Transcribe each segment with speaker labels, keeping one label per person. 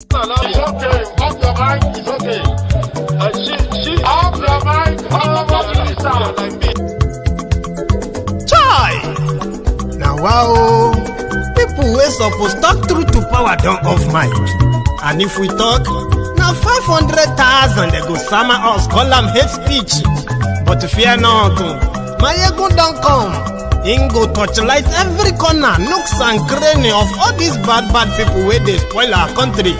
Speaker 1: It's okay. Off your mind. It's okay. She off your mind. Like me.
Speaker 2: Chai! Now wow, people wey suppose talk truth to power don't off mic. And if we talk, now 500,000 they go summer us, call them hate speech. But fear not, my ego don't come. Ingo torchlight every corner, nooks and cranny of all these bad people where they spoil our country.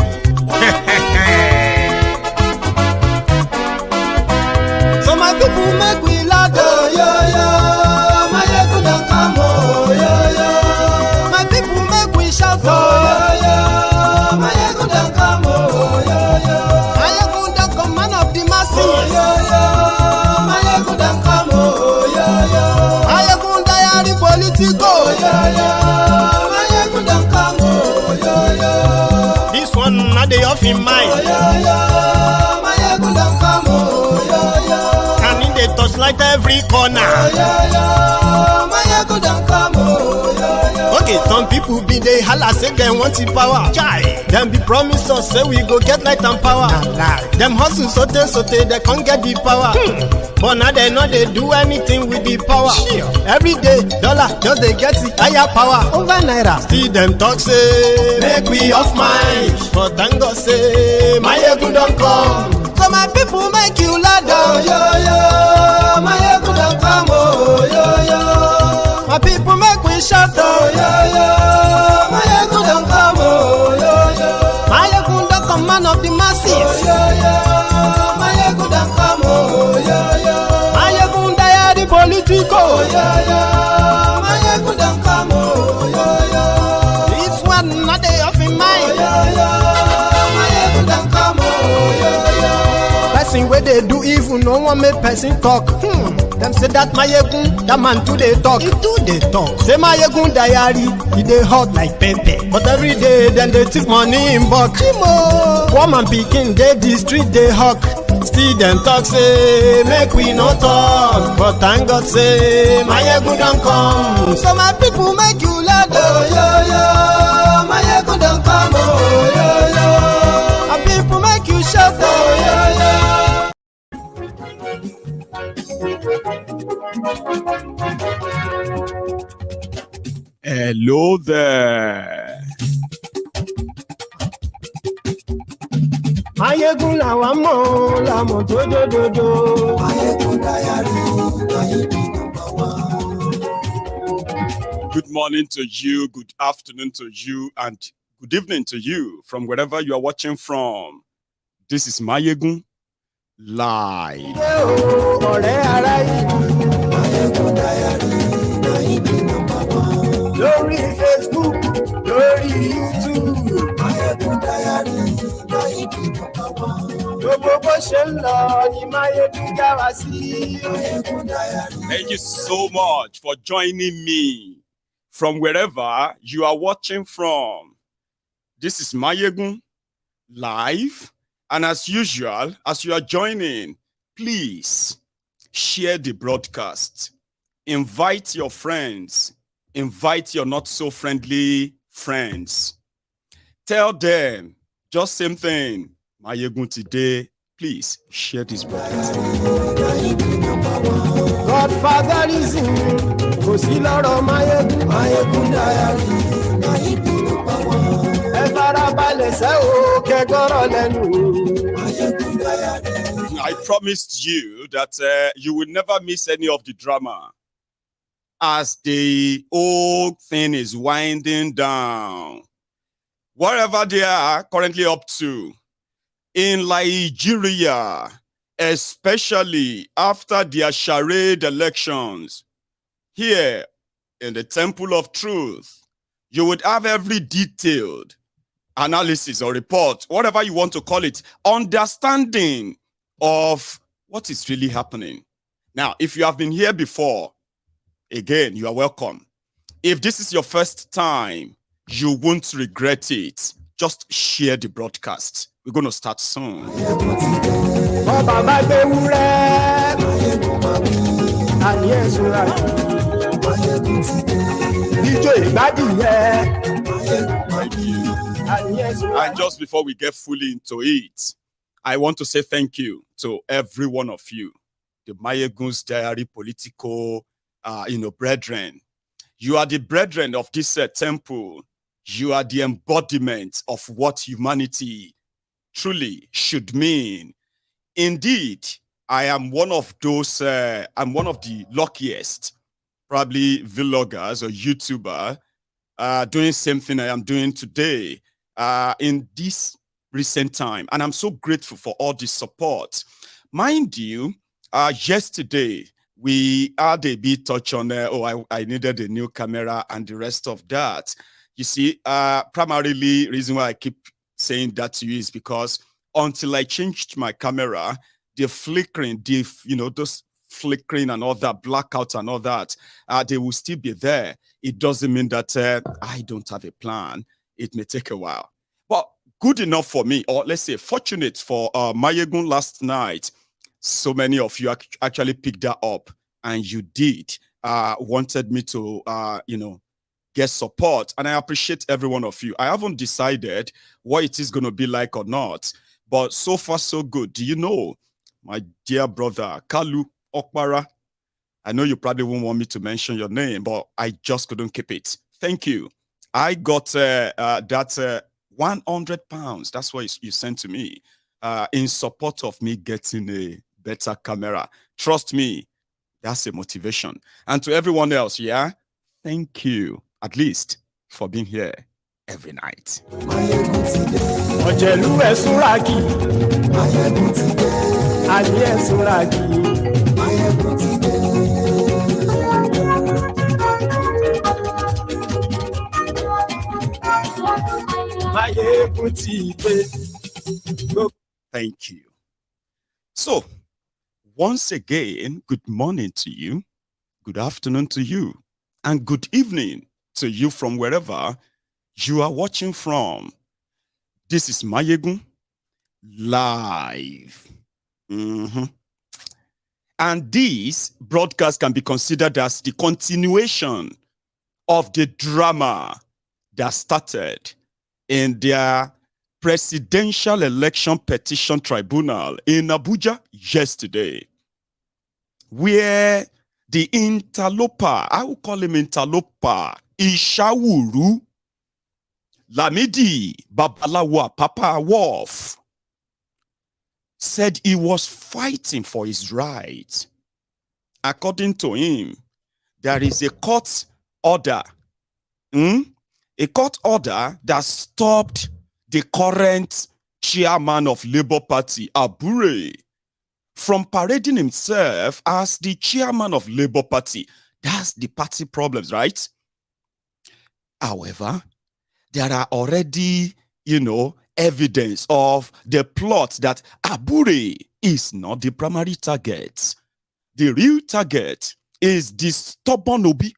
Speaker 2: So my people make we laugh, oh, yo. My ego don't come, oh, yo. My people make we shout, oh, yo. My ego don't come, oh, yo. My ego don't come, man of the masses, oh, yo. My ego don't come, oh, yo. My ego diary politico, yo. My ego don't come, oh, yo. This one not the off in mind, oh, yo. My ego don't come, oh, yo. And in the touchlight every corner, oh, yo. My ego don't come, oh, yo. Okay, some people be they holla say they want the power. Chai, them be promise us say we go get light and power. Them hustle sote they can't get the power. But now they know they do anything with the power. Every day, dollar just they get the higher power over naira. Still them talk say make we off mind. But thank God say my ego don't come. So my people make you laugh, oh, yo. My ego don't come, oh, yo. My people make we shout, oh, yo. My ego don't come, oh, yo. My ego don't come, man of the masses, oh, yo. My ego don't come, oh, yo. My ego diary politico, oh, yo. My ego don't come, oh, yo. This one not the off in mind, oh, yo. My ego don't come, oh, yo. Person where they do evil, no one make person talk. Them say that my yegun, that man too they talk. He too they talk. Say my yegun diary, he they hot like pepper. But every day then they take money in bulk. Woman picking, they the street they hawk. Still them talk say make we no talk. But thank God say my yegun don't come. So my people make you laugh, oh, yo. My yegun don't come, oh, yo. My people make you shout, oh, yo.
Speaker 3: Hello there.
Speaker 2: Mayegun la wa mo la mo dododo. Mayegun diary na ibi number one.
Speaker 3: Good morning to you, good afternoon to you, and good evening to you from wherever you are watching from. This is Mayegun Live.
Speaker 2: Mayegun diary na ibi number one. Lórí Facebook, lórí YouTube. Mayegun diary na ibi number one. Gbogbo bó ṣe ń lọ ni Mayegun dá wa sí. Mayegun diary.
Speaker 3: Thank you so much for joining me from wherever you are watching from. This is Mayegun Live, and as usual, as you are joining, please share the broadcast. Invite your friends. Invite your not so friendly friends. Tell them just same thing. Mayegun today. Please share this broadcast.
Speaker 2: Godfatherism, kò sí lọ́rọ̀ Mayegun. Mayegun diary, ẹ farabalẹ̀ ṣe o kẹ́gbọ́rọ̀ lẹ́nu. Mayegun diary.
Speaker 3: I promised you that you will never miss any of the drama as the whole thing is winding down. Whatever they are currently up to in Nigeria, especially after their charade elections, here in the Temple of Truth, you would have every detailed analysis or report, whatever you want to call it, understanding of what is really happening. Now, if you have been here before, again, you are welcome. If this is your first time, you won't regret it. Just share the broadcast. We're going to start soon. And just before we get fully into it, I want to say thank you to every one of you, the Mayegun's Diary political, brethren. You are the brethren of this temple. You are the embodiment of what humanity truly should mean. Indeed, I am one of those, I'm one of the luckiest, probably vloggers or YouTuber, doing same thing I am doing today in this recent time. And I'm so grateful for all the support. Mind you, yesterday, we had a bit touch on, I needed a new camera and the rest of that. You see, primarily reason why I keep saying that to you is because until I changed my camera, the flickering, those flickering and all that, blackout and all that, they will still be there. It doesn't mean that I don't have a plan. It may take a while. But good enough for me, or let's say fortunate for Mayegun last night, so many of you actually picked that up, and you did wanted me to, get support, and I appreciate every one of you. I haven't decided what it is going to be like or not, but so far so good. Do you know, my dear brother Kalu Okpara? I know you probably won't want me to mention your name, but I just couldn't keep it. Thank you. I got that 100 pounds. That's what you sent to me in support of me getting a better camera. Trust me, that's a motivation. And to everyone else, yeah, thank you at least for being here every night. Thank you. So, once again, good morning to you, good afternoon to you, and good evening to you from wherever you are watching from. This is Mayegun live. And this broadcast can be considered as the continuation of the drama that started in their presidential election petition tribunal in Abuja yesterday, where the interloper, I will call him interloper, Ishawuru, Lamidi Apapa Wolf, said he was fighting for his rights. According to him, there is a court order, a court order that stopped the current chairman of Labour Party, Abure, from parading himself as the chairman of Labour Party. That's the party problems, right? However, there are already, evidence of the plot that Abure is not the primary target. The real target is the stubborn Obi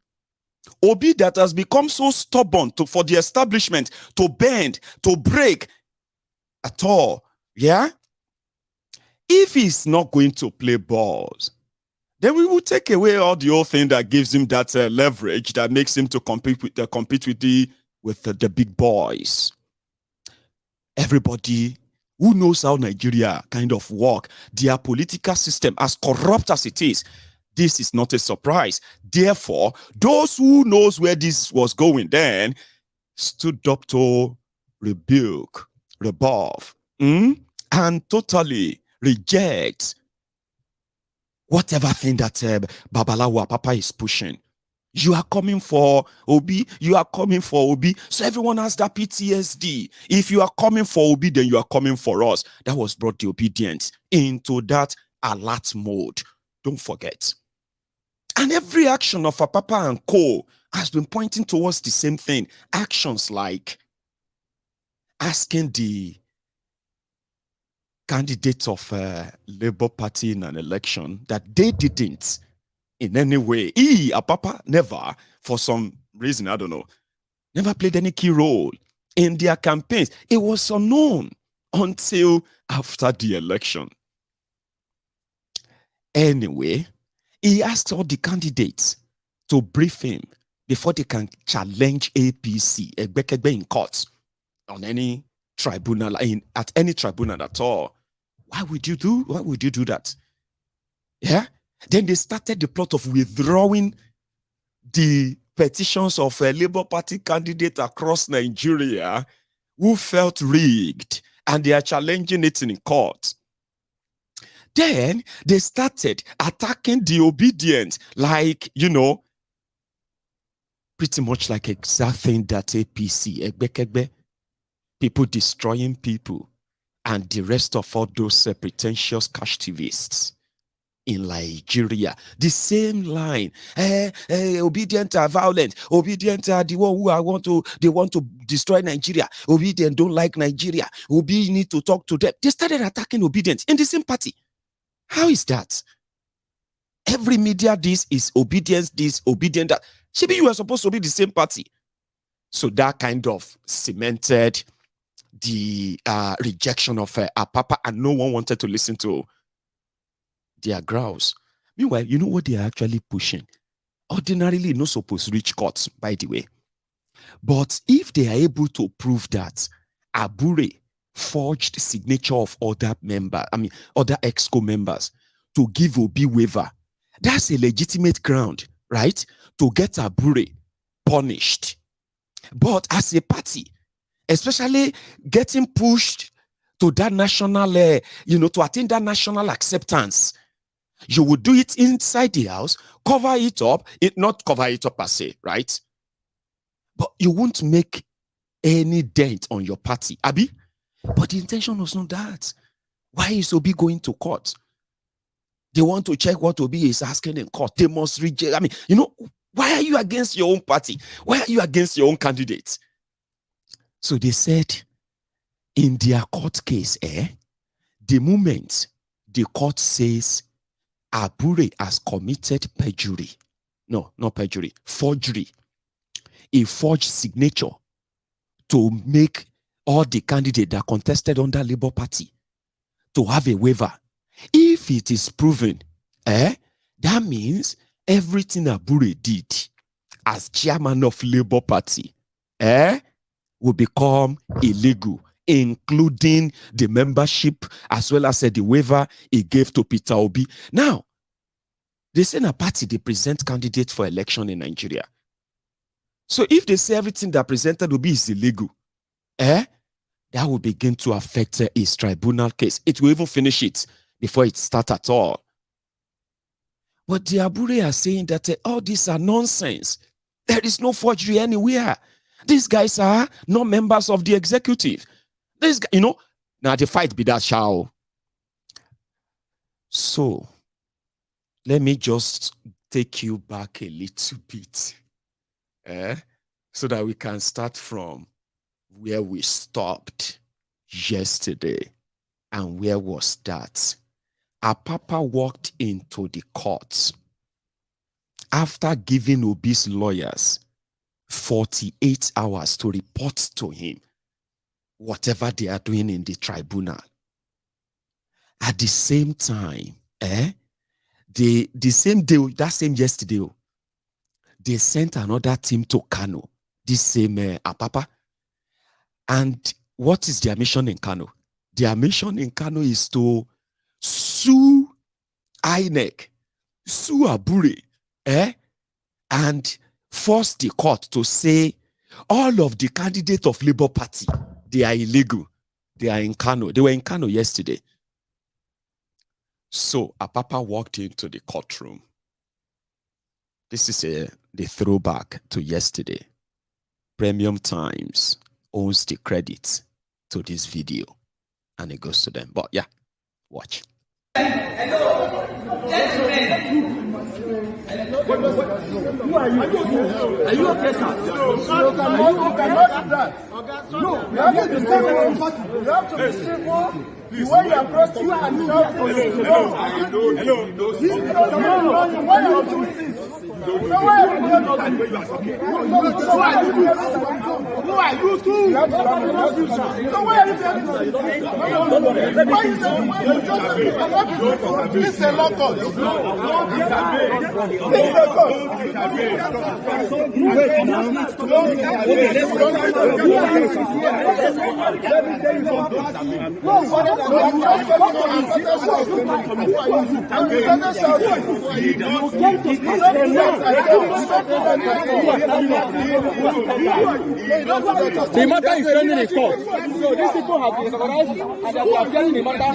Speaker 3: that has become so stubborn for the establishment to bend, to break at all. Yeah? If he's not going to play balls, then we will take away all the old thing that gives him that leverage that makes him to compete with the big boys. Everybody who knows how Nigeria kind of work, their political system, as corrupt as it is, this is not a surprise. Therefore, those who knows where this was going then stood up to rebuke, rebuff, and totally reject whatever thing that Babalawo Apapa is pushing. You are coming for Obi, you are coming for Obi. So everyone has that PTSD. If you are coming for Obi, then you are coming for us. That was brought the obedience into that alert mode. Don't forget. And every action of Apapa and co has been pointing towards the same thing. Actions like asking the candidate of Labour Party in an election that they didn't in any way. Apapa never, for some reason, I don't know, never played any key role in their campaigns. It was unknown until after the election. Anyway, he asked all the candidates to brief him before they can challenge APC, Egbekegbe, in court. on any tribunal, at any tribunal at all. Why would you do that? Yeah. Then they started the plot of withdrawing the petitions of a Labour Party candidate across Nigeria who felt rigged, and they are challenging it in court. Then they started attacking the obedient, like, pretty much like exact thing that APC, people destroying people, and the rest of all those pretentious cash activists in Nigeria. The same line. Obedient are violent. Obedient are the one who they want to destroy Nigeria. Obedient don't like Nigeria. Obedient need to talk to them. They started attacking obedient in the same party. How is that? Every media this is obedience, this, obedient that. Maybe you are supposed to be the same party. So that kind of cemented the rejection of Apapa, and no one wanted to listen to their growls. Meanwhile, you know what they are actually pushing? Ordinarily, not supposed to reach courts, by the way. But if they are able to prove that Abure forged signature of other EXCO members to give Obi waiver, that's a legitimate ground, right? To get Abure punished. But as a party, especially getting pushed to that national, to attain that national acceptance, you would do it inside the house, cover it up, not cover it up per se, right? But you won't make any dent on your party, Abi. But the intention was not that. Why is Obi going to court? They want to check what Obi is asking in court. They must reject. Why are you against your own party? Why are you against your own candidate? So they said in their court case, the moment the court says Abure has committed perjury. No, not perjury, forgery. A forged signature to make all the candidates that contested under Labour Party to have a waiver. If it is proven, that means everything Abure did as chairman of Labour Party, will become illegal, including the membership as well as the waiver he gave to Peter Obi. Now, they say in a party they present candidates for election in Nigeria. So if they say everything that presented Obi is illegal, that will begin to affect his tribunal case. It will even finish it before it starts at all. But the Abure are saying that all these are nonsense. There is no forgery anywhere. These guys are not members of the executive. This guy, now the fight be that shall. So let me just take you back a little bit, so that we can start from where we stopped yesterday. And where was that? Apapa walked into the court after giving Obi's lawyers 48 hours to report to him whatever they are doing in the tribunal. At the same time, the same day, that same yesterday, they sent another team to Kano, this same Apapa. And what is their mission in Kano? Their mission in Kano is to sue INEC, sue Abure, and force the court to say all of the candidates of Labour Party, they are illegal. They are in Kano. They were in Kano yesterday. So Apapa walked into the courtroom. This is the throwback to yesterday. Premium Times owns the credit to this video, and it goes to them. But yeah, watch.
Speaker 4: Hello, gentlemen. Who are you? Are you okay, sir? You cannot do that. No, you have to be civil. You have to be civil. The way you approach you and shouting. Hello. Why are you doing this? Who are you to? This is a law court.
Speaker 5: The matter is pending in court. So these people have been recognized and they are appearing the matter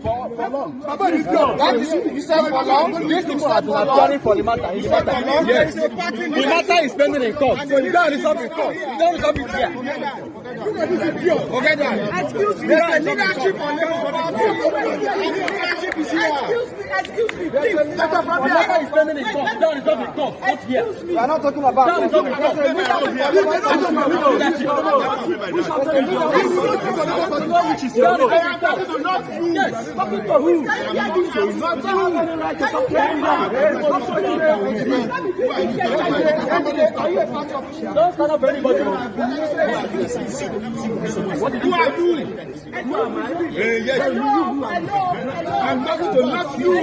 Speaker 5: for long. That is, you said for long. These people have been appearing for the matter. Yes. The matter is pending in court. So you don't resolve it in court. You don't resolve it here. Okay, then.
Speaker 4: Excuse me. There's a leadership on excuse me, please.
Speaker 5: The matter is pending in court. You don't resolve it in court. Not here. We are not talking about it. Don't stand up for anybody. What did you do? Who am I? Yes, you. I'm not going to knock you. I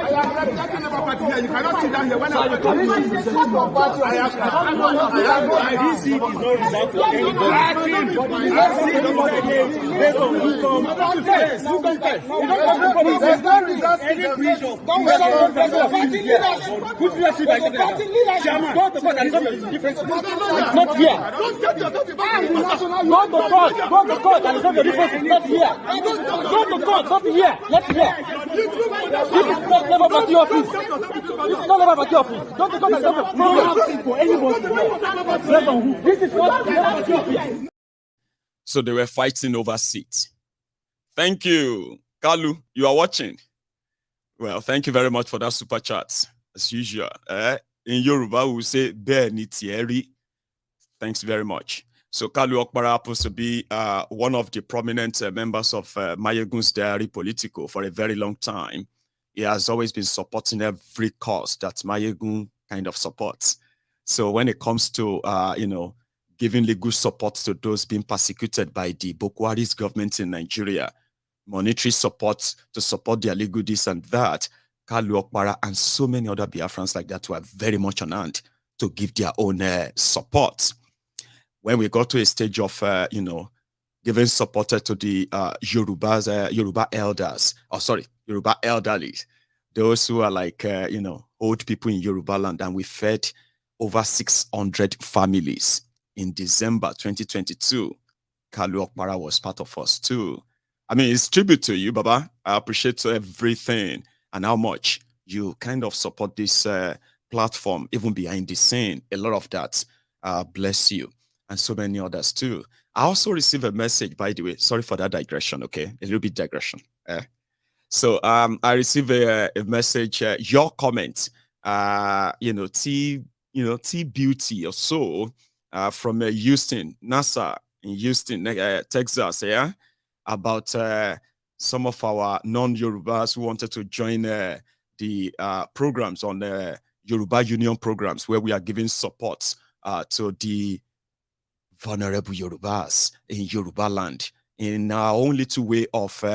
Speaker 5: am representing our party here. You cannot sit down here when I'm talking. Not here. Go to court and resolve the difference. Not here. Go to court, not here. Not here. This is not Labour Party office. This is not Labour Party office. Don't go and resolve the problem for anybody. This is not Labour Party office.
Speaker 3: So they were fighting over seats. Thank you. Kalu, you are watching. Well, thank you very much for that super chat. As usual. In Yoruba, we will say, Be ni Thierry. Thanks very much. So Kalu Okpara happens to be one of the prominent members of Mayegun's Diary Politico for a very long time. He has always been supporting every cause that Mayegun kind of supports. So when it comes to, giving legal support to those being persecuted by the Buhari's government in Nigeria, monetary support to support their legal this and that, Kalu Okpara and so many other Biafrans like that were very much on hand to give their own support. When we got to a stage of, giving support to the Yoruba elders, Yoruba elderly, those who are like, old people in Yoruba land, and we fed over 600 families in December 2022. Kalu Okpara was part of us too. I mean, it's tribute to you, Baba. I appreciate everything and how much you kind of support this platform, even behind the scene. A lot of that. Bless you. And so many others too. I also received a message, by the way. Sorry for that digression, okay? A little bit digression. So I received a message, your comment, T Beauty or so, from Houston, NASA in Houston, Texas, yeah, about some of our non-Yorubas who wanted to join the programs on the Yoruba Union programs where we are giving support to the vulnerable Yorubas in Yoruba land in our own little way of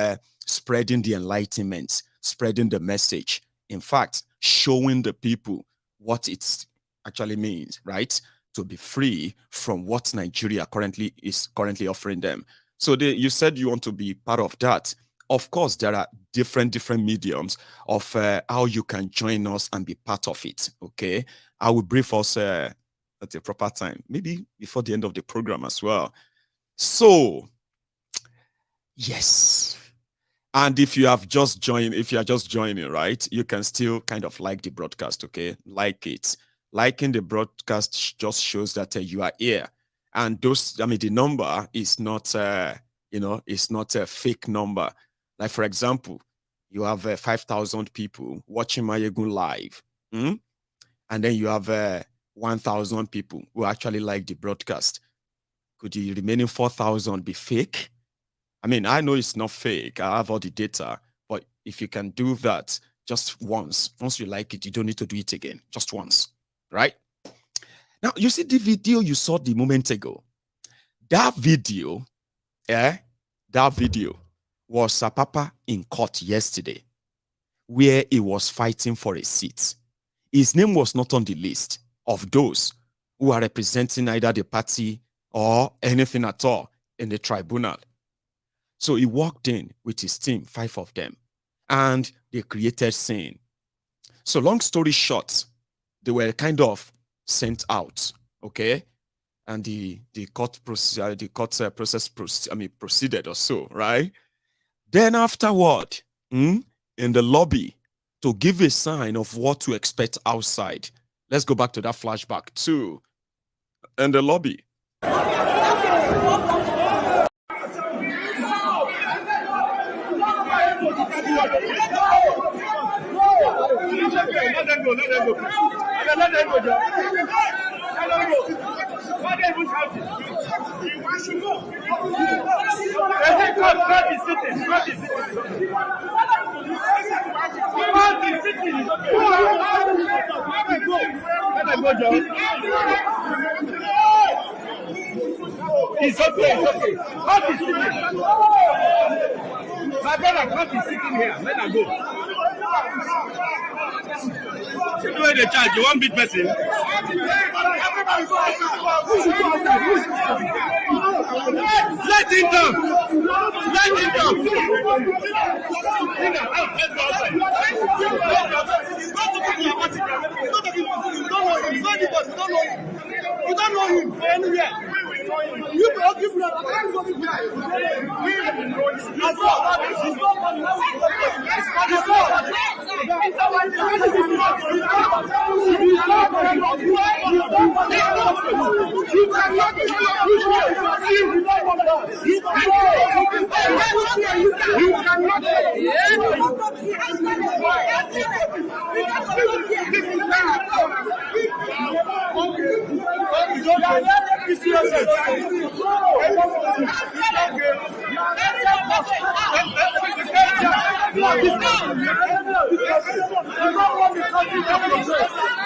Speaker 3: spreading the enlightenment, spreading the message. In fact, showing the people what it actually means, right? To be free from what Nigeria is currently offering them. So you said you want to be part of that. Of course, there are different mediums of how you can join us and be part of it, okay? I will brief us at a proper time, maybe before the end of the program as well. So, yes. And if you are just joining, right, you can still kind of like the broadcast, okay? Like it. Liking the broadcast just shows that you are here. And the number is not, it's not a fake number. Like, for example, you have 5,000 people watching Mayegun live. And then you have 1,000 people who actually like the broadcast. Could the remaining 4,000 be fake? I mean, I know it's not fake. I have all the data. But if you can do that, Just once. Once you like it, you don't need to do it again. Just once, right? Now, you see the video you saw the moment ago. That video, that video was Apapa in court yesterday, where he was fighting for a seat. His name was not on the list of those who are representing either the party or anything at all in the tribunal. So he walked in with his team, 5 of them, and they created scene. So long story short, they were kind of sent out, okay? And the court process, proceeded or so, right? Then afterward, in the lobby, to give a sign of what to expect outside. Let's go back to that flashback too. In the lobby. Let them go. Let them go, Joe. Let them go. Why they even shouting? God is sitting. God is sitting. God is sitting. Let them go, Joe. It's okay. It's okay. God is sitting. My brother, God is sitting here. Let them go. You know the charge, you want big person. Let him talk. Let him talk. You don't know him anywhere. You will give him a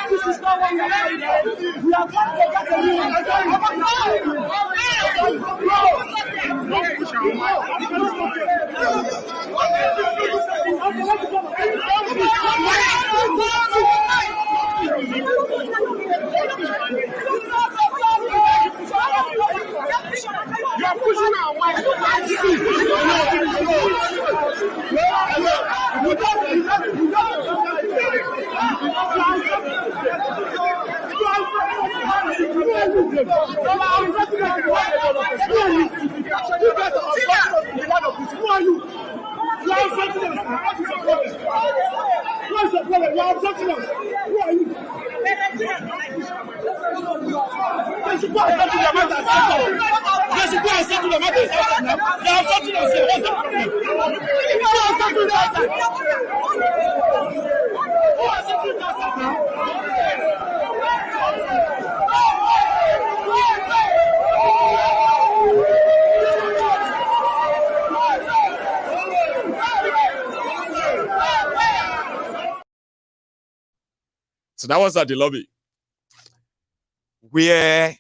Speaker 3: This is not what we are. We are going to get a you are pushing our way. So that was at the lobby, where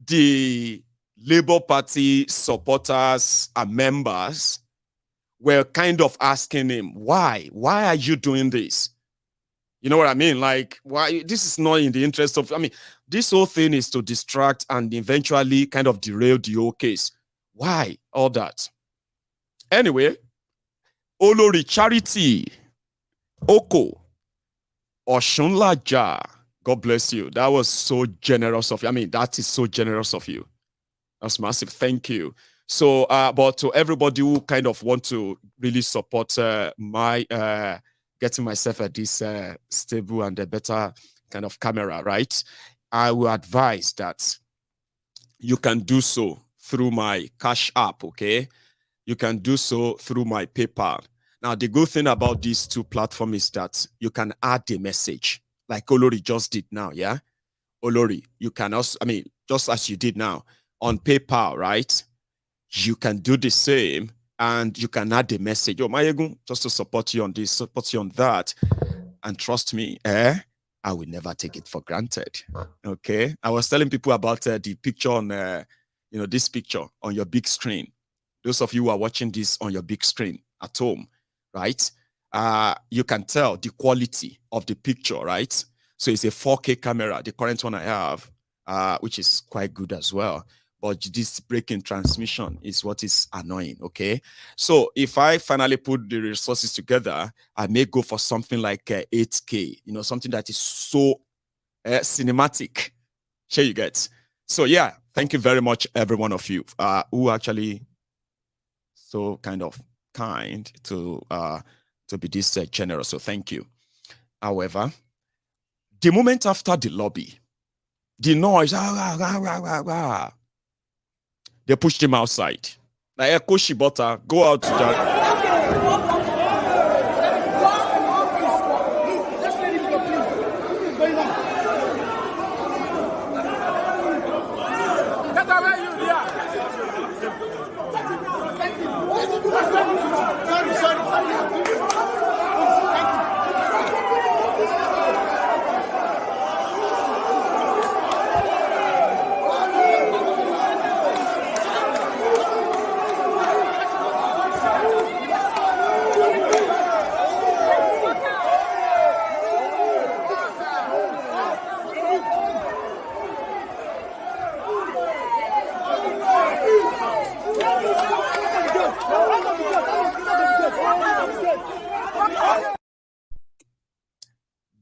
Speaker 3: the Labour Party supporters and members were kind of asking him, why are you doing this? You know what I mean? Like, why? This is not in the interest of, this whole thing is to distract and eventually kind of derail the whole case. Why all that? Anyway, Olori Charity Oko Oshunlaja, God bless you. That was so generous of you. That is so generous of you. That's massive. Thank you. So, but to everybody who kind of want to really support my getting myself at this stable and a better kind of camera, right? I will advise that you can do so through my Cash App, okay? You can do so through my PayPal. Now, the good thing about these two platforms is that you can add a message, like Olori just did now, yeah? Olori, you can also, just as you did now, on PayPal, right? You can do the same and you can add a message. Oh, Mayegun, just to support you on this, support you on that. And trust me, I will never take it for granted. Okay. I was telling people about the picture on, this picture on your big screen. Those of you who are watching this on your big screen at home, right? You can tell the quality of the picture, right? So it's a 4K camera, the current one I have, which is quite good as well. But this breaking transmission is what is annoying, okay? So if I finally put the resources together, I may go for something like 8K, something that is so cinematic. Sure you get. So yeah, thank you very much, every one of you who actually so kind to be this generous. So thank you. However, the moment after the lobby, the noise, they pushed him outside. Like, Koshibota, go out to that.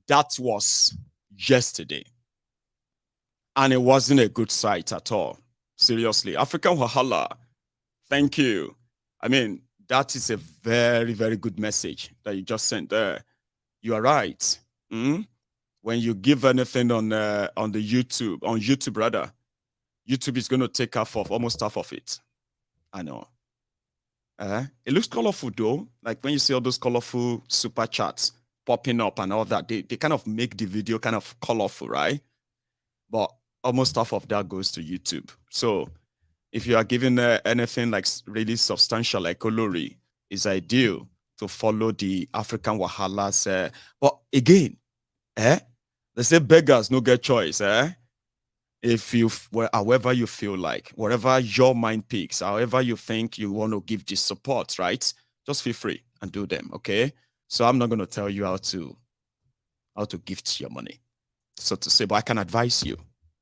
Speaker 3: That was yesterday. And it wasn't a good sight at all. Seriously. African Wahala, thank you. I mean, that is a very, very good message that you just sent there. You are right. When you give anything on the YouTube rather, YouTube is going to take almost half of it. I know. It looks colorful though. Like when you see all those colorful super chats popping up and all that, they kind of make the video kind of colorful, right? But almost half of that goes to YouTube. So if you are given anything like really substantial like Olori, it's ideal to follow the African Wahalas. But again, they say beggars no get choice. If you, however you feel like, whatever your mind picks, however you think you want to give this support, right? Just feel free and do them, okay? So I'm not going to tell you how to gift your money, so to say, but I can advise you,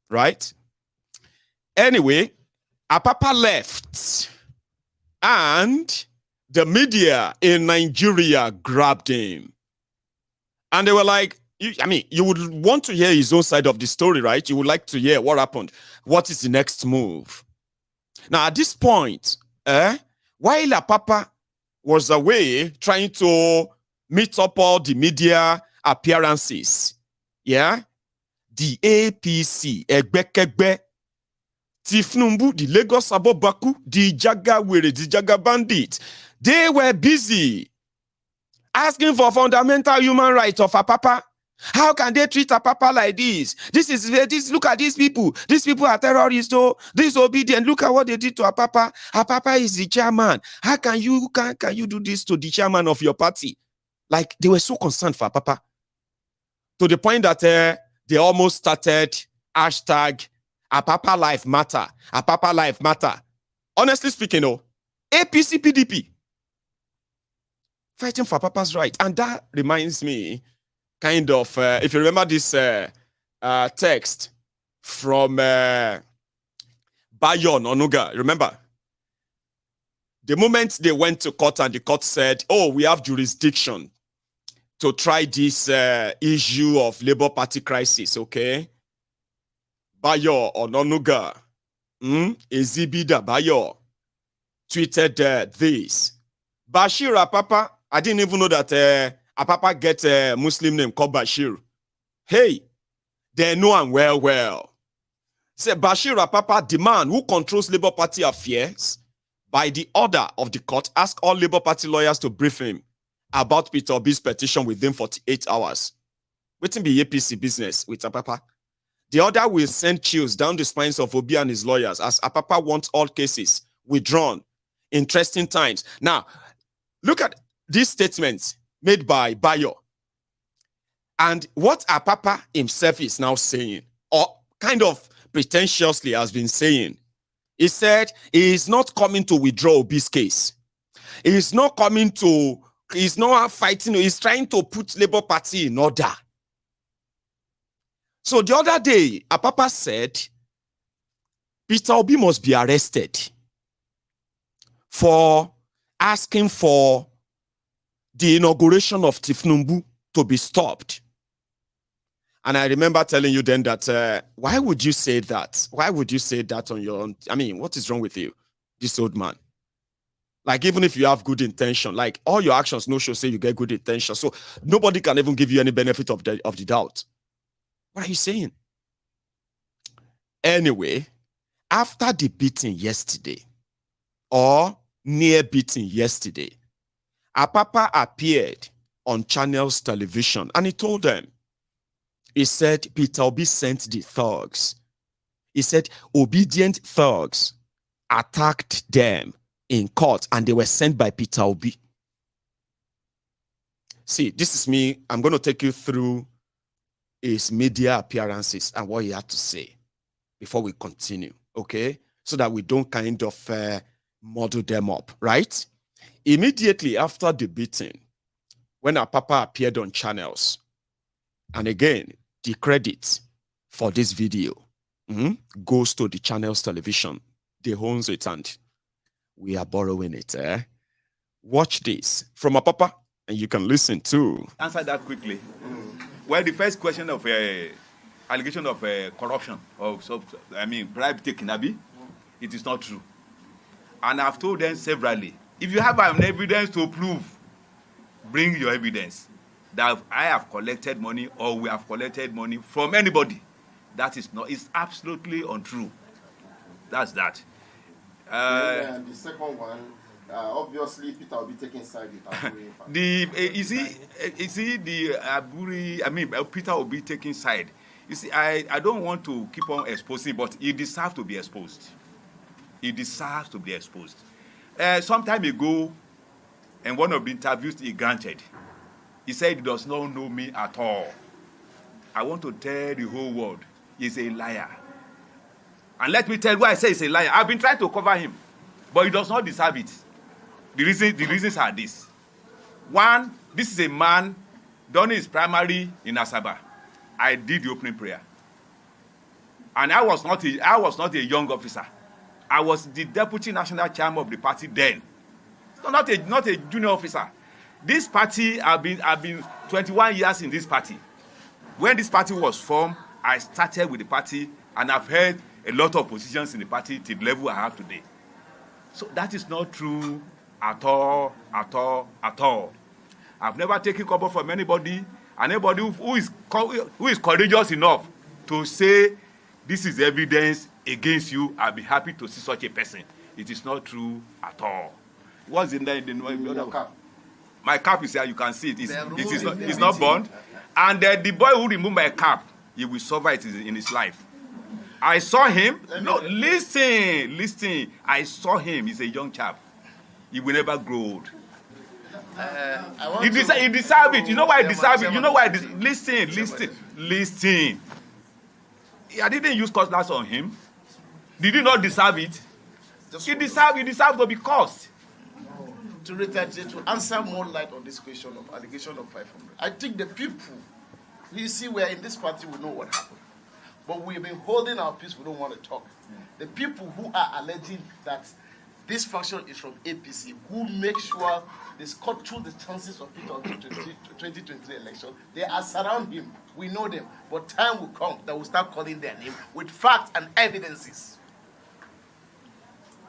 Speaker 3: right? Anyway, Apapa left, and the media in Nigeria grabbed him, and they were like, you would want to hear his own side of the story, right? You would like to hear what happened. What is the next move? Now, at this point, while Apapa was away trying to meet up all the media appearances, yeah, the APC, Egbekegbe, Tinubu, the Lagos Abobaku, the Jagawere, the Jaga Bandit, they were busy asking for fundamental human rights of Apapa. How can they treat Apapa like this? Look at these people. These people are terrorists. Oh, this obedient. Look at what they did to Apapa. Apapa is the chairman. How can you do this to the chairman of your party? Like, they were so concerned for Apapa, to the point that they almost started hashtag Apapa Life Matter. Apapa Life Matter. Honestly speaking, APC PDP fighting for Apapa's right. And that reminds me kind of, if you remember this text from Bayon Onuga, remember? The moment they went to court and the court said, oh, we have jurisdiction to try this issue of Labour Party crisis, okay? Bayo Ononuga, Ezibida Bayo, tweeted this. Bashir Apapa, I didn't even know that Apapa gets a Muslim name called Bashir. Hey, they know him well. Say Bashir Apapa, the man who controls Labour Party affairs, by the order of the court, ask all Labour Party lawyers to brief him about Peter Obi's petition within 48 hours. Waiting be APC business with Apapa. The order will send chills down the spines of Obi and his lawyers as Apapa wants all cases withdrawn Interesting times. Now, look at these statements made by Bayo. And what Apapa himself is now saying, or kind of pretentiously has been saying, he said he is not coming to withdraw Obi's case. He is not coming to, he's not fighting, he's trying to put Labour Party in order. So the other day, Apapa said, Peter Obi must be arrested for asking for the inauguration of Tinubu to be stopped. And I remember telling you then that, why would you say that? Why would you say that on your own? I mean, what is wrong with you, this old man? Like, even if you have good intention, like all your actions no show say you get good intention. So nobody can even give you any benefit of the doubt. What are you saying? Anyway, after the beating yesterday, or near beating yesterday, Apapa appeared on Channels Television and he told them, he said, Peter Obi sent the thugs. He said, obedient thugs attacked them in court and they were sent by Peter Obi. See, this is me. I'm going to take you through his media appearances and what he had to say before we continue, okay? So that we don't kind of model them up, right? Immediately after the beating, when Apapa appeared on Channels, and again, the credit for this video goes to the Channels Television. They own it and we are borrowing it. Watch this from Apapa and you can listen too.
Speaker 6: Answer that quickly. Well, the first question of allegation of corruption, bribe taking, it is not true. And I've told them severally, if you have an evidence to prove, bring your evidence that I have collected money or we have collected money from anybody. That is not, it's absolutely untrue. That's that.
Speaker 7: The second one, obviously Peter will be taking side with Aburi. Peter will be taking side. You see, I don't want to keep on exposing, but he deserves to be exposed. He deserves to be exposed. Some time ago, in one of the interviews he granted, he said he does not know me at all. I want to tell the whole world, he's a liar. And let me tell you why I say he's a liar. I've been trying to cover him, but he does not deserve it. The reasons are this. One, this is a man done his primary in Asaba. I did the opening prayer. And I was not a young officer. I was the deputy national chairman of the party then. So not a junior officer. This party, I've been 21 years in this party. When this party was formed, I started with the party and I've held a lot of positions in the party to the level I have today. So that is not true at all. I've never taken cover from anybody, and anybody who is courageous enough to say this is evidence against you, I'll be happy to see such a person. It is not true at all. What's in there? The cap. My cap is here. You can see it. It's not burned. And the boy who removed my cap, he will suffer it in his life. I saw him. No, listen. I saw him. He's a young chap. He will never grow old. He deserves it. You know why he deserves it? You know why? Listen. I didn't use cutlass on him. Did he not deserve it? He deserves to be cursed. To answer more light on this question of allegation of 500, I think the people, you see, we're in this party, we know what happened. But we've been holding our peace, we don't want to talk. The people who are alleging that this faction is from APC, who make sure they cut through the chances of Peter in the 2023 election, they are surrounding him. We know them. But time will come that we'll start calling their name with facts and evidences.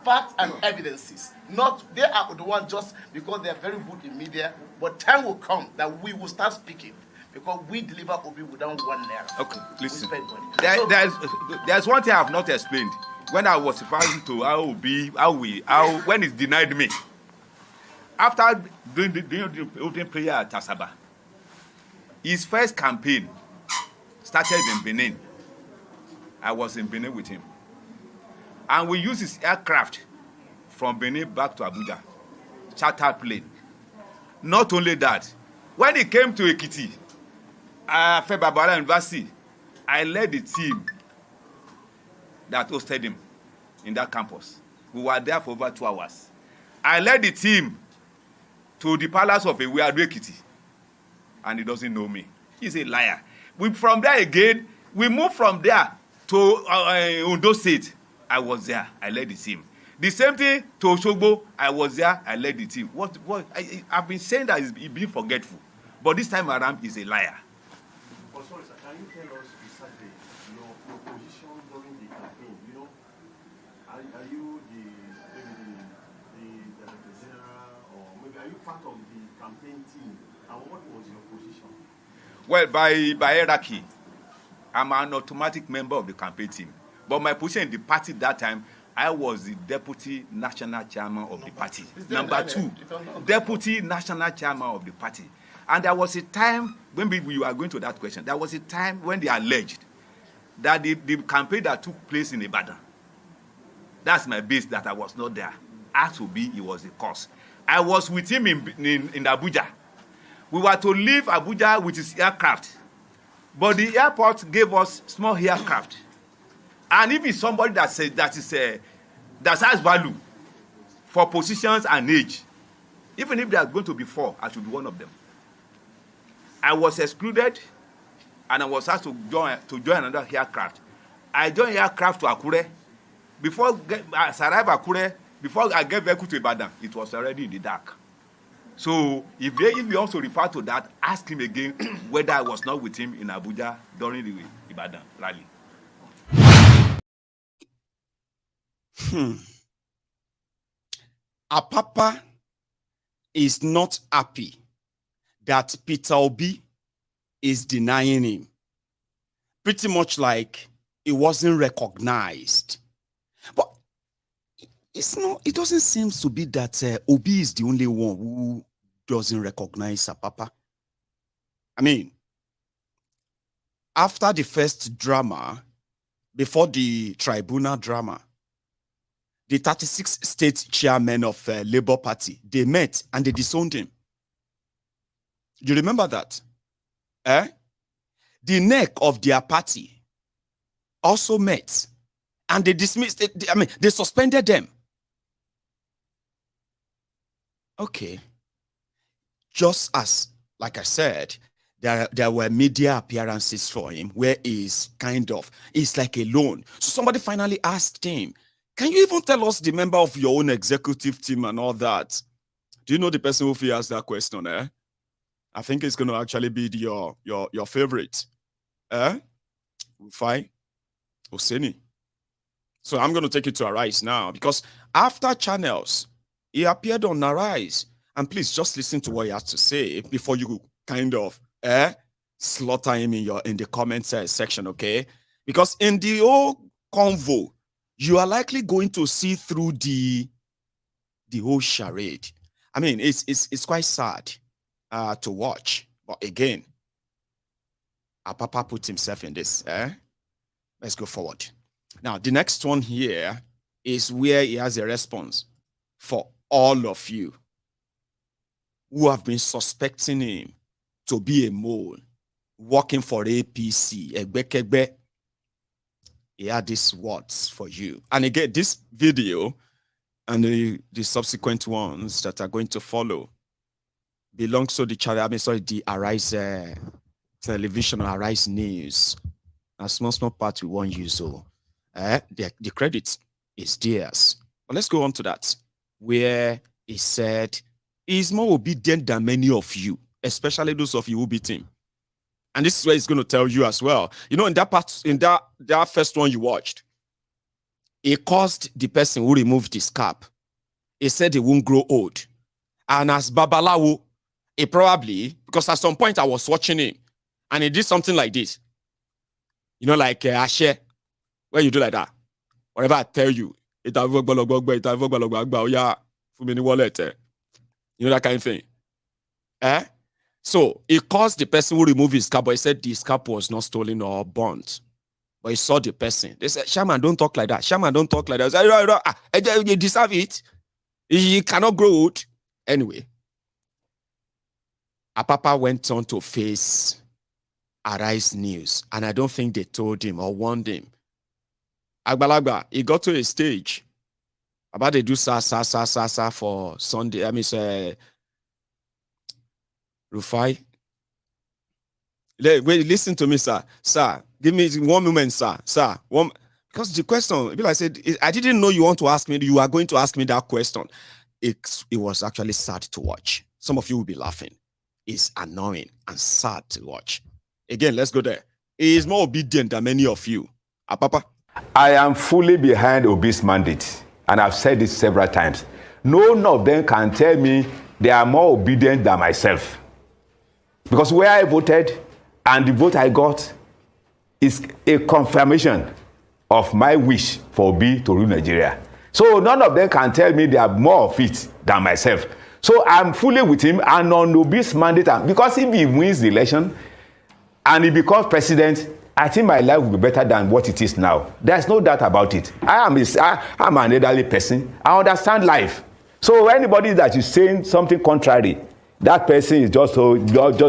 Speaker 7: Facts and evidences. Not they are the ones just because they are very good in media, but time will come that we will start speaking because we deliver Obi without one naira.
Speaker 6: Okay, listen. There's one thing I have not explained. When I was referring to when he denied me, after doing the opening prayer at Asaba, his first campaign started in Benin. I was in Benin with him. And we used his aircraft
Speaker 7: from Benin back to Abuja, charter plane. Not only that, when he came to Ekiti, Febabara University, I led the team that hosted him in that campus. We were there for over 2 hours. I led the team to the palace of Eweadu Ekiti, and he doesn't know me. He's a liar. From there again, we moved from there to Ondo State. I was there. I led the team. The same thing to Osogbo. I was there. I led the team. I've been saying that he's being forgetful, but this time around, he's a liar.
Speaker 8: Oh, sorry, sir. Can you tell us exactly your position during the campaign? You know, are you the director general, or maybe are you part of the campaign team? And what was your position?
Speaker 7: Well, by hierarchy, I'm an automatic member of the campaign team. But my position in the party that time, I was the deputy national chairman of the party. Number 2, deputy national chairman of the party. And there was a time, when we were going to that question, there was a time when they alleged that the campaign that took place in Ibadan, that's my base, that I was not there. Had to be, it was the cause. I was with him in Abuja. We were to leave Abuja with his aircraft, but the airport gave us small aircraft. And if it's somebody that has value for positions and age, even if there are going to be 4, I should be one of them. I was excluded, and I was asked to join another aircraft. I joined aircraft to Akure. Before I arrived at Akure, before I get vehicle to Ibadan, it was already in the dark. So if you also refer to that, ask him again whether I was not with him in Abuja during the Ibadan rally.
Speaker 3: Apapa is not happy that Peter Obi is denying him. Pretty much like it wasn't recognized. But it doesn't seem to be that Obi is the only one who doesn't recognize Apapa. I mean, after the first drama, before the tribunal drama, the 36 state chairmen of Labour Party, they met and they disowned him. You remember that? The neck of their party also met and they dismissed it. They suspended them. Okay. Just as, like I said, there were media appearances for him where he's like alone. So somebody finally asked him, can you even tell us the member of your own executive team and all that? Do you know the person who asked that question? I think it's going to actually be your favorite. Rufai Oseni. So I'm going to take it to Arise now, because after Channels, he appeared on Arise. And please just listen to what he has to say before you slaughter him in the comments section, okay? Because in the whole convo, you are likely going to see through the whole charade. I mean, it's quite sad to watch. But again, Apapa put himself in this. Let's go forward. Now, the next one here is where he has a response for all of you who have been suspecting him to be a mole, working for APC, Egbekegbe. He had these words for you. And again, this video and the subsequent ones that are going to follow belongs to the Arise television or Arise News. A small part we won't use. So the credit is theirs. But let's go on to that, where he said he's more obedient than many of you, especially those of you who beat him. And this is where he's going to tell you as well. You know, in that first one you watched, he caused the person who removed his cap. He said he won't grow old. And as Babalawo, he probably, because at some point I was watching him, and he did something like this. You know, like Ashe, where you do like that. Whatever I tell you, you know, that kind of thing. So he caused the person who removed his cap, but he said this cap was not stolen or burnt. But he saw the person. They said, Shaman, don't talk like that. Shaman, don't talk like that. I said, you deserve it. He cannot grow old. Anyway, Apapa went on to face Arise News, and I don't think they told him or warned him. Agbalagba, he got to a stage about they do sa for Sunday. I mean, Rufai. Wait, listen to me, sir. Sir, give me 1 moment, sir. Sir, because the question, I said, I didn't know you want to ask me. You are going to ask me that question. It was actually sad to watch. Some of you will be laughing. It's annoying and sad to watch. Again, let's go there. He is more obedient than many of you. Apapa.
Speaker 7: I am fully behind Obi's mandate, and I've said this several times. None of them can tell me they are more obedient than myself. Because where I voted and the vote I got is a confirmation of my wish for Obi to rule Nigeria. So none of them can tell me they are more of it than myself. So I'm fully with him and on Obi's mandate. Because if he wins the election and he becomes president, I think my life will be better than what it is now. There's no doubt about it. I'm an elderly person. I understand life. So anybody that is saying something contrary, that person is just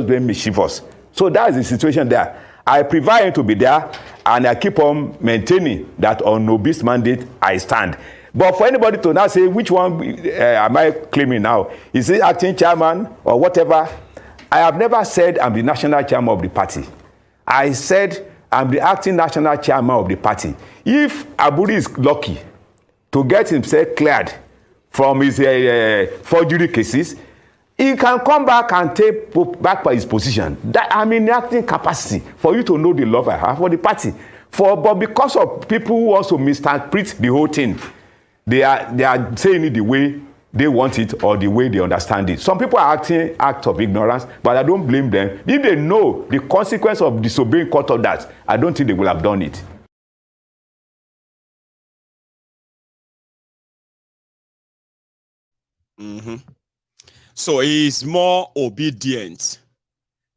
Speaker 7: being mischievous. So that's the situation there. I prefer him to be there, and I keep on maintaining that on Obi's mandate I stand. But for anybody to now say which one am I claiming now? Is it acting chairman or whatever? I have never said I'm the national chairman of the party. I said I'm the acting national chairman of the party. If Aburi is lucky to get himself cleared from his forgery cases, he can come back and take back his position. That I'm in acting capacity for you to know the love I have for the party. But because of people who also misinterpret the whole thing, they are saying it the way they want it or the way they understand it. Some people are acting acts of ignorance, but I don't blame them. If they know the consequence of disobeying court orders, I don't think they will have done it.
Speaker 3: So he is more obedient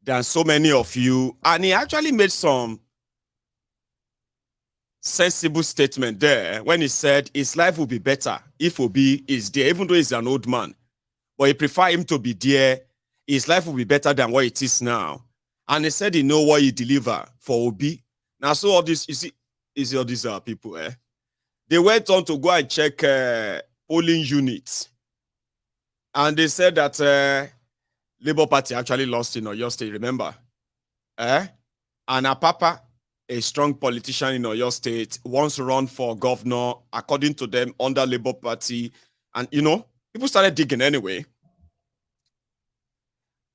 Speaker 3: than so many of you, and he actually made some sensible statement there when he said his life will be better if Obi is there, even though he's an old man. But he prefer him to be there. His life will be better than what it is now. And he said he know what he deliver for Obi. Now, so all this, you see all these people, they went on to go and check polling units. And they said that Labour Party actually lost in Oyo State, remember? And Apapa, a strong politician in Oyo State, wants to run for governor, according to them, under Labour Party. And, people started digging anyway.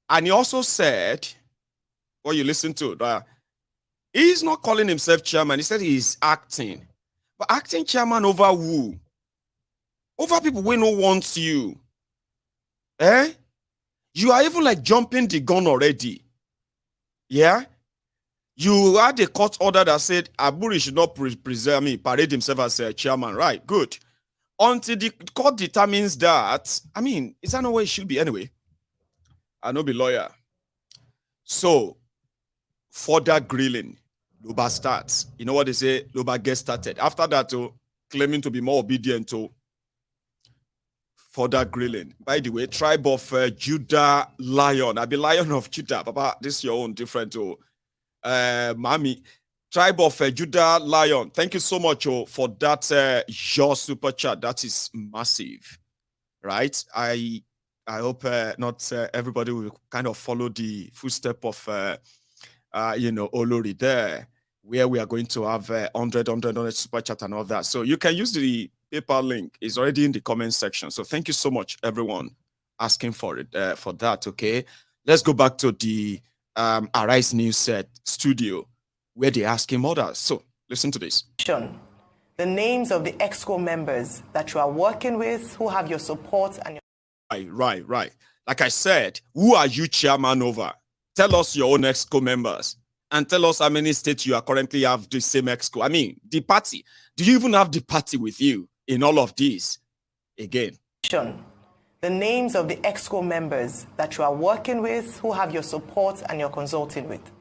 Speaker 3: And he also said, what you listen to, that he's not calling himself chairman. He said he's acting. But acting chairman over who? Over people who no wants you. You are even like jumping the gun already. Yeah? You had a court order that said Aburi should not parade himself as a chairman. Right, good. Until the court determines that, is that not what it should be anyway? I know be lawyer. So, further grilling, Loba starts. You know what they say? Loba gets started. After that, claiming to be more obedient to further grilling. By the way, tribe of Judah Lion. I be Lion of Judah. Papa, this is your own different. Mami, tribe of Judah Lion. Thank you so much for that your super chat. That is massive, right? I hope not everybody will kind of follow the footstep of Olori there, where we are going to have 100 super chat and all that. So you can use the PayPal link. It's already in the comment section. So thank you so much, everyone, asking for it for that. Okay, let's go back to the Arise News studio where they ask him others. So listen to this.
Speaker 9: The names of the EXCO members that you are working with, who have your support and your...
Speaker 3: Right. Like I said, who are you chairman over? Tell us your own EXCO members and tell us how many states you are currently have the same EXCO. The party. Do you even have the party with you in all of this? Again.
Speaker 9: The names of the EXCO members that you are working with, who have your support and you're consulting with.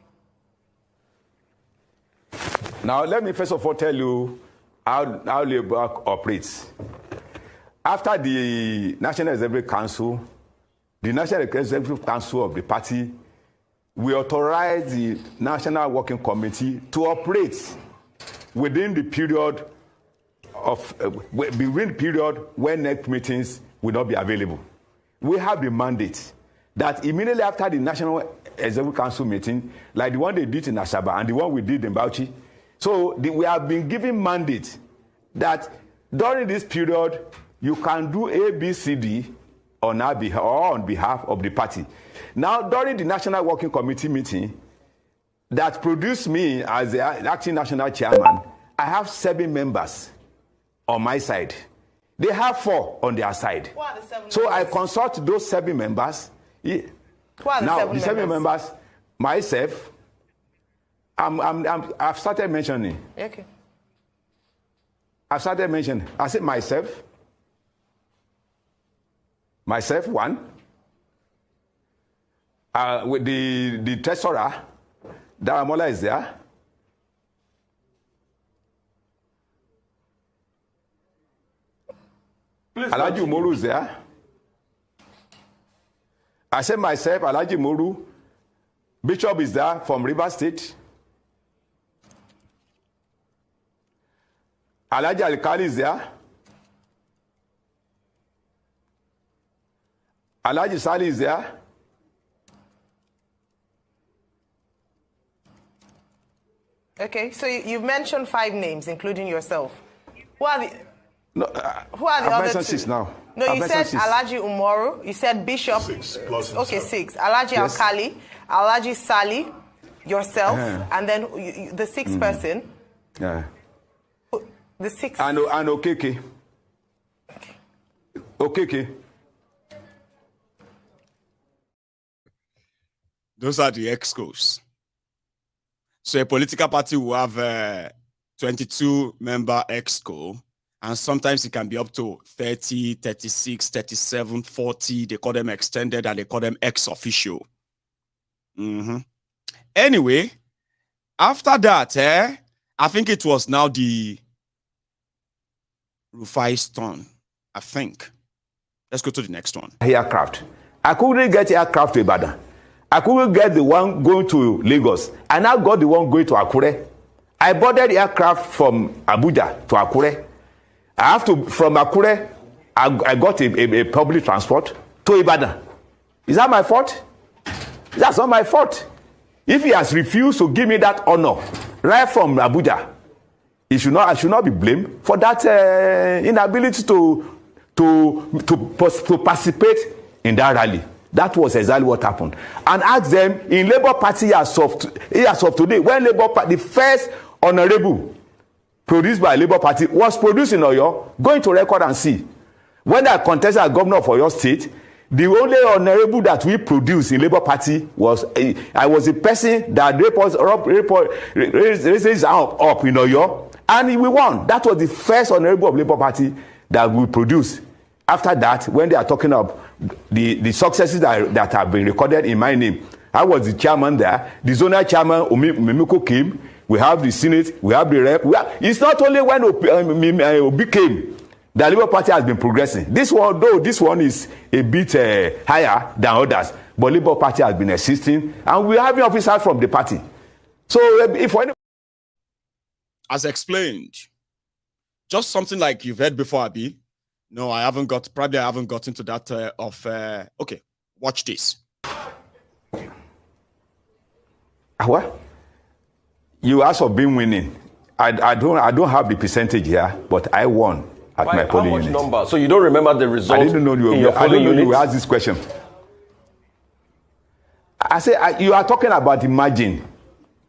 Speaker 7: Now, let me first of all tell you how Labour operates. after the National Executive Council, the National Executive Council of the party, we authorize the National Working Committee to operate within the period when next meetings will not be available. We have the mandate that immediately after the National Executive Council meeting, like the one they did in Asaba and the one we did in Bauchi, so we have been given mandate that during this period, you can do A, B, C, D on our behalf or on behalf of the party. Now, during the National Working Committee meeting that produced me as the acting national chairman, I have 7 members on my side. They have 4 on their side.
Speaker 9: Who are the 7
Speaker 7: so
Speaker 9: members?
Speaker 7: I consult those 7 members.
Speaker 9: Who are the
Speaker 7: 7 members? Myself, I've started mentioning.
Speaker 9: Okay.
Speaker 7: I've started mentioning. I said myself, 1. With the treasurer, Daramola is there. Alhaji Umoru is there. I said myself, Alhaji Umoru. Bishop is there from River State. Alhaji Alikali is there. Alhaji Sali is there.
Speaker 9: Okay, so you've mentioned 5 names, including yourself. Who are the
Speaker 7: Who
Speaker 9: are the
Speaker 7: I've
Speaker 9: other 2?
Speaker 7: 6 now.
Speaker 9: No,
Speaker 7: I've
Speaker 9: you said
Speaker 7: 6.
Speaker 9: Alhaji Umoru. You said Bishop.
Speaker 8: 6 plus
Speaker 9: Okay,
Speaker 8: himself.
Speaker 9: 6. Alhaji
Speaker 7: Yes.
Speaker 9: Alkali, Alhaji Sali, yourself, and then the 6th person.
Speaker 7: Yeah.
Speaker 9: The 6th.
Speaker 7: And Okeke. Okeke.
Speaker 3: Those are the excos. So a political party will have 22-member exco, and sometimes it can be up to 30, 36, 37, 40. They call them extended and they call them ex-officio. Anyway, after that, I think it was now the Rufai's turn, I think. Let's go to the next one.
Speaker 7: Aircraft. I couldn't get aircraft to Ibadan. I couldn't get the one going to Lagos. I now got the one going to Akure. I boarded aircraft from Abuja to Akure. I have to, from Akure, I got a public transport to Ibadan. Is that my fault? That's not my fault. If he has refused to give me that honor right from Abuja, I should not be blamed for that inability to participate in that rally. That was exactly what happened. And ask them, in Labour Party as of today, when Labour Party, the first honorable produced by Labour Party was produced in Oyo, going to record and see. When I contested as governor of Oyo State, the only honorable that we produced in Labour Party was, I was a person that raised his hand up in Oyo, and we won. That was the first honorable of Labour Party that we produced. After that, when they are talking of the successes that have been recorded in my name, I was the chairman there. The zonal chairman, Mimiko, came. We have the Senate. We have the rep. It's not only when Obi came, the Labour Party has been progressing. This one, though, this one is a bit higher than others, but Labour Party has been existing, and we are having officers from the party. So, if any,
Speaker 3: as explained, just something like you've heard before, Abi. No, I haven't got, probably I haven't gotten to that okay, watch this.
Speaker 7: What? You asked for being winning. I don't have the percentage here, but I won at my polling unit.
Speaker 8: How much number? So you don't remember the results?
Speaker 7: I didn't know you will ask this question. I say you are talking about the margin.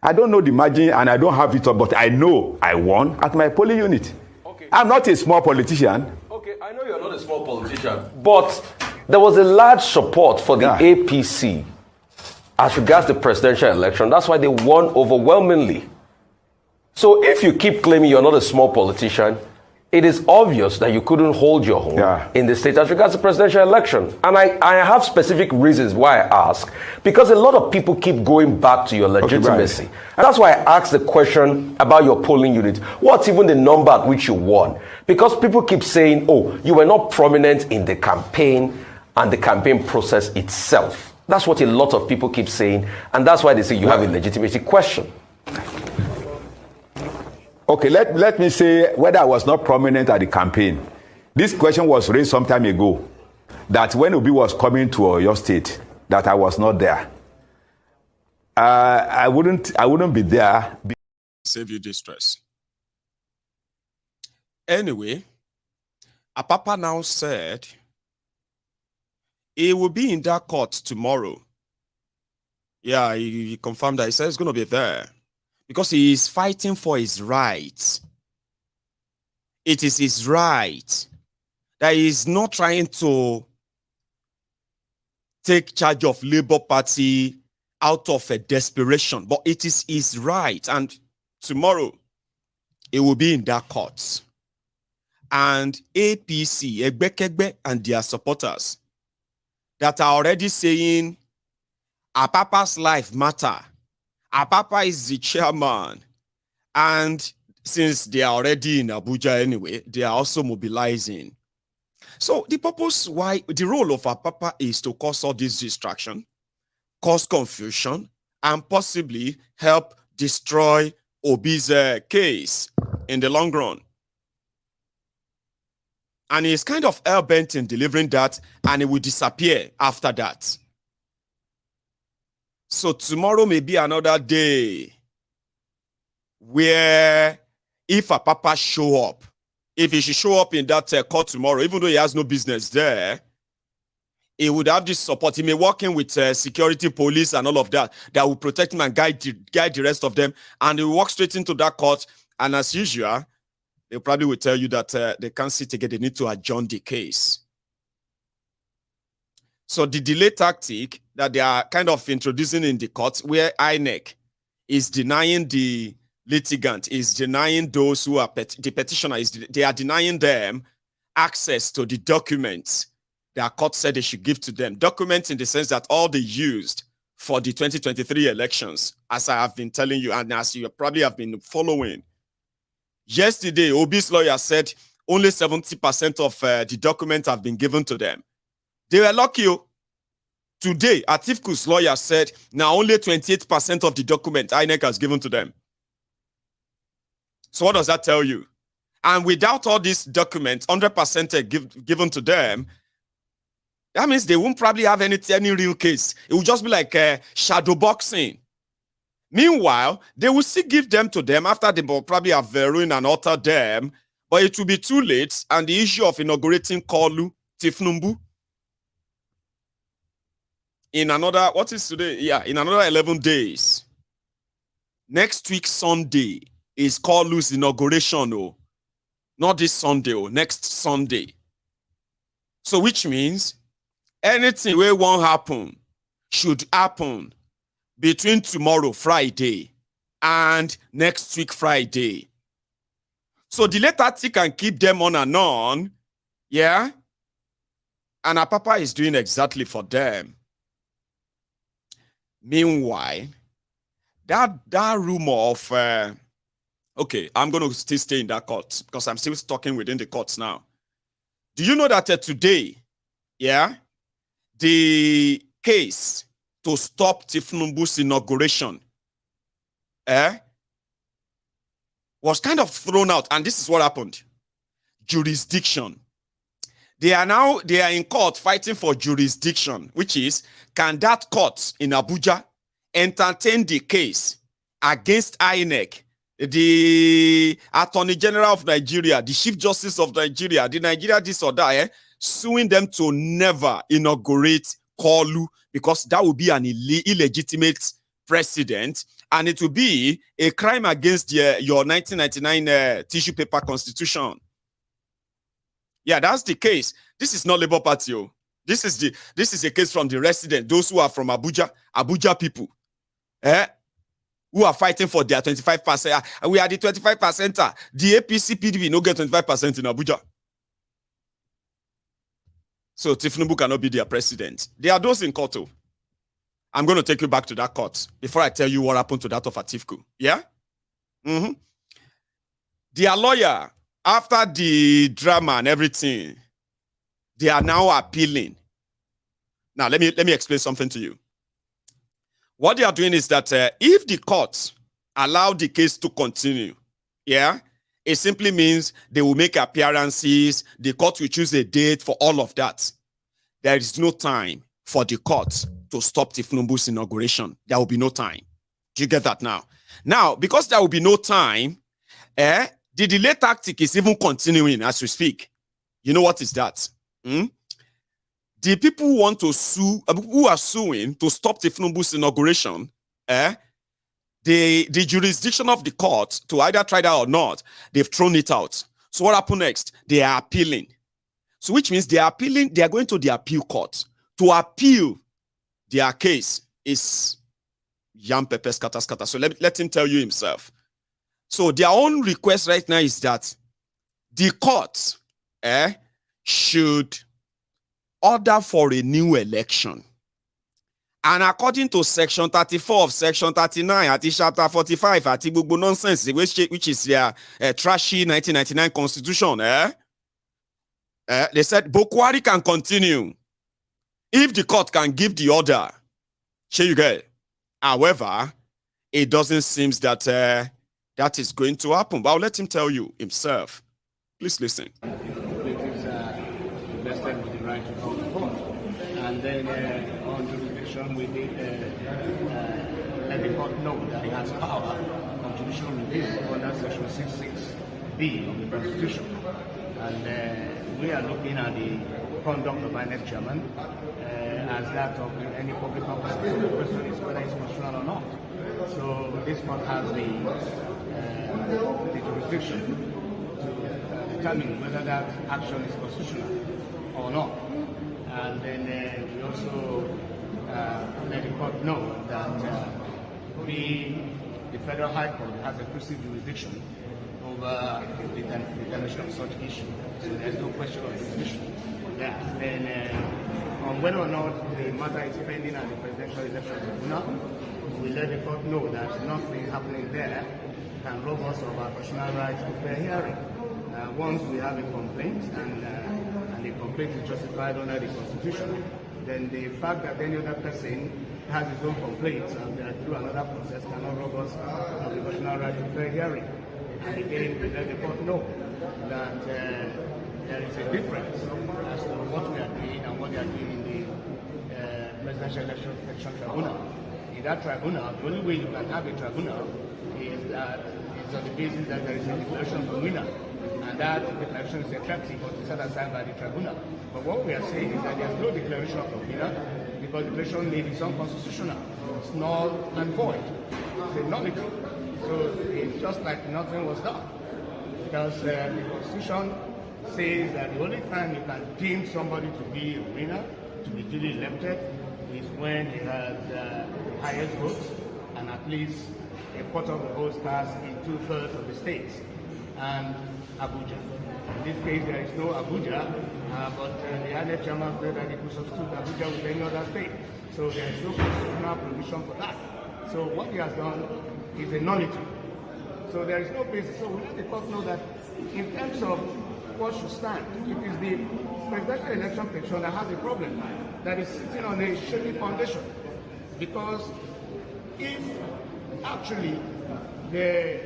Speaker 7: I don't know the margin and I don't have it, but I know I won at my polling unit. Okay. I'm not a small politician.
Speaker 8: Okay, I know you're not a small politician, but there was a large support for the APC as regards the presidential election. That's why they won overwhelmingly. So if you keep claiming you're not a small politician, it is obvious that you couldn't hold your own in the state as regards the presidential election. And I have specific reasons why I ask, because a lot of people keep going back to your legitimacy. Okay, and that's why I asked the question about your polling unit. What's even the number at which you won? Because people keep saying, oh, you were not prominent in the campaign and the campaign process itself. That's what a lot of people keep saying, and that's why they say you have a legitimacy question.
Speaker 7: Okay, let me say whether I was not prominent at the campaign. This question was raised some time ago, that when Obi was coming to your state, that I was not there. I wouldn't be there.
Speaker 3: Save you distress. Anyway, Apapa now said he will be in that court tomorrow. Yeah, he confirmed that. He said he's going to be there because he is fighting for his rights. It is his right that he is not trying to take charge of Labour Party out of a desperation, but it is his right. And tomorrow, he will be in that court. And APC, Egbekegbe, and their supporters that are already saying Apapa's life matter. Apapa is the chairman. And since they are already in Abuja anyway, they are also mobilizing. So the purpose why, the role of Apapa is to cause all this distraction, cause confusion, and possibly help destroy Obi's case in the long run. And he's kind of hell-bent in delivering that, and it will disappear after that. So tomorrow may be another day where if Apapa show up, if he should show up in that court tomorrow, even though he has no business there, he would have this support. He may walk in with security, police, and all of that will protect him and guide the rest of them. And he will walk straight into that court. And as usual, they probably will tell you that they can't sit again. They need to adjourn the case. So the delay tactic that they are kind of introducing in the court, where INEC is denying the litigant, is denying those who are the petitioner, they are denying them access to the documents that court said they should give to them. Documents in the sense that all they used for the 2023 elections, as I have been telling you, and as you probably have been following. Yesterday, Obi's lawyer said only 70% of the documents have been given to them. They were lucky. Today, Atifku's lawyer said now only 28% of the document INEC has given to them. So what does that tell you? And without all these documents, 100% given to them, that means they won't probably have any real case. It will just be like shadow boxing. Meanwhile, they will still give them to them after they will probably have ruined and altered them, but it will be too late, and the issue of inaugurating Kolu, Tifnumbu, in another, what is today? Yeah, in another 11 days. Next week, Sunday, is Kolu's inauguration, oh. Not this Sunday, oh, next Sunday. So which means anything where won't happen should happen between tomorrow, Friday, and next week, Friday. So the later can keep them on and on, yeah? And Apapa is doing exactly for them. Meanwhile, that rumor of, okay, I'm going to still stay in that court because I'm still talking within the courts now. Do you know that today, yeah, the case to stop Tifnumbu's inauguration was kind of thrown out, and this is what happened. Jurisdiction. They are in court fighting for jurisdiction, which is, can that court in Abuja entertain the case against INEC, the Attorney General of Nigeria, the Chief Justice of Nigeria, the Nigeria this or that, suing them to never inaugurate Kolu, because that would be an illegitimate precedent, and it will be a crime against your 1999 tissue paper constitution. Yeah, that's the case. This is not Labour Party. Oh. This is a case from the resident, those who are from Abuja people. who are fighting for their 25%. We are the 25%. The APC PDP no get 25% in Abuja. So Tinubu cannot be their president. There are those in court too. I'm going to take you back to that court before I tell you what happened to that of Atiku. Yeah? Their lawyer, after the drama and everything, they are now appealing. Now, let me explain something to you. What they are doing is that if the court allow the case to continue, yeah, it simply means they will make appearances, the court will choose a date for all of that. There is no time for the court to stop Tinubu's inauguration. There will be no time. Do you get that now? Now, because there will be no time, the delay tactic is even continuing as we speak. You know what is that? The people who want to sue, who are suing to stop Tinubu's inauguration, the jurisdiction of the court to either try that or not, they've thrown it out. So what happened next? They are appealing. So which means they are appealing, they are going to the appeal court. To appeal their case is yam pepper scatter scatter. So let him tell you himself. So their own request right now is that the court should order for a new election. And according to section 34 of section 39, at chapter 45, at Igbo nonsense, which is their trashy 1999 constitution, they said Buhari can continue if the court can give the order. Sure you get it. However, it doesn't seem that that is going to happen. But I'll let him tell you himself. Please listen.
Speaker 10: Vested with the right to come to court. And then on jurisdiction, we did let the court know that it has power on judicial review under section 66B of the Constitution. And we are looking at the conduct of INEC chairman as that of any public officer. So the question is whether it's constitutional or not. So this court has the jurisdiction to determine whether that action is constitutional or not. And then we also let the court know that the Federal High Court has exclusive jurisdiction over the determination of such issue. So there's no question of jurisdiction on that. Then on whether or not the matter is pending at the Presidential Election Tribunal, we let the court know that nothing happening there can rob us of our constitutional right to fair hearing. Once we have a complaint and the complaint is justified under the Constitution, then the fact that any other person has his own complaints and through another process cannot rob us of the constitutional right to fair hearing. And again, we let the court know that there is a difference as to what we are doing and what they are doing in the Presidential Election Tribunal. In that tribunal, the only way you can have a tribunal is that it's on the basis that there is a declaration of the winner. And that declaration is effective or set aside by the tribunal. But what we are saying is that there's no declaration of the winner because the declaration made is unconstitutional. It's null and void. It's a nullity. So it's just like nothing was done. Because the Constitution says that the only time you can deem somebody to be a winner, to be duly elected, is when he has the highest votes and at least a quarter of the votes cast in 2/3 of the states and Abuja. In this case, there is no Abuja, but the INEC chairman said that he could substitute Abuja with any other state. So there is no constitutional provision for that. So what he has done is a nullity. So there is no basis. So we let the court know that in terms of what should stand, it is the presidential election petition that has a problem, that is sitting on a shaky foundation. Because if actually the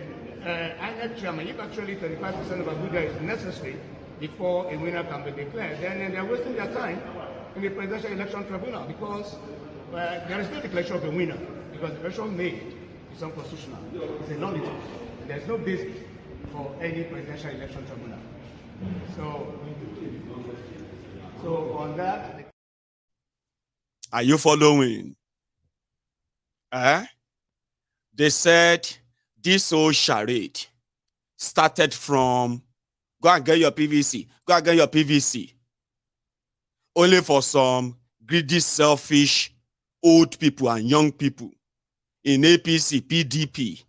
Speaker 10: INEC chairman, if actually 35% of Abuja is necessary before a winner can be declared, then they're wasting their time in the Presidential Election Tribunal because there is no declaration of a winner because the election made is unconstitutional. It's a nullity. There's no basis for any Presidential Election Tribunal. So on that...
Speaker 3: Are you following? They said this whole charade started from go and get your PVC, go and get your PVC. Only for some greedy, selfish, old people and young people in APC, PDP,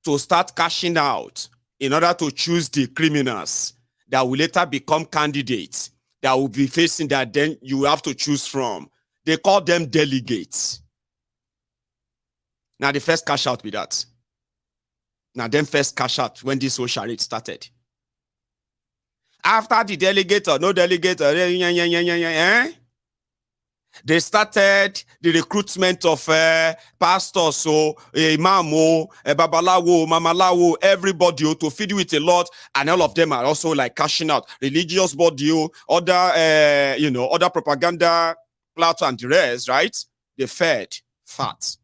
Speaker 3: to start cashing out in order to choose the criminals that will later become candidates that will be facing that then you have to choose from. They call them delegates. Now the first cash out be that. Now them first cash out when this whole charade started. After the delegate or no delegate, they started the recruitment of pastors, so imam, babalawo, mamalawo, everybody to feed you with a lot, and all of them are also like cashing out. Religious body, other other propaganda platforms and the rest, right? They fed fat.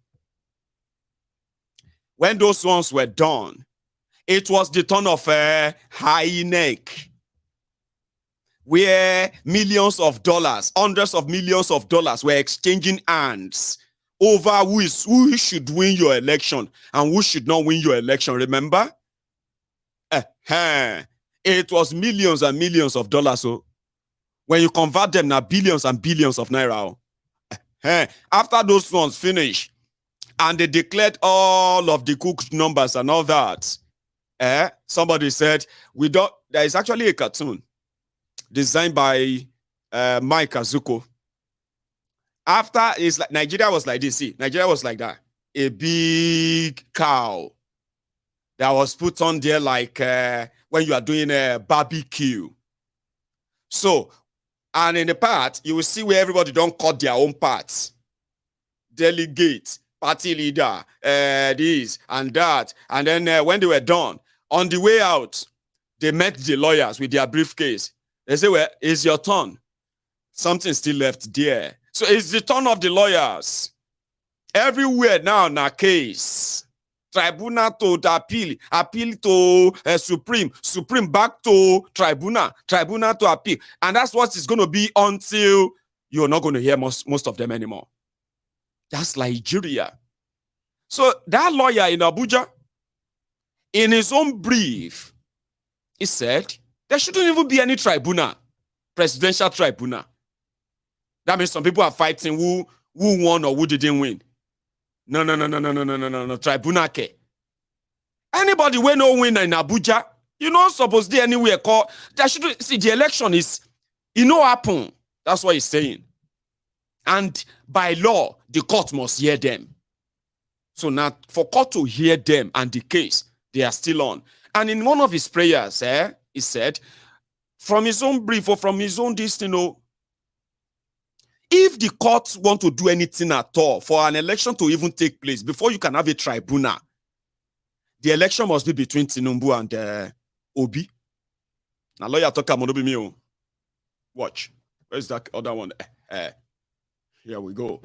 Speaker 3: When those ones were done, it was the turn of high neck, where millions of dollars, hundreds of millions of dollars were exchanging hands over who should win your election and who should not win your election. Remember? It was millions and millions of dollars. So when you convert them now, billions and billions of naira. After those ones finish, and they declared all of the cooked numbers and all that, somebody said, there is actually a cartoon designed by Mike Azuko. After, it's like Nigeria was like this. See, Nigeria was like that. A big cow that was put on there like when you are doing a barbecue. So, and in the part, you will see where everybody don't cut their own parts. Delegate, party leader, this and that. And then when they were done, on the way out, they met the lawyers with their briefcase. They say, well, it's your turn. Something still left there. So it's the turn of the lawyers. Everywhere now in a case. Tribunal to the appeal to Supreme back to tribunal to appeal. And that's what it's going to be until you're not going to hear most of them anymore. That's Nigeria. So that lawyer in Abuja, in his own brief, he said, there shouldn't even be any tribunal, presidential tribunal. That means some people are fighting who won or who didn't win. No, tribunal ke. Anybody when no win in Abuja, you know, supposed to anywhere call. There should see the election is, happen. That's what he's saying. And by law, the court must hear them. So now for court to hear them and the case, they are still on. And in one of his prayers, he said, from his own brief or from his own destiny, if the courts want to do anything at all for an election to even take place, before you can have a tribunal, the election must be between Tinubu and Obi. Now, lawyer talk about me. Watch. Where's that other one? Here we go.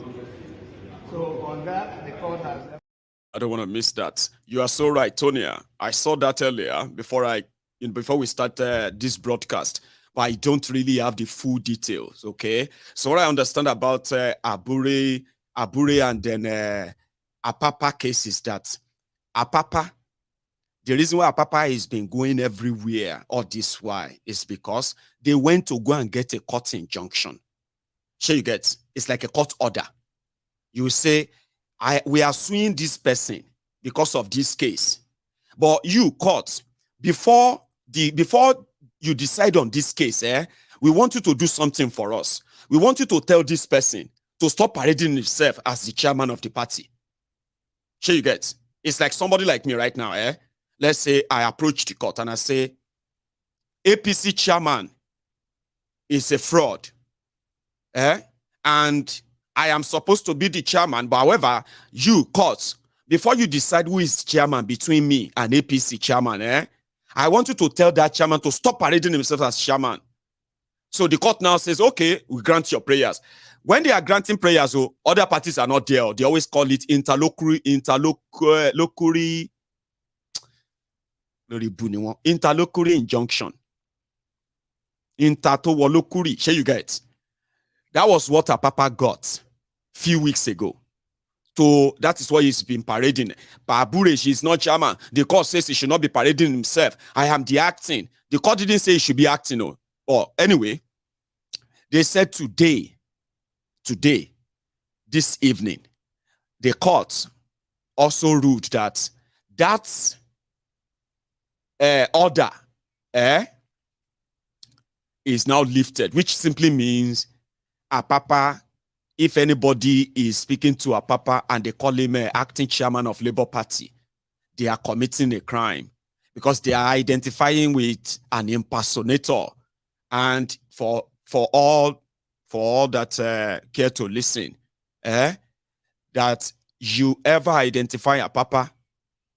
Speaker 10: So on that, the court has...
Speaker 3: I don't want to miss that. You are so right, Tonya. I saw that earlier before we start this broadcast, but I don't really have the full details. Okay, so what I understand about Abure and then Apapa case is that Apapa, the reason why Apapa has been going everywhere all this while is because they went to go and get a court injunction. Sure, you get it's like a court order. You say, we are suing this person because of this case. But you, court, before you decide on this case, we want you to do something for us. We want you to tell this person to stop parading himself as the chairman of the party. Sure, you get? It's like somebody like me right now, Let's say I approach the court and I say, APC chairman is a fraud. And I am supposed to be the chairman, but however, you, court, before you decide who is chairman between me and APC chairman, I want you to tell that chairman to stop parading himself as chairman. So the court now says, okay, we grant your prayers. When they are granting prayers, other parties are not there. They always call it interlocutory injunction. Intertowolokuri. Share you get. That was what Apapa got few weeks ago. So that is why he's been parading. But Abure, she's not chairman. The court says he should not be parading himself. I am the acting. The court didn't say he should be acting. Or anyway, they said today, this evening, the court also ruled that that order is now lifted, which simply means Apapa, if anybody is speaking to Apapa and they call him acting chairman of Labour Party, they are committing a crime because they are identifying with an impersonator. And for all that care to listen, that you ever identify Apapa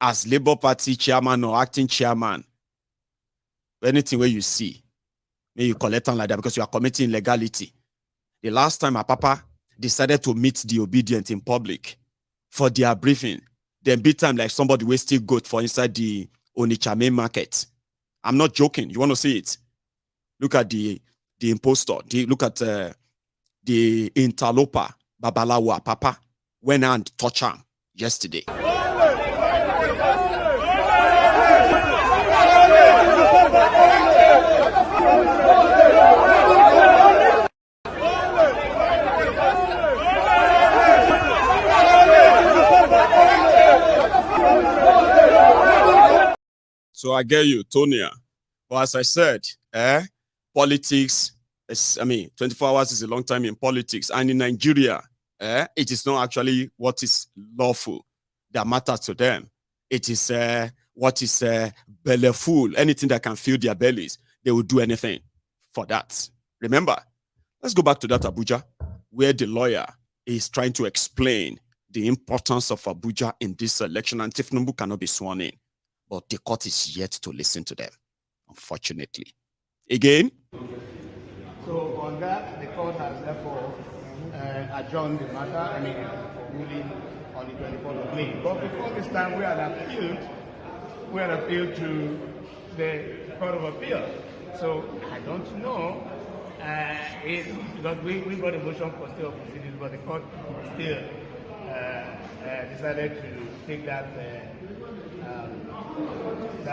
Speaker 3: as Labour Party chairman or acting chairman, anything where you see, may you collect on like that because you are committing illegality. The last time Apapa decided to meet the obedient in public for their briefing, then beat time like somebody wasting goat for inside the Onitsha main market. I'm not joking. You want to see it? Look at the impostor. Look at the interloper, Babalawo Apapa, went and touched him yesterday. So I get you, Tonia. But as I said, politics, 24 hours is a long time in politics. And in Nigeria, it is not actually what is lawful that matters to them. It is what is bellyful. Anything that can fill their bellies, they will do anything for that. Remember, let's go back to that Abuja, where the lawyer is trying to explain the importance of Abuja in this election, and Tinubu cannot be sworn in. But the court is yet to listen to them, unfortunately. Again?
Speaker 10: So on that, the court has therefore adjourned the matter, ruling on the 24th of May. But before this time, we had appealed to the Court of Appeal. So I don't know, because we got a motion for stay of proceedings, but the court still decided to take that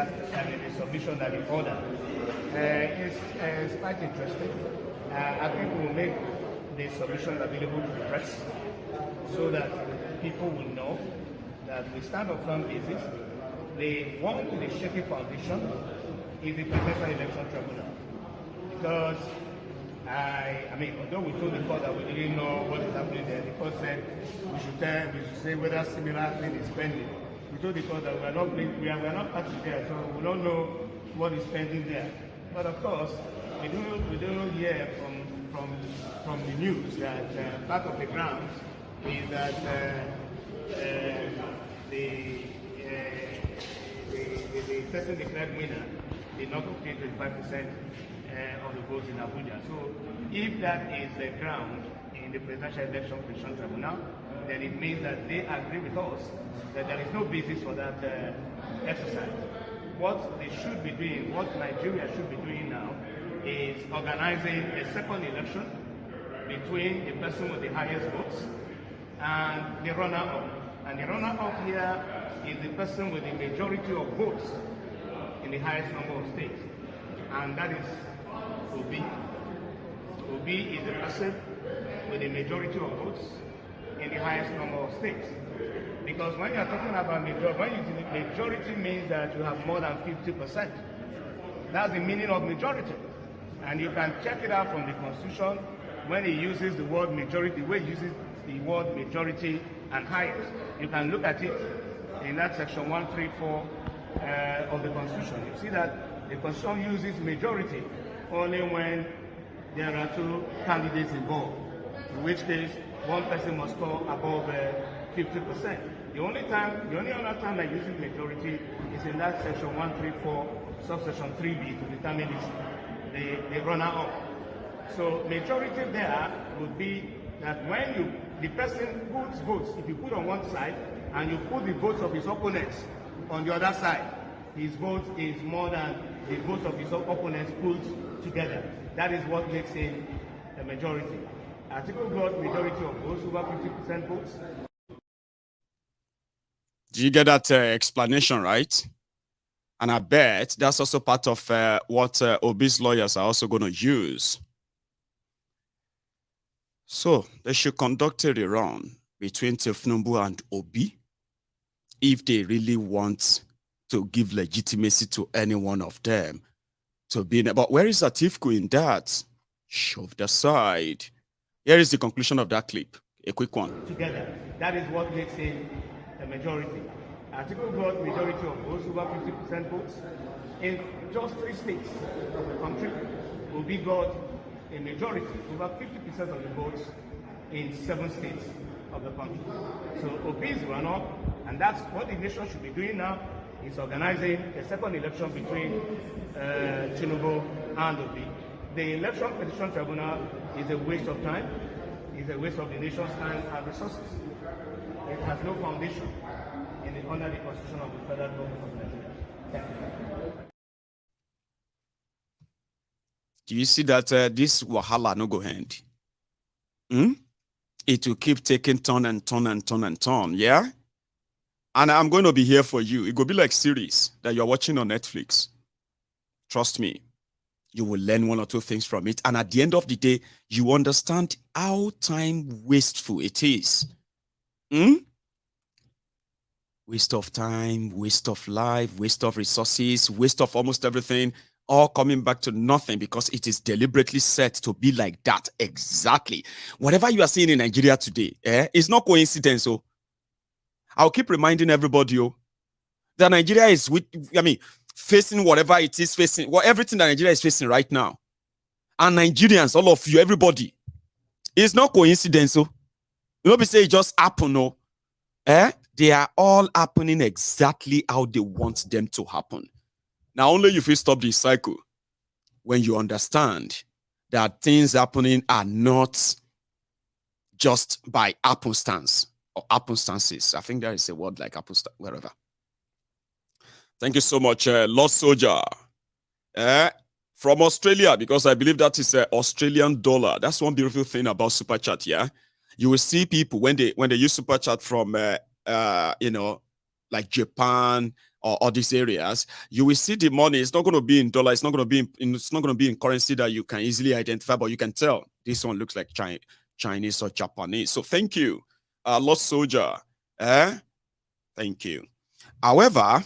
Speaker 10: the submission that it ordered. It's quite interesting. I think we'll make the submission available to the press so that people will know that we stand on firm basis. The one with the shaky foundation is the Presidential Election Tribunal. Because although we told the court that we didn't know what is happening there, the court said we should say whether similar thing is pending. We told the court that we are not parties there, so we don't know what is pending there. But of course, we don't hear from the news that part of the grounds is that the person declared winner did not obtain 25% of the votes in Abuja. So if that is the ground in the Presidential Election Commission Tribunal, then it means that they agree with us that there is no basis for that exercise. What they should be doing, what Nigeria should be doing now, is organizing a second election between the person with the highest votes and the runner-up. And the runner-up here is the person with the majority of votes in the highest number of states. And that is Obi. Obi is the person with the majority of votes in the highest number of states. Because when you are talking about majority means that you have more than 50%. That's the meaning of majority. And you can check it out from the Constitution when it uses the word majority, the way it uses the word majority and highest. You can look at it in that section 134 of the Constitution. You see that the Constitution uses majority only when there are two candidates involved, in which case one person must score above 50%. The only other time that uses majority is in that section 134, subsection 3B, to determine the runner-up. So majority there would be that when the person puts votes, if you put on one side and you put the votes of his opponents on the other side, his vote is more than the votes of his opponents put together. That is what makes him a majority. Article got majority of votes, over 50% votes.
Speaker 3: Do you get that explanation, right? And I bet that's also part of what Obi's lawyers are also going to use. So they should conduct a rerun between Tinubu and Obi, if they really want to give legitimacy to any one of them to be in. But where is Atiku in that? Shoved aside. Here is the conclusion of that clip. A quick one.
Speaker 10: Together, that is what makes him a majority. Atiku got majority of votes, over 50% votes, in just 3 states of the country. Obi got a majority, over 50% of the votes, in 7 states of the country. So Obi is run-up, and that's what the nation should be doing now, is organizing a second election between Tinubu and Obi. The Election Petition Tribunal is a waste of time, is a waste of the nation's time and resources. It has no foundation under the Constitution of the Federal Government of Nigeria. Thank you.
Speaker 3: Do you see that this wahala no go end? It will keep taking turn and turn and turn and turn, yeah? And I'm going to be here for you. It will be like series that you're watching on Netflix. Trust me, you will learn 1 or 2 things from it. And at the end of the day, you understand how time wasteful it is. Waste of time, waste of life, waste of resources, waste of almost everything, all coming back to nothing because it is deliberately set to be like that. Exactly. Whatever you are seeing in Nigeria today, it's not coincidence. Oh, I'll keep reminding everybody that Nigeria is facing whatever it is facing, everything that Nigeria is facing right now. And Nigerians, all of you, everybody, it's not coincidence. Oh, you know, be say it just happen. No, they are all happening exactly how they want them to happen. Now, only if you stop this cycle when you understand that things happening are not just by happenstance or happenstances. I think there is a word like happenstance, wherever. Thank you so much, Lost Soldier. From Australia, because I believe that is an Australian dollar. That's one beautiful thing about Super Chat, yeah? You will see people, when they use Super Chat from, like Japan, or these areas, you will see the money. It's not going to be in dollar. It's not going to be in currency that you can easily identify, but you can tell this one looks like Chinese or Japanese. So thank you, Lost Soldier. Thank you. However,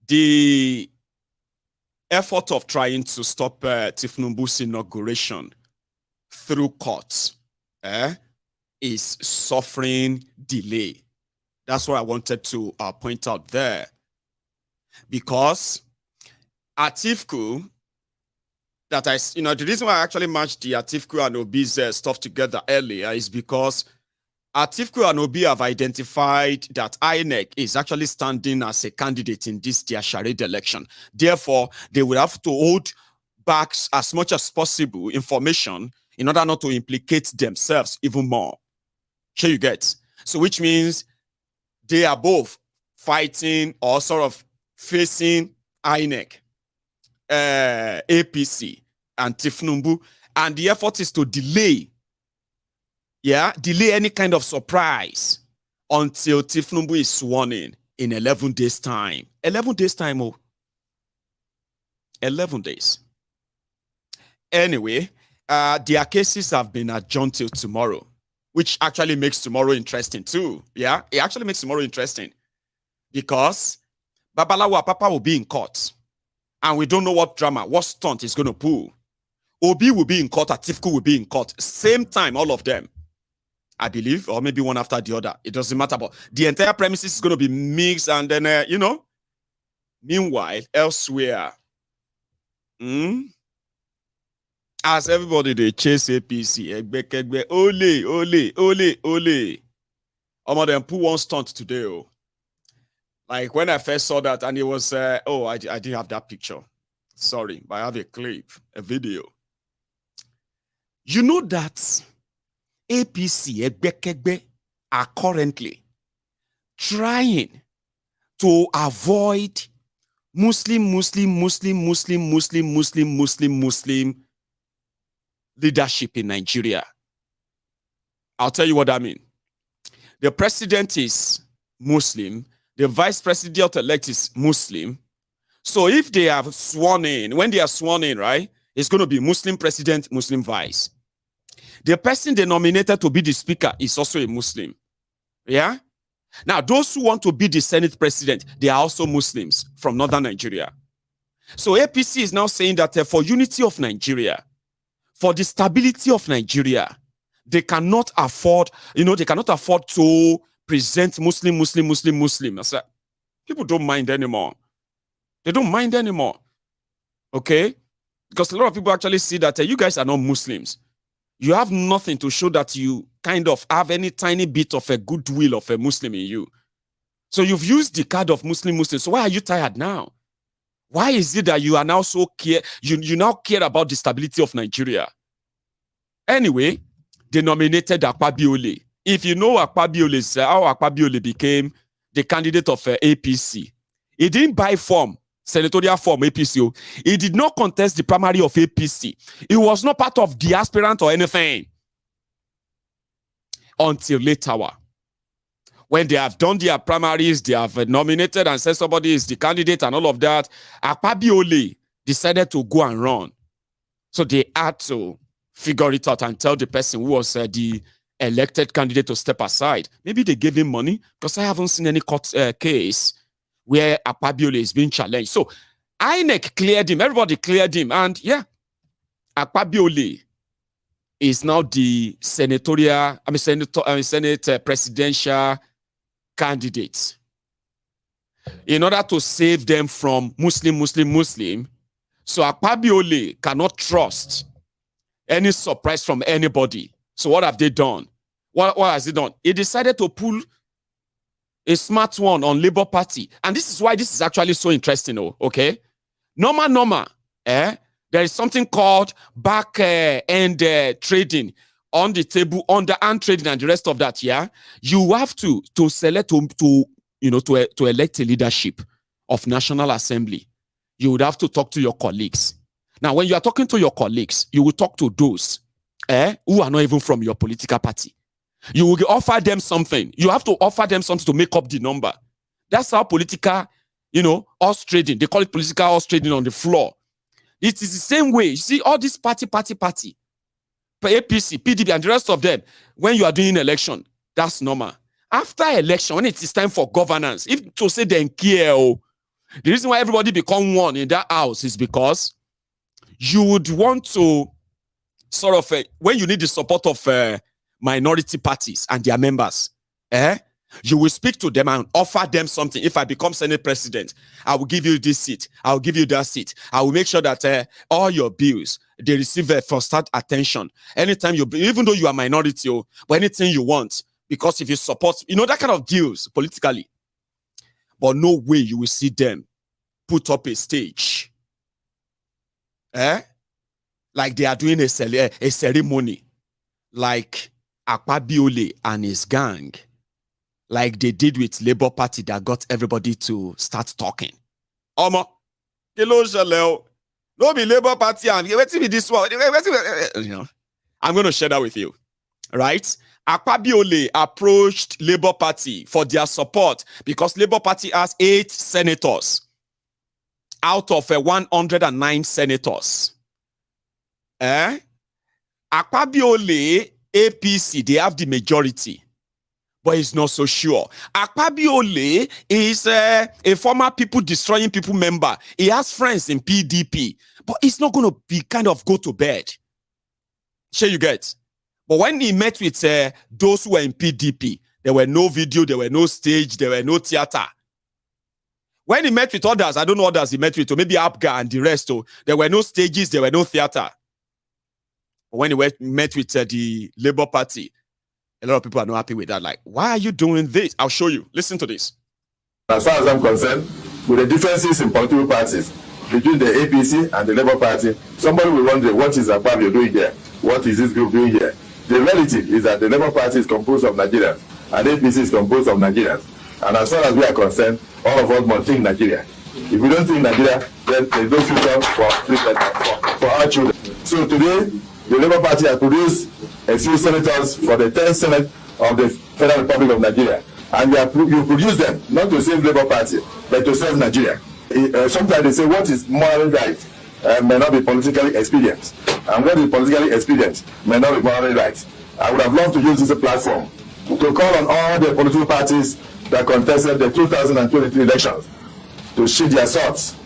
Speaker 3: the effort of trying to stop Tinubu's inauguration through courts is suffering delay. That's what I wanted to point out there. Because Atiku, the reason why I actually matched the Atiku and Obi's stuff together earlier is because Atiku and Obi have identified that INEC is actually standing as a candidate in this their charade election. Therefore, they will have to hold back as much as possible information in order not to implicate themselves even more. Sure you get? So which means they are both fighting or sort of facing INEC, APC, and Tinubu. And the effort is to delay any kind of surprise until Tinubu is sworn in 11 days' time. 11 days' time, 11 days. Anyway, their cases have been adjourned till tomorrow, which actually makes tomorrow interesting too. Yeah, it actually makes tomorrow interesting because Babalawo Apapa will be in court and we don't know what drama, what stunt is going to pull. Obi will be in court, Atiku will be in court. Same time, all of them, I believe, or maybe one after the other. It doesn't matter, but the entire premises is going to be mixed and then, meanwhile, elsewhere, as everybody they chase APC, ole. Them put one stunt today. Oh. Like when I first saw that, and it was I didn't have that picture. Sorry, but I have a clip, a video. You know that APC are currently trying to avoid Muslim leadership in Nigeria. I'll tell you what I mean. The president is Muslim. The vice president-elect is Muslim. So if they are sworn in, when they are sworn in, right, it's going to be Muslim president, Muslim vice. the person they nominated to be the speaker is also a Muslim. Yeah? Now, those who want to be the Senate president, they are also Muslims from northern Nigeria. So APC is now saying that for unity of Nigeria, for the stability of Nigeria, they cannot afford, they cannot afford to present Muslim. People don't mind anymore. They don't mind anymore. Okay? Because a lot of people actually see that you guys are not Muslims. You have nothing to show that you kind of have any tiny bit of a goodwill of a Muslim in you. So you've used the card of Muslim. So why are you tired now? Why is it that you are now so care? You now care about the stability of Nigeria? Anyway, they nominated Akpabiole. If you know Akpabiole, how Akpabiole became the candidate of APC, he didn't buy form. Senatorial form APC. He did not contest the primary of APC. He was not part of the aspirant or anything until later. When they have done their primaries, they have nominated and said somebody is the candidate and all of that, Akpabiole decided to go and run. So they had to figure it out and tell the person who was the elected candidate to step aside. Maybe they gave him money, because I haven't seen any court case where Akpabiole is being challenged. So INEC cleared him, everybody cleared him, and yeah, Akpabiole is now the Senate presidential candidate. In order to save them from Muslim, so Akpabiole cannot trust any surprise from anybody. So what have they done? What has he done? He decided to pull a smart one on Labour Party. And this is why this is actually so interesting, okay? Normal, there is something called back-end trading on the table, underhand trading and the rest of that, yeah? You have to select, to elect a leadership of National Assembly. You would have to talk to your colleagues. Now, when you are talking to your colleagues, you will talk to those who are not even from your political party. You will offer them something. You have to offer them something to make up the number. That's how political, horse trading. They call it political horse trading on the floor. It is the same way. You see, all this party, APC, PDP, and the rest of them, when you are doing election, that's normal. After election, when it is time for governance, if to say they care, the reason why everybody become one in that house is because you would want to sort of, when you need the support of minority parties and their members, you will speak to them and offer them something. If I become Senate president, I will give you this seat. I will give you that seat. I will make sure that all your bills, they receive first-hand attention. Anytime even though you are minority, but anything you want, because if you support, that kind of deals politically. But no way you will see them put up a stage. Like they are doing a ceremony. Like Akpabiole and his gang, like they did with Labour Party that got everybody to start talking. No be Labour Party and this one. I'm going to share that with you, right? Akpabiole approached Labour Party for their support because Labour Party has 8 senators out of 109 senators. Akpabiole, APC, they have the majority, but he's not so sure. Akpabiole is a former people destroying people member. He has friends in PDP, but he's not going to be kind of go to bed. Sure you get? But when he met with those who were in PDP, there were no video, there were no stage, there were no theater. When he met with others, I don't know others he met with, or maybe Abga and the rest, there were no stages, there were no theater. When he met with the Labour Party, a lot of people are not happy with that. Like, why are you doing this? I'll show you. Listen to this.
Speaker 11: As far as I'm concerned, with the differences in political parties between the APC and the Labour Party, somebody will wonder, what is Akpabiole doing here? What is this group doing here? The reality is that the Labour Party is composed of Nigerians, and APC is composed of Nigerians. And as far as we are concerned, all of us must think Nigeria. If we don't think Nigeria, then there's no future for our children. So today, the Labour Party has produced a few senators for the 10th Senate of the Federal Republic of Nigeria. And you produce them, not to save Labour Party, but to save Nigeria. Sometimes they say, what is morally right? may not be politically expedient. And what is politically expedient may not be morally right. I would have loved to use this platform to call on all the political parties that contested the 2023 elections to sheath their swords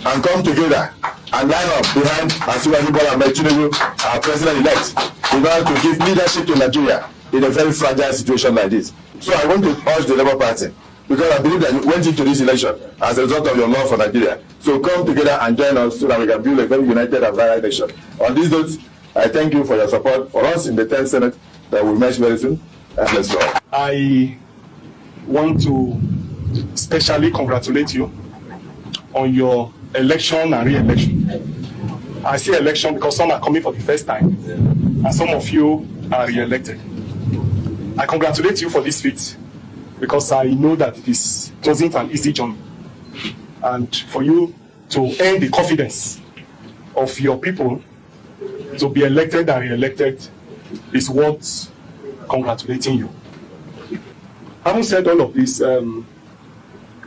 Speaker 11: and come together and line up behind Tinubu, our president-elect, in order to give leadership to Nigeria in a very fragile situation like this. So I want to urge the Labour Party, because I believe that you went into this election as a result of your love for Nigeria. So come together and join us so that we can build a very united and vibrant nation. On this note, I thank you for your support for us in the 10th Senate that will meet very soon. And let's go.
Speaker 12: I want to especially congratulate you on your election and re-election. I say election because some are coming for the first time and some of you are re-elected. I congratulate you for this feat because I know that it wasn't an easy journey. And for you to earn the confidence of your people to be elected and re-elected is worth congratulating you. Having said all of this,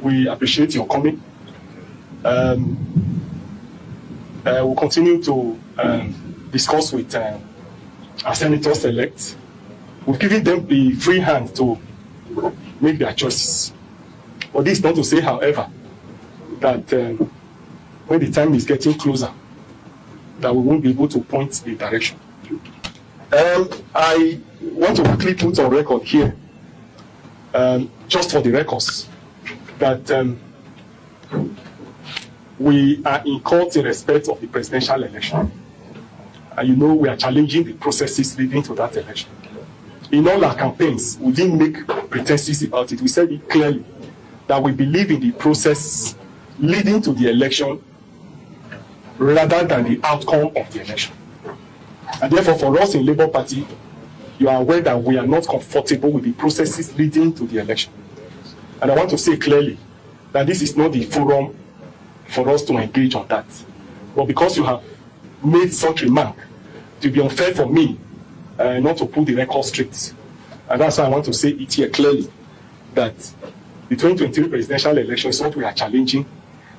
Speaker 12: we appreciate your coming. We'll continue to discuss with our senators-elect. We've given them the free hand to make their choices. But this is not to say, however, that when the time is getting closer, that we won't be able to point the direction. I want to quickly put on record here, just for the records, that we are in court in respect of the presidential election. And you know we are challenging the processes leading to that election. In all our campaigns, we didn't make pretenses about it. We said it clearly that we believe in the process leading to the election rather than the outcome of the election. And therefore, for us in Labour Party, you are aware that we are not comfortable with the processes leading to the election. And I want to say clearly that this is not the forum for us to engage on that. But because you have made such remark, it will be unfair for me not to put the record straight. And that's why I want to say it here clearly, that the 2023 presidential election is what we are challenging.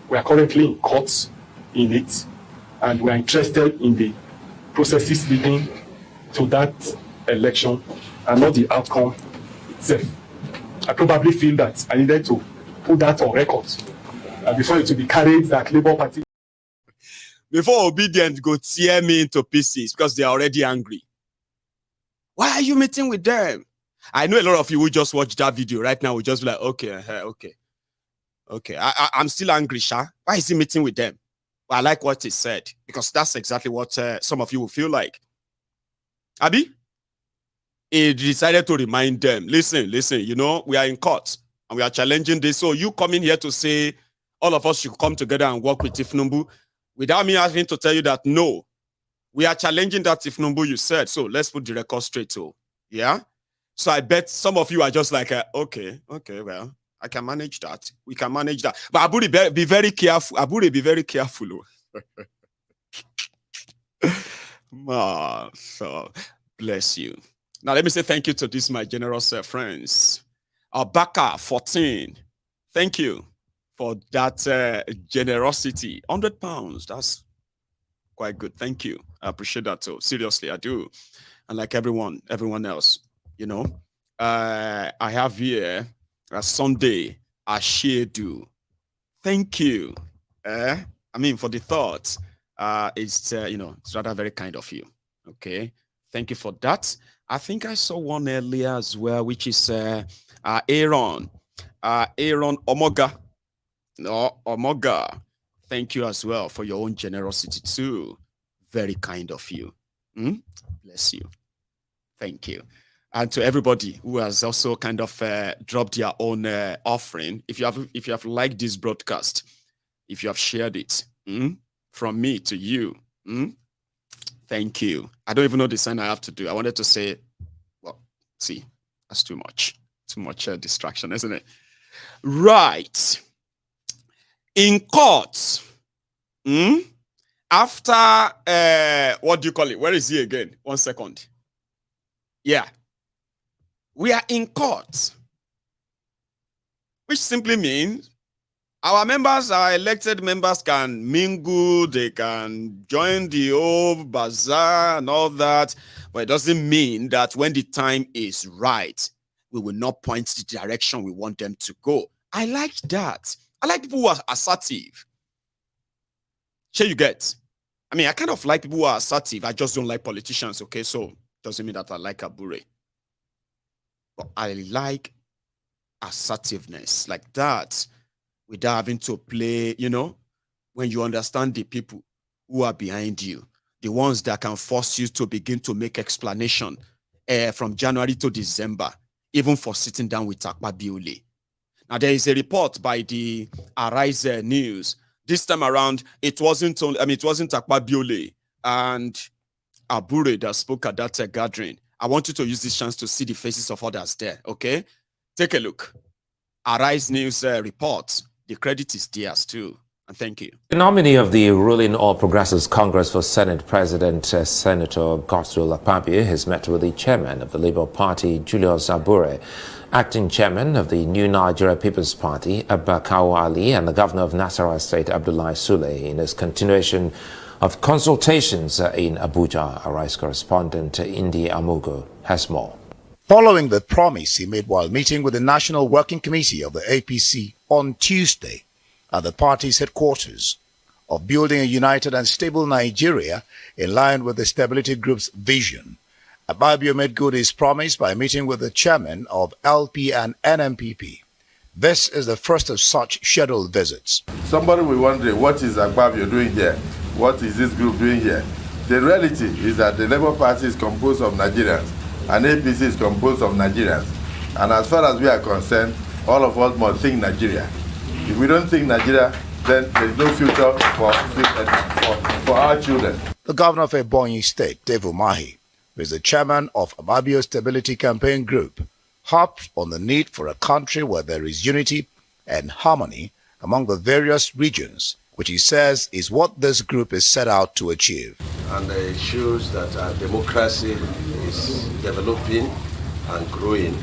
Speaker 12: We are currently in courts in it, and we are interested in the processes leading to that election and not the outcome itself. I probably feel that I needed to put that on record before it will be carried that Labour Party.
Speaker 3: Before obedient go tear me into pieces because they are already angry. Why are you meeting with them? I know a lot of you who just watched that video right now will just be like, okay. I'm still angry, Sha. Why is he meeting with them? Well, I like what he said because that's exactly what some of you will feel like. Abi? He decided to remind them, listen, you know, we are in court and we are challenging this. So you coming here to say all of us should come together and work with Tinubu without me having to tell you that, no, we are challenging that Tinubu you said. So let's put the record straight. So, yeah. So I bet some of you are just like, okay, well, I can manage that. We can manage that. But Aburi, be very careful. Aburi, be very careful. So, bless you. Now, let me say thank you to these my generous friends. Baka 14. Thank you for that generosity. £100. That's quite good. Thank you. I appreciate that too. Seriously, I do. And like everyone else, you know, I have here a Sunday Ashedu. Thank you. I mean, for the thought. It's you know, it's rather very kind of you. Okay. Thank you for that. I think I saw one earlier as well, which is Aaron Omoga. No, Omoga. Thank you as well for your own generosity too. Very kind of you. Bless you. Thank you. And to everybody who has also kind of dropped their own offering, if you have liked this broadcast, if you have shared it, from me to you, thank you. I don't even know the sign I have to do. I wanted to say, well, see, that's too much distraction, isn't it? Right. In court, after what do you call it? Where is he again? 1 second. Yeah. We are in court, which simply means Our members, our elected members can mingle, they can join the old bazaar and all that, but it doesn't mean that when the time is right, we will not point the direction we want them to go. I like that. I like people who are assertive. Sure you get? I mean, I kind of like people who are assertive. I just don't like politicians, okay? So doesn't mean that I like Abure. But I like assertiveness like that without having to play, you know, when you understand the people who are behind you, the ones that can force you to begin to make explanation from January to December, even for sitting down with Akpabio. Now, there is a report by the Arise News. This time around, it wasn't only, it wasn't Akpabio and Abure that spoke at that gathering. I want you to use this chance to see the faces of others there, okay? Take a look. Arise News report. The credit is theirs too. And thank you.
Speaker 13: The nominee of the ruling All Progressives Congress for Senate President, Senator Godswill Akpabio, has met with the chairman of the Labour Party, Julius Abure, acting chairman of the New Nigeria People's Party, Abba Kawu Ali, and the governor of Nasarawa State, Abdullahi Sule, in his continuation of consultations in Abuja. Arise correspondent Indi Amugo has more.
Speaker 14: Following the promise he made while meeting with the National Working Committee of the APC on Tuesday at the party's headquarters of building a united and stable Nigeria in line with the Stability Group's vision, Akpabio made good his promise by meeting with the chairman of LP and NMPP. This is the first of such scheduled visits.
Speaker 11: Somebody will wonder, what is Akpabio doing here? What is this group doing here? The reality is that the Labour Party is composed of Nigerians and APC is composed of Nigerians. And as far as we are concerned, all of us must think Nigeria. If we don't think Nigeria, then there is no future for our children.
Speaker 14: The governor of Ebonyi State, Deborah, who is the chairman of Akpabio's Stability Campaign Group, harped on the need for a country where there is unity and harmony among the various regions, which he says is what this group is set out to achieve.
Speaker 15: And it shows that our democracy is developing and growing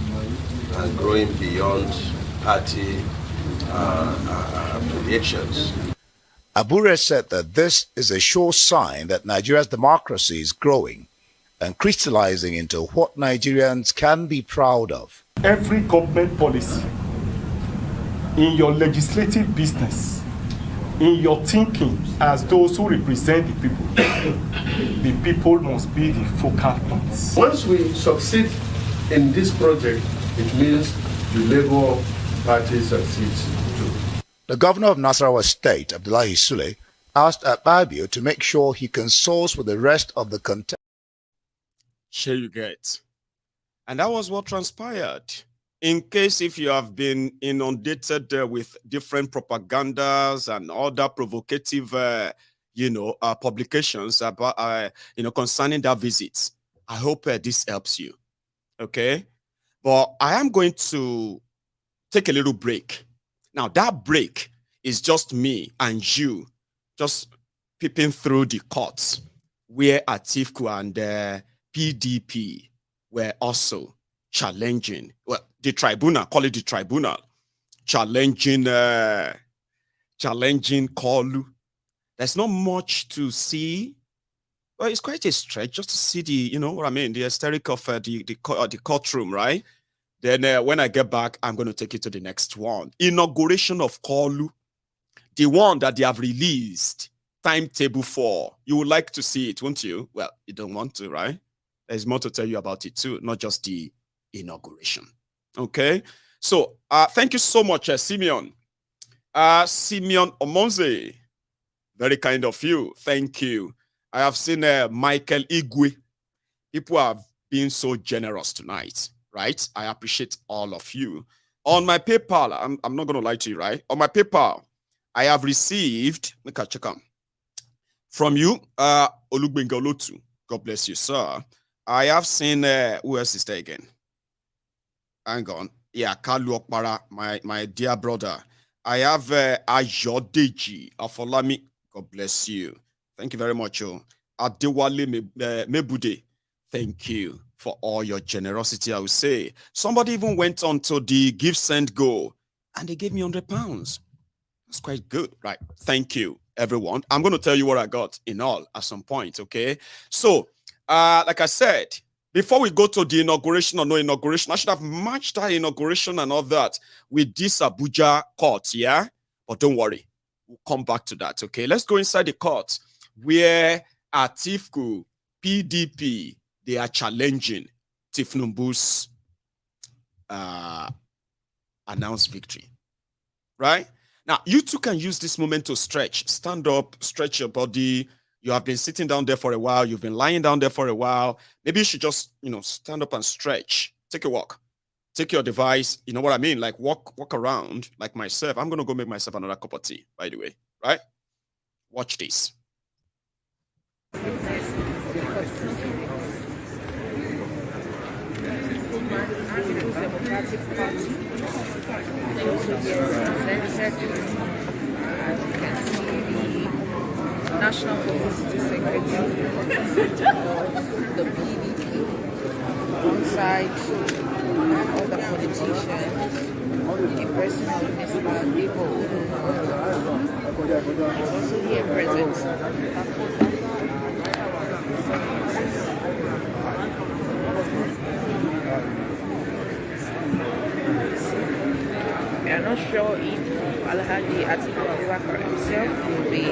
Speaker 15: beyond party affiliations.
Speaker 14: Abure said that this is a sure sign that Nigeria's democracy is growing and crystallizing into what Nigerians can be proud of.
Speaker 12: Every government policy, in your legislative business, in your thinking as those who represent the people must be the focal points.
Speaker 15: Once we succeed in this project, it means the Labour Party succeeds too.
Speaker 14: The governor of Nasarawa State, Abdullahi Sule, asked Akpabio to make sure he consults with the rest of the contestants.
Speaker 3: Sure you get. And that was what transpired. In case if you have been inundated with different propagandas and other provocative, publications about, concerning that visit, I hope this helps you. Okay? But I am going to take a little break. Now, that break is just me and you just peeping through the courts where Atiku and PDP were also challenging, well, the tribunal, call it the tribunal, challenging Kolu. There's not much to see. Well, it's quite a stretch just to see the, the aesthetic of the courtroom, right? Then when I get back, I'm going to take you to the next one. Inauguration of Kolu, the one that they have released timetable for. You would like to see it, won't you? Well, you don't want to, right? There's more to tell you about it too, not just the inauguration. Okay? So, thank you so much, Simeon. Simeon Omonze, very kind of you. Thank you. I have seen Michael Igwe. People have been so generous tonight, right? I appreciate all of you. On my PayPal, I'm not going to lie to you, right? On my PayPal, I have received, make a check out, from you, Olugbengolotu. God bless you, sir. I have seen, who else is there again? Hang on. Yeah, Kalu Okpara, my dear brother. I have Ayodeji Afolami. God bless you. Thank you very much. Adewale Mebude. Thank you for all your generosity, I would say. Somebody even went on to the Give, Send, Go, and they gave me £100. That's quite good, right? Thank you, everyone. I'm going to tell you what I got in all at some point, okay? So, like I said, before we go to the inauguration or no inauguration, I should have matched that inauguration and all that with this Abuja court, yeah? But don't worry, we'll come back to that, okay? Let's go inside the court where Atiku, PDP, they are challenging Tinubu's announced victory, right? Now, you too can use this moment to stretch. Stand up, stretch your body. You have been sitting down there for a while. You've been lying down there for a while. Maybe you should just, stand up and stretch. Take a walk. Take your device. You know what I mean? Like walk around like myself. I'm going to go make myself another cup of tea, by the way, right? Watch this.
Speaker 16: People's Democratic Party represented, as you can see, the National Publicity Secretary of the PDP, alongside other politicians, a person of Mr. Deborah is also here present. We are not sure if Alhaji Atiku Abubakar himself will be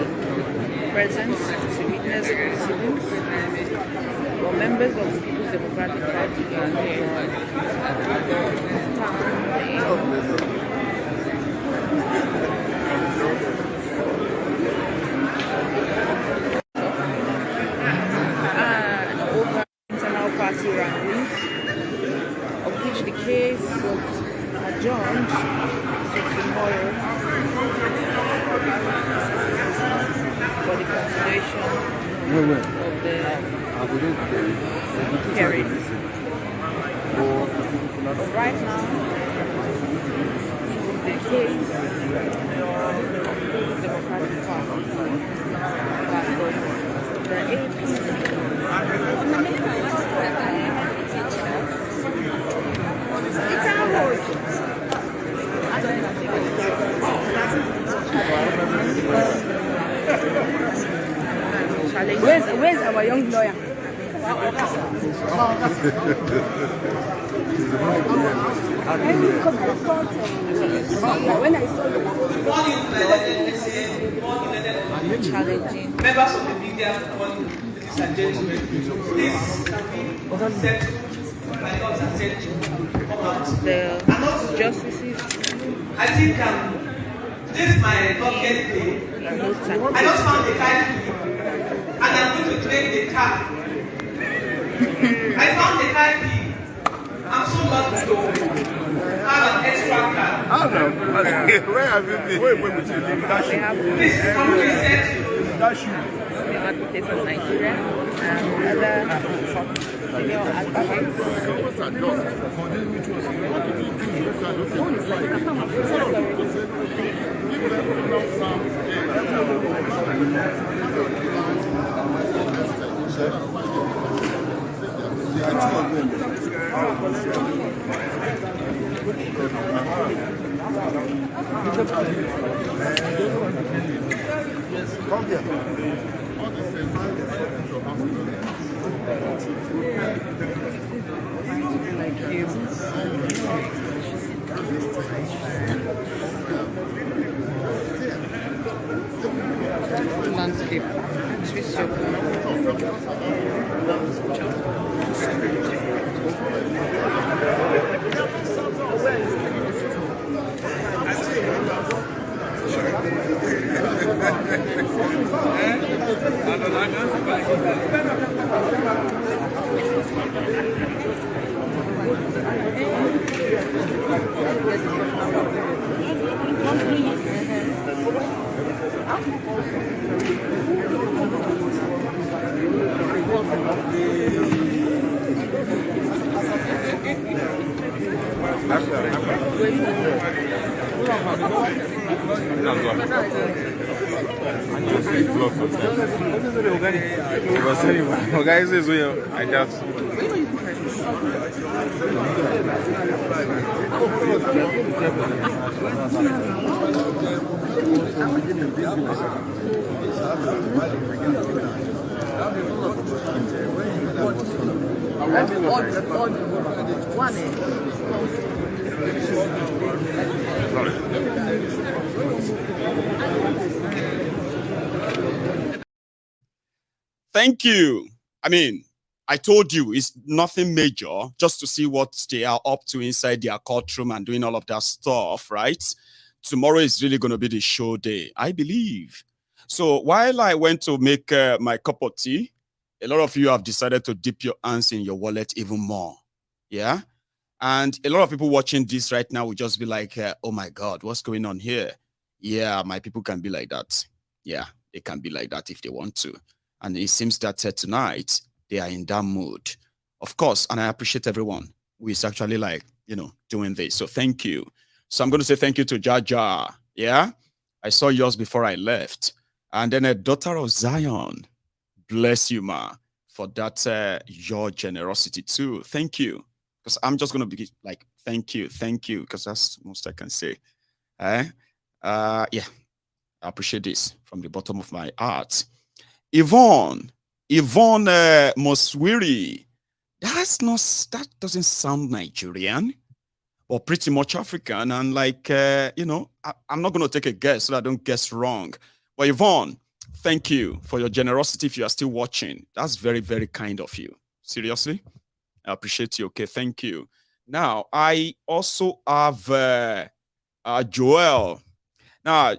Speaker 16: present to witness the proceedings, but members of the People's Democratic Party are here. And over internal party rankings, of which the case was adjourned to tomorrow for the continuation of the hearing. But right now, it is the case of the Democratic Party versus the APC.
Speaker 17: Where's our young lawyer? When I saw
Speaker 16: challenging
Speaker 18: members of the media, ladies and gentlemen, please set my thoughts and set
Speaker 16: the justices.
Speaker 18: I think this is my docket day. I just found the car key and I'm going to claim the car. I found the car key. I'm so lucky to have an extra car.
Speaker 4: Where have you been? Wait,
Speaker 18: Please, somebody said
Speaker 16: The advocates of Nigeria and other senior advocates. Landscape.
Speaker 19: Guys, is real. I just.
Speaker 3: Thank you. I mean, I told you it's nothing major, just to see what they are up to inside their courtroom and doing all of that stuff, right? Tomorrow is really going to be the show day, I believe. So while I went to make my cup of tea, a lot of you have decided to dip your hands in your wallet even more. Yeah? And a lot of people watching this right now will just be like, oh my God, what's going on here? Yeah, my people can be like that. Yeah, they can be like that if they want to. And it seems that tonight, they are in that mood. Of course, and I appreciate everyone who is actually like, doing this. So thank you. So I'm going to say thank you to Jaja. Yeah? I saw yours before I left. And then a daughter of Zion. Bless you, ma, for that, your generosity too. Thank you. Because I'm just going to be like, thank you, because that's most I can say. Yeah, I appreciate this from the bottom of my heart. Yvonne Moswiri, that doesn't sound Nigerian, or pretty much African. And like, I'm not going to take a guess so that I don't guess wrong. But Yvonne, thank you for your generosity. If you are still watching, that's very, very kind of you. Seriously, I appreciate you. Okay, thank you. Now, I also have Joel. Now,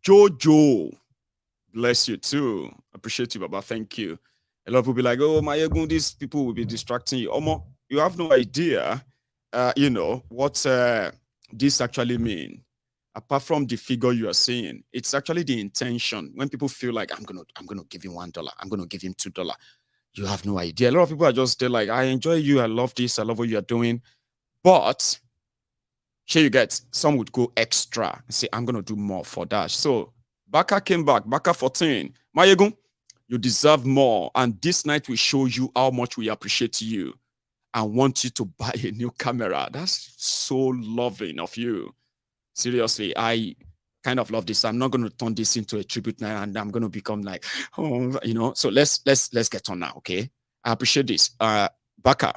Speaker 3: Jojo, bless you too. Appreciate you, Baba. Thank you. A lot of people be like, oh, my ego, these people will be distracting you. Omo, you have no idea, what this actually means. Apart from the figure you are seeing, it's actually the intention. When people feel like, I'm gonna give him $1, I'm gonna give him $2. You have no idea. A lot of people are just there like, I enjoy you, I love this, I love what you are doing. But here you get, some would go extra and say, I'm gonna do more for that. So Baka came back, Baka 14. Mayegun, you deserve more. And this night we show you how much we appreciate you and want you to buy a new camera. That's so loving of you. Seriously, I kind of love this. I'm not going to turn this into a tribute now and I'm going to become like, so let's get on now, okay? I appreciate this. Baka.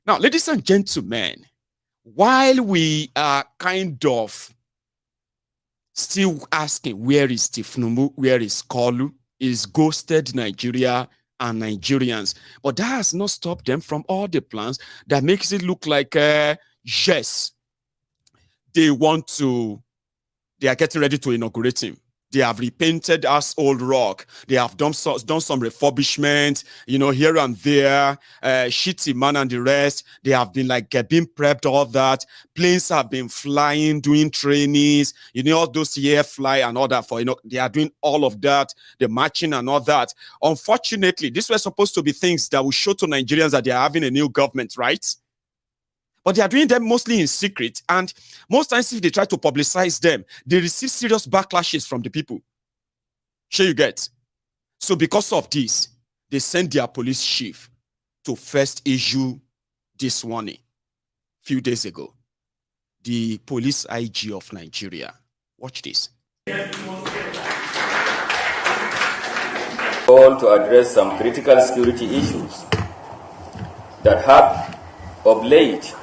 Speaker 3: Now, ladies and gentlemen, while we are kind of still asking where is Tinubu, where is Kolu, is ghosted Nigeria and Nigerians. But that has not stopped them from all the plans that makes it look like, yes, they are getting ready to inaugurate him. They have repainted us Old Rock. They have done some refurbishment, here and there, Shitty Man and the rest. They have been like being prepped, all that. Planes have been flying, doing trainings, all those air fly and all that they are doing all of that, the marching and all that. Unfortunately, these were supposed to be things that will show to Nigerians that they are having a new government, right? But they are doing them mostly in secret. And most times, if they try to publicize them, they receive serious backlashes from the people. Sure you get. So because of this, they sent their police chief to first issue this warning a few days ago. The police IG of Nigeria. Watch this.
Speaker 20: Call to address some critical security issues that have, of late,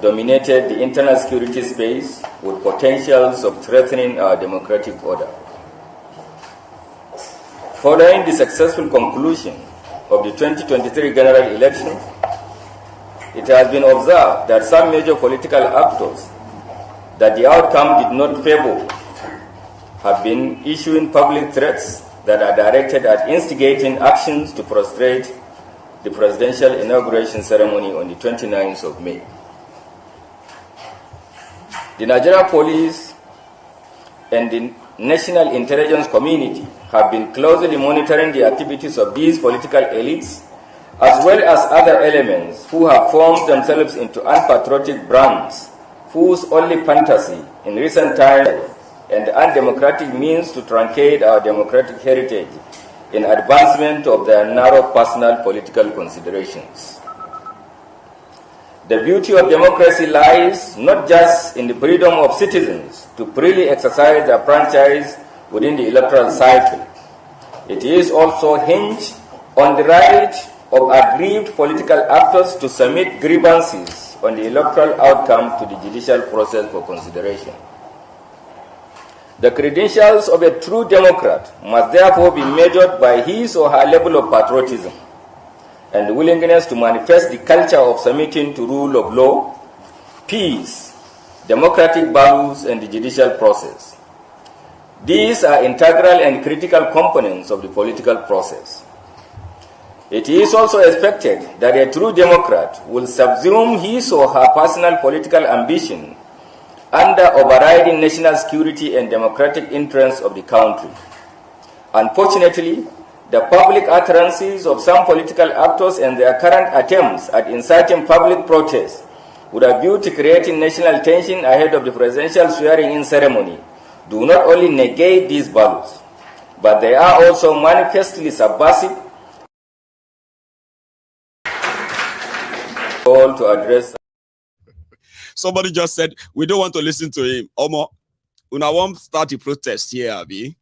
Speaker 20: dominated the internal security space with potentials of threatening our democratic order. Following the successful conclusion of the 2023 general election, it has been observed that some major political actors that the outcome did not favor have been issuing public threats that are directed at instigating actions to frustrate the presidential inauguration ceremony on the 29th of May. The Nigerian police and the national intelligence community have been closely monitoring the activities of these political elites, as well as other elements who have formed themselves into unpatriotic brands, whose only fantasy in recent times and undemocratic means to truncate our democratic heritage in advancement of their narrow personal political considerations. The beauty of democracy lies not just in the freedom of citizens to freely exercise their franchise within the electoral cycle. It is also hinged on the right of aggrieved political actors to submit grievances on the electoral outcome to the judicial process for consideration. The credentials of a true democrat must therefore be measured by his or her level of patriotism and the willingness to manifest the culture of submitting to rule of law, peace, democratic values, and the judicial process. These are integral and critical components of the political process. It is also expected that a true democrat will subsume his or her personal political ambition under overriding national security and democratic interests of the country. Unfortunately, the public utterances of some political actors and their current attempts at inciting public protest with a view to creating national tension ahead of the presidential swearing-in ceremony do not only negate these values, but they are also manifestly subversive to address.
Speaker 3: Somebody just said, we don't want to listen to him. Omo, una won't start the protest here, Abi.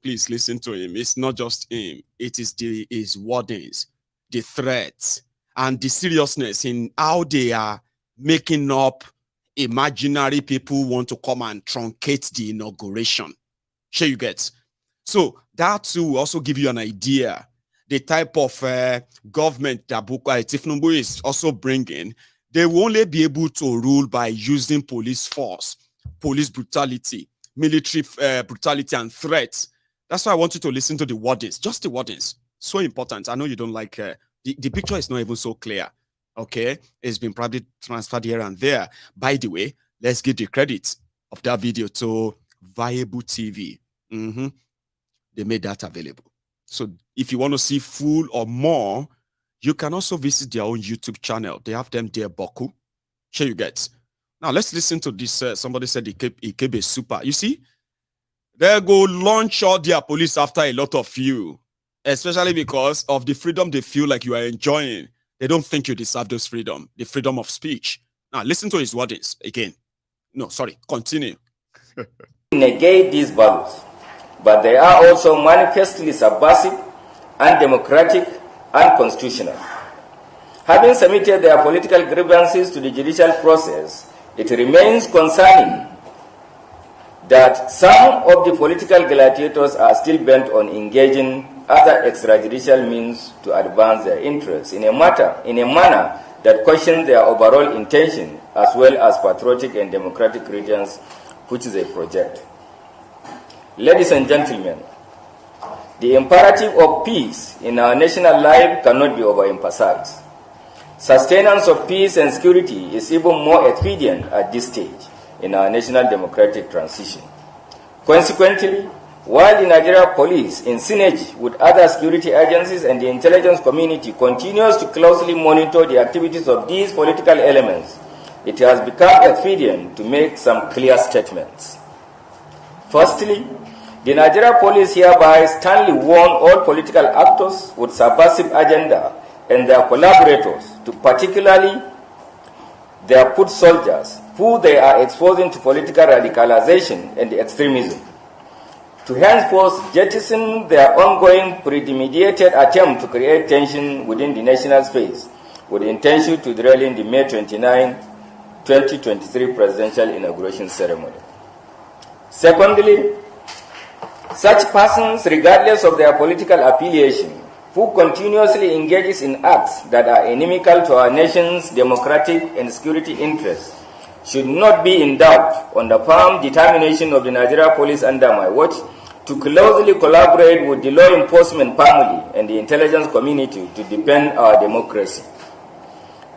Speaker 3: Please listen to him. It's not just him. It is his wordings, the threats, and the seriousness in how they are making up imaginary people who want to come and truncate the inauguration. Sure you get. So that too will also give you an idea the type of government that Tinubu is also bringing. They will only be able to rule by using police force, police brutality, military brutality, and threats. That's why I want you to listen to the wordings, just the wordings. So important. I know you don't like the picture is not even so clear. Okay, it's been probably transferred here and there. By the way, let's give the credit of that video to Viable TV. They made that available. So if you want to see full or more, you can also visit their own YouTube channel. They have them there, Boku. Sure you get. Now let's listen to this. Somebody said Ikebe super. You see, they go launch all their police after a lot of you, especially because of the freedom they feel like you are enjoying. They don't think you deserve those freedom, the freedom of speech. Now listen to his wordings again. No, sorry, continue.
Speaker 20: Negate these values, but they are also manifestly subversive, undemocratic, unconstitutional. Having submitted their political grievances to the judicial process, it remains concerning that some of the political gladiators are still bent on engaging other extrajudicial means to advance their interests in a manner that questions their overall intention as well as patriotic and democratic regions which they project. Ladies and gentlemen, the imperative of peace in our national life cannot be overemphasized. Sustenance of peace and security is even more expedient at this stage in our national democratic transition. Consequently, while the Nigerian police, in synergy with other security agencies and the intelligence community, continues to closely monitor the activities of these political elements, it has become expedient to make some clear statements. Firstly, the Nigerian police hereby sternly warn all political actors with subversive agenda and their collaborators, to particularly their foot soldiers, who they are exposing to political radicalization and extremism, to henceforth jettison their ongoing premeditated attempt to create tension within the national space with the intention to derail in the May 29, 2023 presidential inauguration ceremony. Secondly, such persons, regardless of their political affiliation, who continuously engages in acts that are inimical to our nation's democratic and security interests, should not be in doubt on the firm determination of the Nigerian police under my watch to closely collaborate with the law enforcement family and the intelligence community to defend our democracy.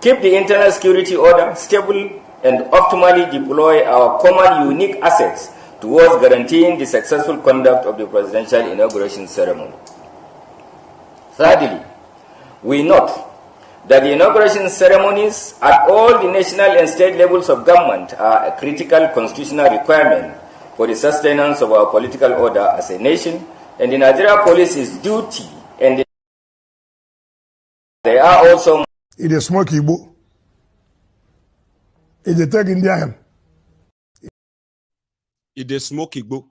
Speaker 20: Keep the internal security order stable and optimally deploy our common unique assets towards guaranteeing the successful conduct of the presidential inauguration ceremony. Thirdly, we note that the inauguration ceremonies at all the national and state levels of government are a critical constitutional requirement for the sustenance of our political order as a nation, and the Nigerian police's duty, and they are also...
Speaker 4: It is smoky. It's a third Indian.
Speaker 3: It is smoke igbo.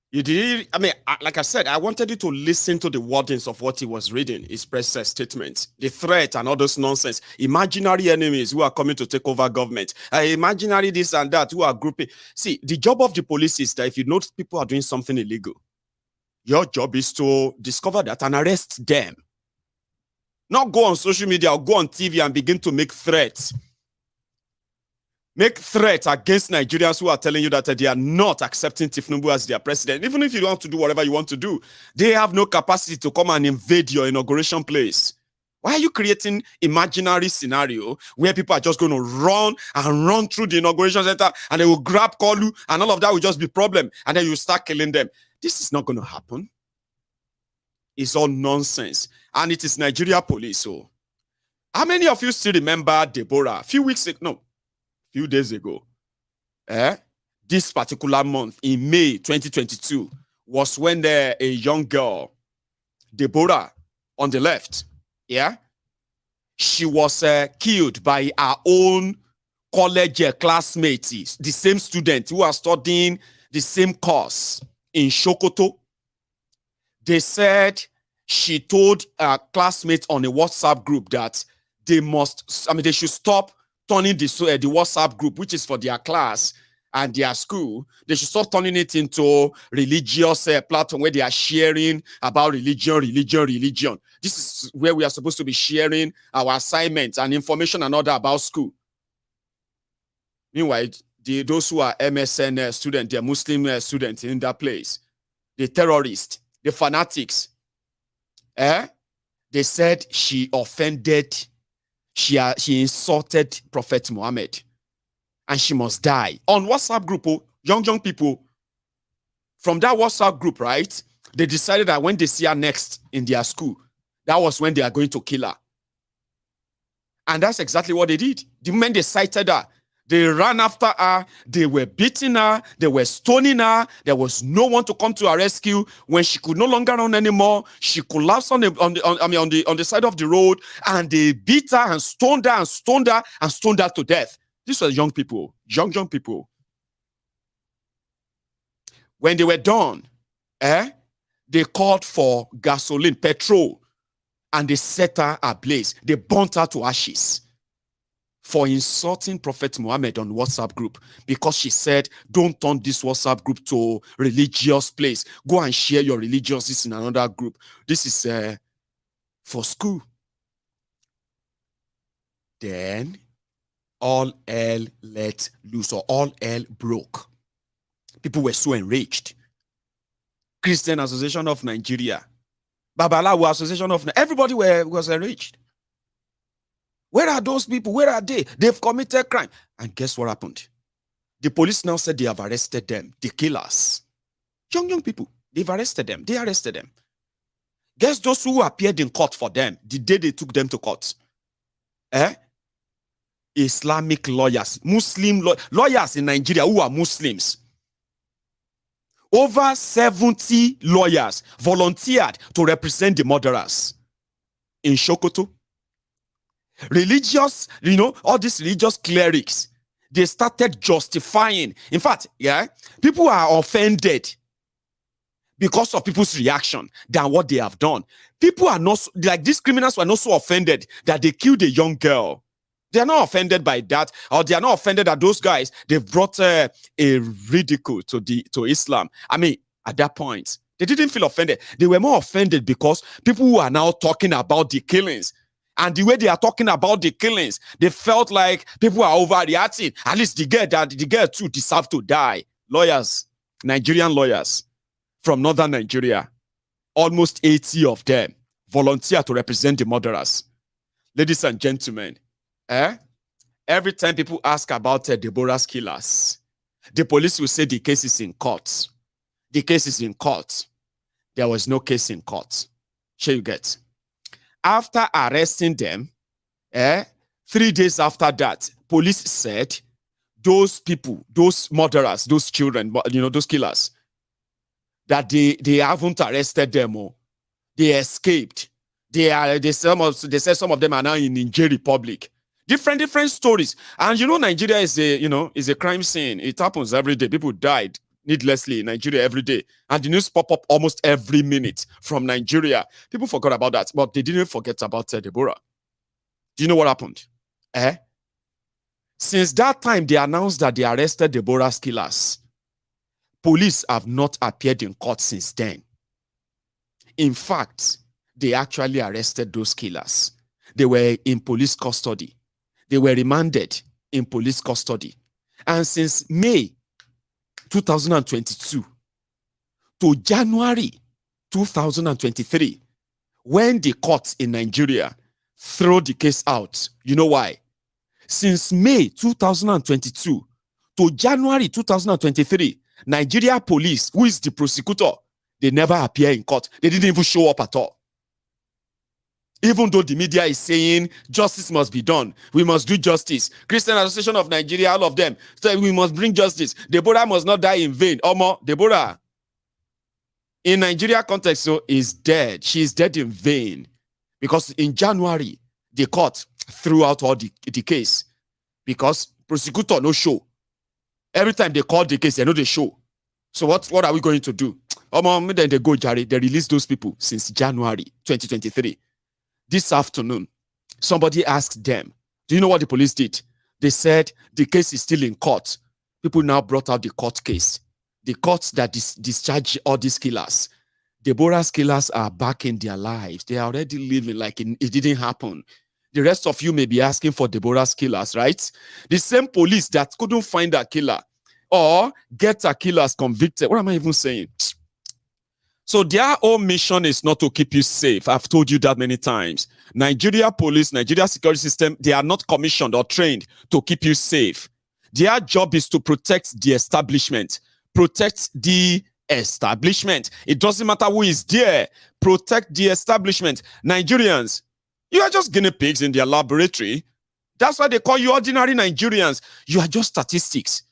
Speaker 3: You did, I mean, like I said, I wanted you to listen to the wordings of what he was reading, his press statement, the threat and all those nonsense. Imaginary enemies who are coming to take over government. Imaginary this and that who are grouping. See, the job of the police is that if you notice people are doing something illegal, your job is to discover that and arrest them. Not go on social media or go on TV and begin to make threats. Make threats against Nigerians who are telling you that they are not accepting Tinubu as their president. Even if you don't want to do whatever you want to do, they have no capacity to come and invade your inauguration place. Why are you creating imaginary scenario where people are just going to run through the inauguration center and they will grab Kolu and all of that will just be problem and then you start killing them? This is not going to happen. It's all nonsense. And it is Nigeria police. So, how many of you still remember Deborah? A few days ago, this particular month in May 2022 was when a young girl, Deborah, on the left, she was killed by her own college classmates, the same student who are studying the same course in Sokoto. They said she told her classmates on a WhatsApp group that they should stop turning the WhatsApp group, which is for their class and their school, they should stop turning it into religious platform where they are sharing about religion. This is where we are supposed to be sharing our assignments and information and other about school. Meanwhile, those who are MSN students, they are Muslim students in that place, the terrorists, the fanatics, they said she offended. She insulted Prophet Muhammad and she must die. On WhatsApp group, young people, from that WhatsApp group, right, they decided that when they see her next in their school, that was when they are going to kill her. And that's exactly what they did. The moment they sighted her, they ran after her, they were beating her, they were stoning her, there was no one to come to her rescue. When she could no longer run anymore, she collapsed on the side of the road, and they beat her and stoned her and stoned her and stoned her to death. These were young people, young people. When they were done, they called for gasoline, petrol, and they set her ablaze. They burnt her to ashes for insulting Prophet Muhammad on WhatsApp group, because she said, don't turn this WhatsApp group to religious place. Go and share your religious in another group. This is for school. Then all hell let loose, or all hell broke. People were so enraged. Christian Association of Nigeria, Babalawo Association of Nigeria, everybody was enraged. Where are those people? Where are they? They've committed crime. And guess what happened? The police now said they have arrested them, the killers. Young people, they've arrested them. They arrested them. Guess those who appeared in court for them, the day they took them to court? Islamic lawyers, Muslim lawyers in Nigeria who are Muslims. Over 70 lawyers volunteered to represent the murderers in Sokoto. Religious, all these religious clerics, they started justifying. In fact, people are offended because of people's reaction than what they have done. People are not, like these criminals were not so offended that they killed a young girl. They are not offended by that, or they are not offended that those guys, they've brought a ridicule to Islam. I mean, at that point, they didn't feel offended. They were more offended because people who are now talking about the killings, and the way they are talking about the killings, they felt like people are overreacting. At least the girl too deserved to die. Lawyers, Nigerian lawyers from northern Nigeria, almost 80 of them volunteer to represent the murderers. Ladies and gentlemen, every time people ask about Deborah's killers, the police will say the case is in court. The case is in court. There was no case in court. Sure you get. After arresting them, 3 days after that, police said those people, those murderers, those children, those killers, that they haven't arrested them. They escaped. They said some of them are now in Niger Republic. Different stories. And you know, Nigeria is a crime scene. It happens every day. People died needlessly in Nigeria every day. And the news pop up almost every minute from Nigeria. People forgot about that, but they didn't forget about Deborah. Do you know what happened? Since that time, they announced that they arrested Deborah's killers. Police have not appeared in court since then. In fact, they actually arrested those killers. They were in police custody. They were remanded in police custody. And since May 2022 to January 2023, when the courts in Nigeria throw the case out, you know why? Since May 2022 to January 2023, Nigeria police, who is the prosecutor, they never appear in court. They didn't even show up at all. Even though the media is saying justice must be done, we must do justice. Christian Association of Nigeria, all of them, say we must bring justice. Deborah must not die in vain. Omo, Deborah, in Nigeria context, so is dead. She is dead in vain. Because in January, the court threw out all the case. Because prosecutor no show. Every time they call the case, they know they show. So what are we going to do? Omo, then they go, Jerry. They released those people since January 2023. This afternoon, somebody asked them, do you know what the police did? They said the case is still in court. People now brought out the court case. The courts that discharge all these killers. Deborah's killers are back in their lives. They are already living like it didn't happen. The rest of you may be asking for Deborah's killers, right? The same police that couldn't find a killer or get a killers convicted. What am I even saying? So their own mission is not to keep you safe. I've told you that many times. Nigeria police, Nigeria security system, they are not commissioned or trained to keep you safe. Their job is to protect the establishment. Protect the establishment. It doesn't matter who is there. Protect the establishment. Nigerians, you are just guinea pigs in their laboratory. That's why they call you ordinary Nigerians. You are just statistics.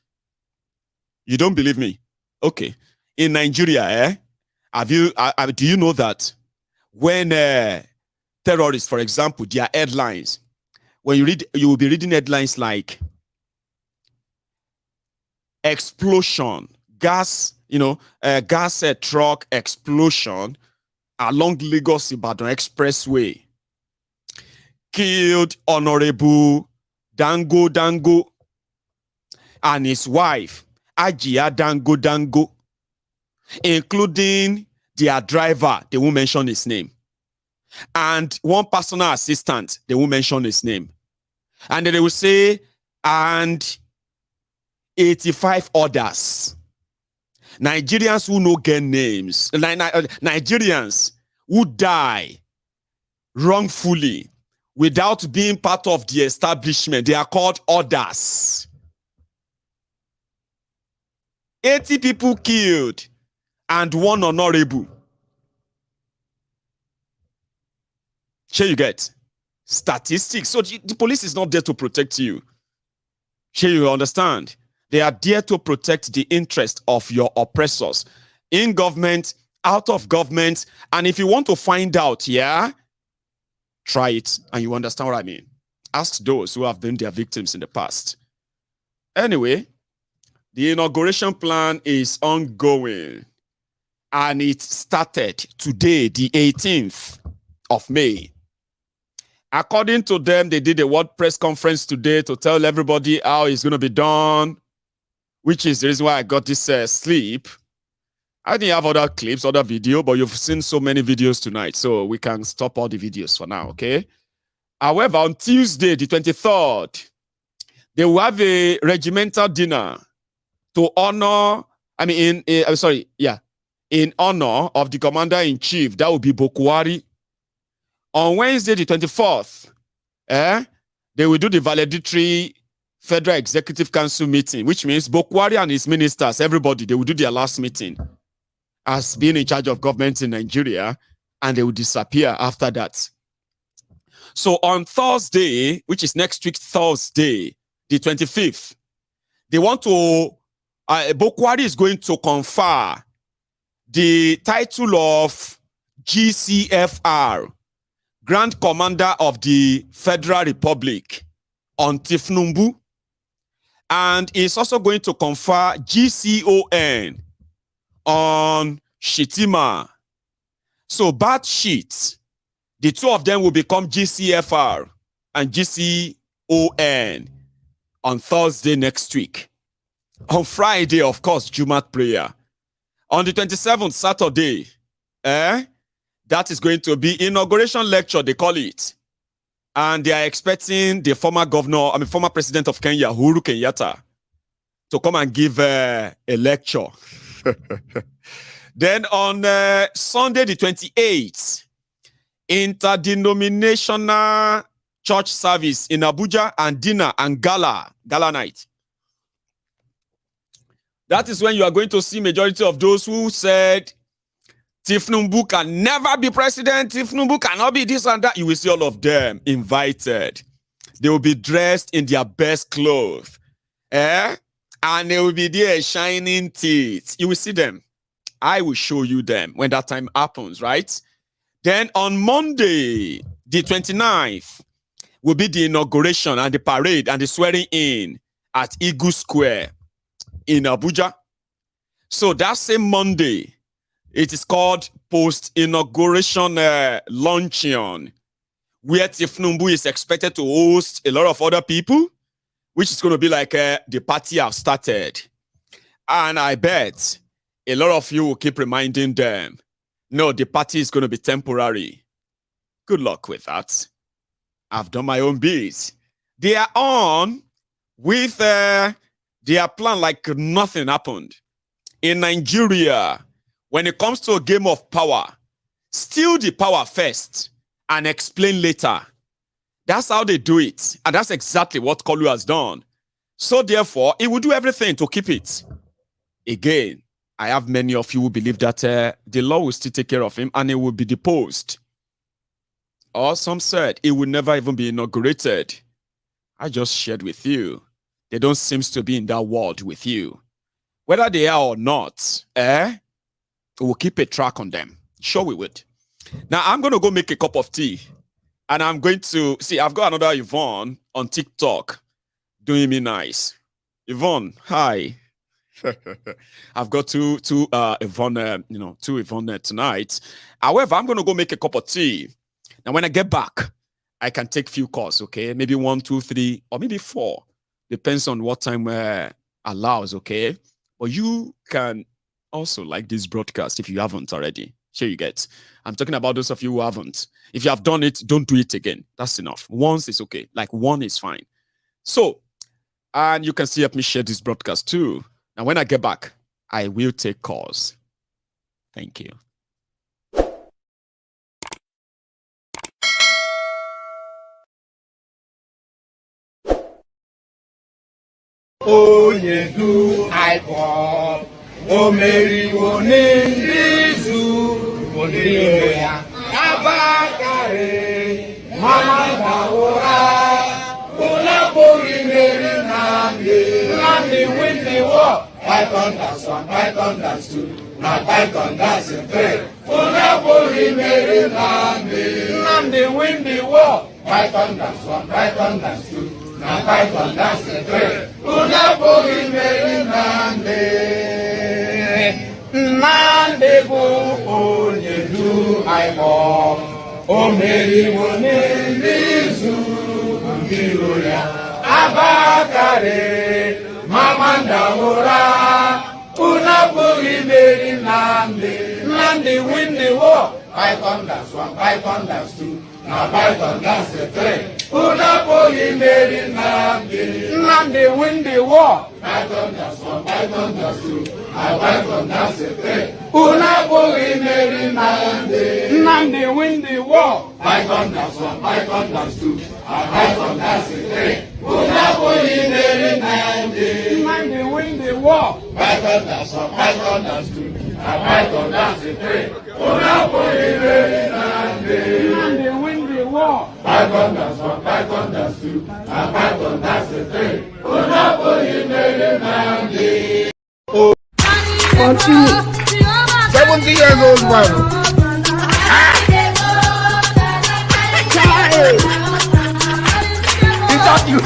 Speaker 3: You don't believe me? Okay. In Nigeria, do you know that when terrorists, for example, their headlines, when you read, you will be reading headlines like explosion, gas truck explosion along Lagos-Ibadan Expressway, killed Honorable Dango and his wife, Ajia Dango, including their driver, they won't mention his name, and one personal assistant, they won't mention his name. And then they will say, and 85 others. Nigerians who no get names, Nigerians who die wrongfully without being part of the establishment, they are called others. 80 people killed and one honorable. Sure, you get statistics. So the police is not there to protect you. Sure, you understand? They are there to protect the interest of your oppressors in government, out of government. And if you want to find out, try it and you understand what I mean. Ask those who have been their victims in the past. Anyway, the inauguration plan is ongoing. And it started today, the 18th of May. According to them, they did a word press conference today to tell everybody how it's going to be done, which is the reason why I got this sleep. I didn't have other clips, other video, but you've seen so many videos tonight, so we can stop all the videos for now, okay? However, on Tuesday, the 23rd, they will have a regimental dinner to honor, in honor of the commander-in-chief. That will be Buhari. On Wednesday, the 24th, they will do the valedictory Federal Executive Council meeting, which means Buhari and his ministers, everybody, they will do their last meeting as being in charge of government in Nigeria, and they will disappear after that. So on Thursday, which is next week, Thursday, the 25th, they want to, Buhari is going to confer the title of GCFR, Grand Commander of the Federal Republic, on Tinubu, and is also going to confer GCON on Shitima. So bad sheets, the two of them will become GCFR and GCON on Thursday next week. On Friday, of course, Jumat prayer. On the 27th, Saturday, that is going to be inauguration lecture, they call it. And they are expecting the former president of Kenya, Uhuru Kenyatta, to come and give a lecture. Then on Sunday the 28th, interdenominational church service in Abuja and dinner and gala night. That is when you are going to see majority of those who said Tinubu can never be president, Tinubu cannot be this and that. You will see all of them invited. They will be dressed in their best clothes. And they will be there shining teeth. You will see them. I will show you them when that time happens, right? Then on Monday, the 29th, will be the inauguration and the parade and the swearing in at Eagle Square in Abuja. So that same Monday, it is called post-inauguration luncheon, where Tinubu is expected to host a lot of other people, which is going to be like the party have started. And I bet a lot of you will keep reminding them, no, the party is going to be temporary. Good luck with that. I've done my own bit. They are on with their plan like nothing happened. In Nigeria, when it comes to a game of power, steal the power first and explain later. That's how they do it. And that's exactly what Kolu has done. So therefore, he will do everything to keep it. Again, I have many of you who believe that the law will still take care of him and he will be deposed. Or some said he will never even be inaugurated. I just shared with you. They don't seem to be in that world with you. Whether they are or not, we'll keep a track on them. Sure we would. Now, I'm going to go make a cup of tea. And I'm going to... See, I've got another Yvonne on TikTok doing me nice. Yvonne, hi. I've got two Yvonne, two Yvonne tonight. However, I'm going to go make a cup of tea. And when I get back, I can take few calls, okay? Maybe 1, 2, 3, or maybe 4. Depends on what time allows, okay? But you can also like this broadcast if you haven't already. Sure you get. I'm talking about those of you who haven't. If you have done it, don't do it again. That's enough. Once is okay. Like one is fine. So, and you can still help me share this broadcast too. Now, when I get back, I will take calls. Thank you.
Speaker 4: Onye du iPod, o meriwo n'izu, onye ya abakare, mama dawora, una bori meri nandi win the war. Python that's 1, Python that's 2, now Python that's 3. Una bori meri nandi win the war. Python that's 1, Python that's 2. Na Python that's the 3. Una bori meri nande bu onye du iPod, o meri wone nizu mbiro ya abakare mamanda ora. Una bori meri nande win the war. Python that's 1, Python that's 2. Now Python that's the 3. Una bori meri nande win the war. Python that's 1, Python that's 2. Now Python that's the 3. Una bori meri nande win the war. Python that's 1, Python that's 2. Now Python that's the 3. Una bori meri nande win the war. Python that's 1, Python that's 2. Now Python that's the 3. Una bori meri nande win the war. Python that's 1, Python that's 2. Now Python that's the 3. Una bori meri nande.
Speaker 1: Continue. 70 years old man. Is that you?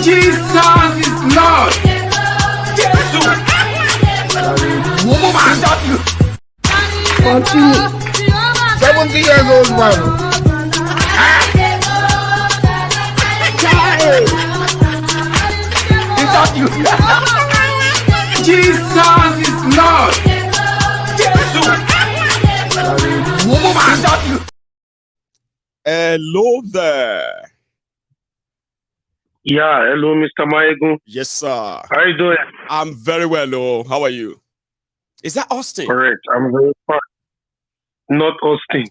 Speaker 4: Jesus is Lord. Continue. 70 years old man. Jesus is Lord.
Speaker 3: Hello there.
Speaker 21: Yeah, hello, Mr. Maegun.
Speaker 3: Yes, sir.
Speaker 21: How are you doing?
Speaker 3: I'm very well. Oh, how are you? Is that Austin?
Speaker 21: Correct. I'm very fine. Not Austin.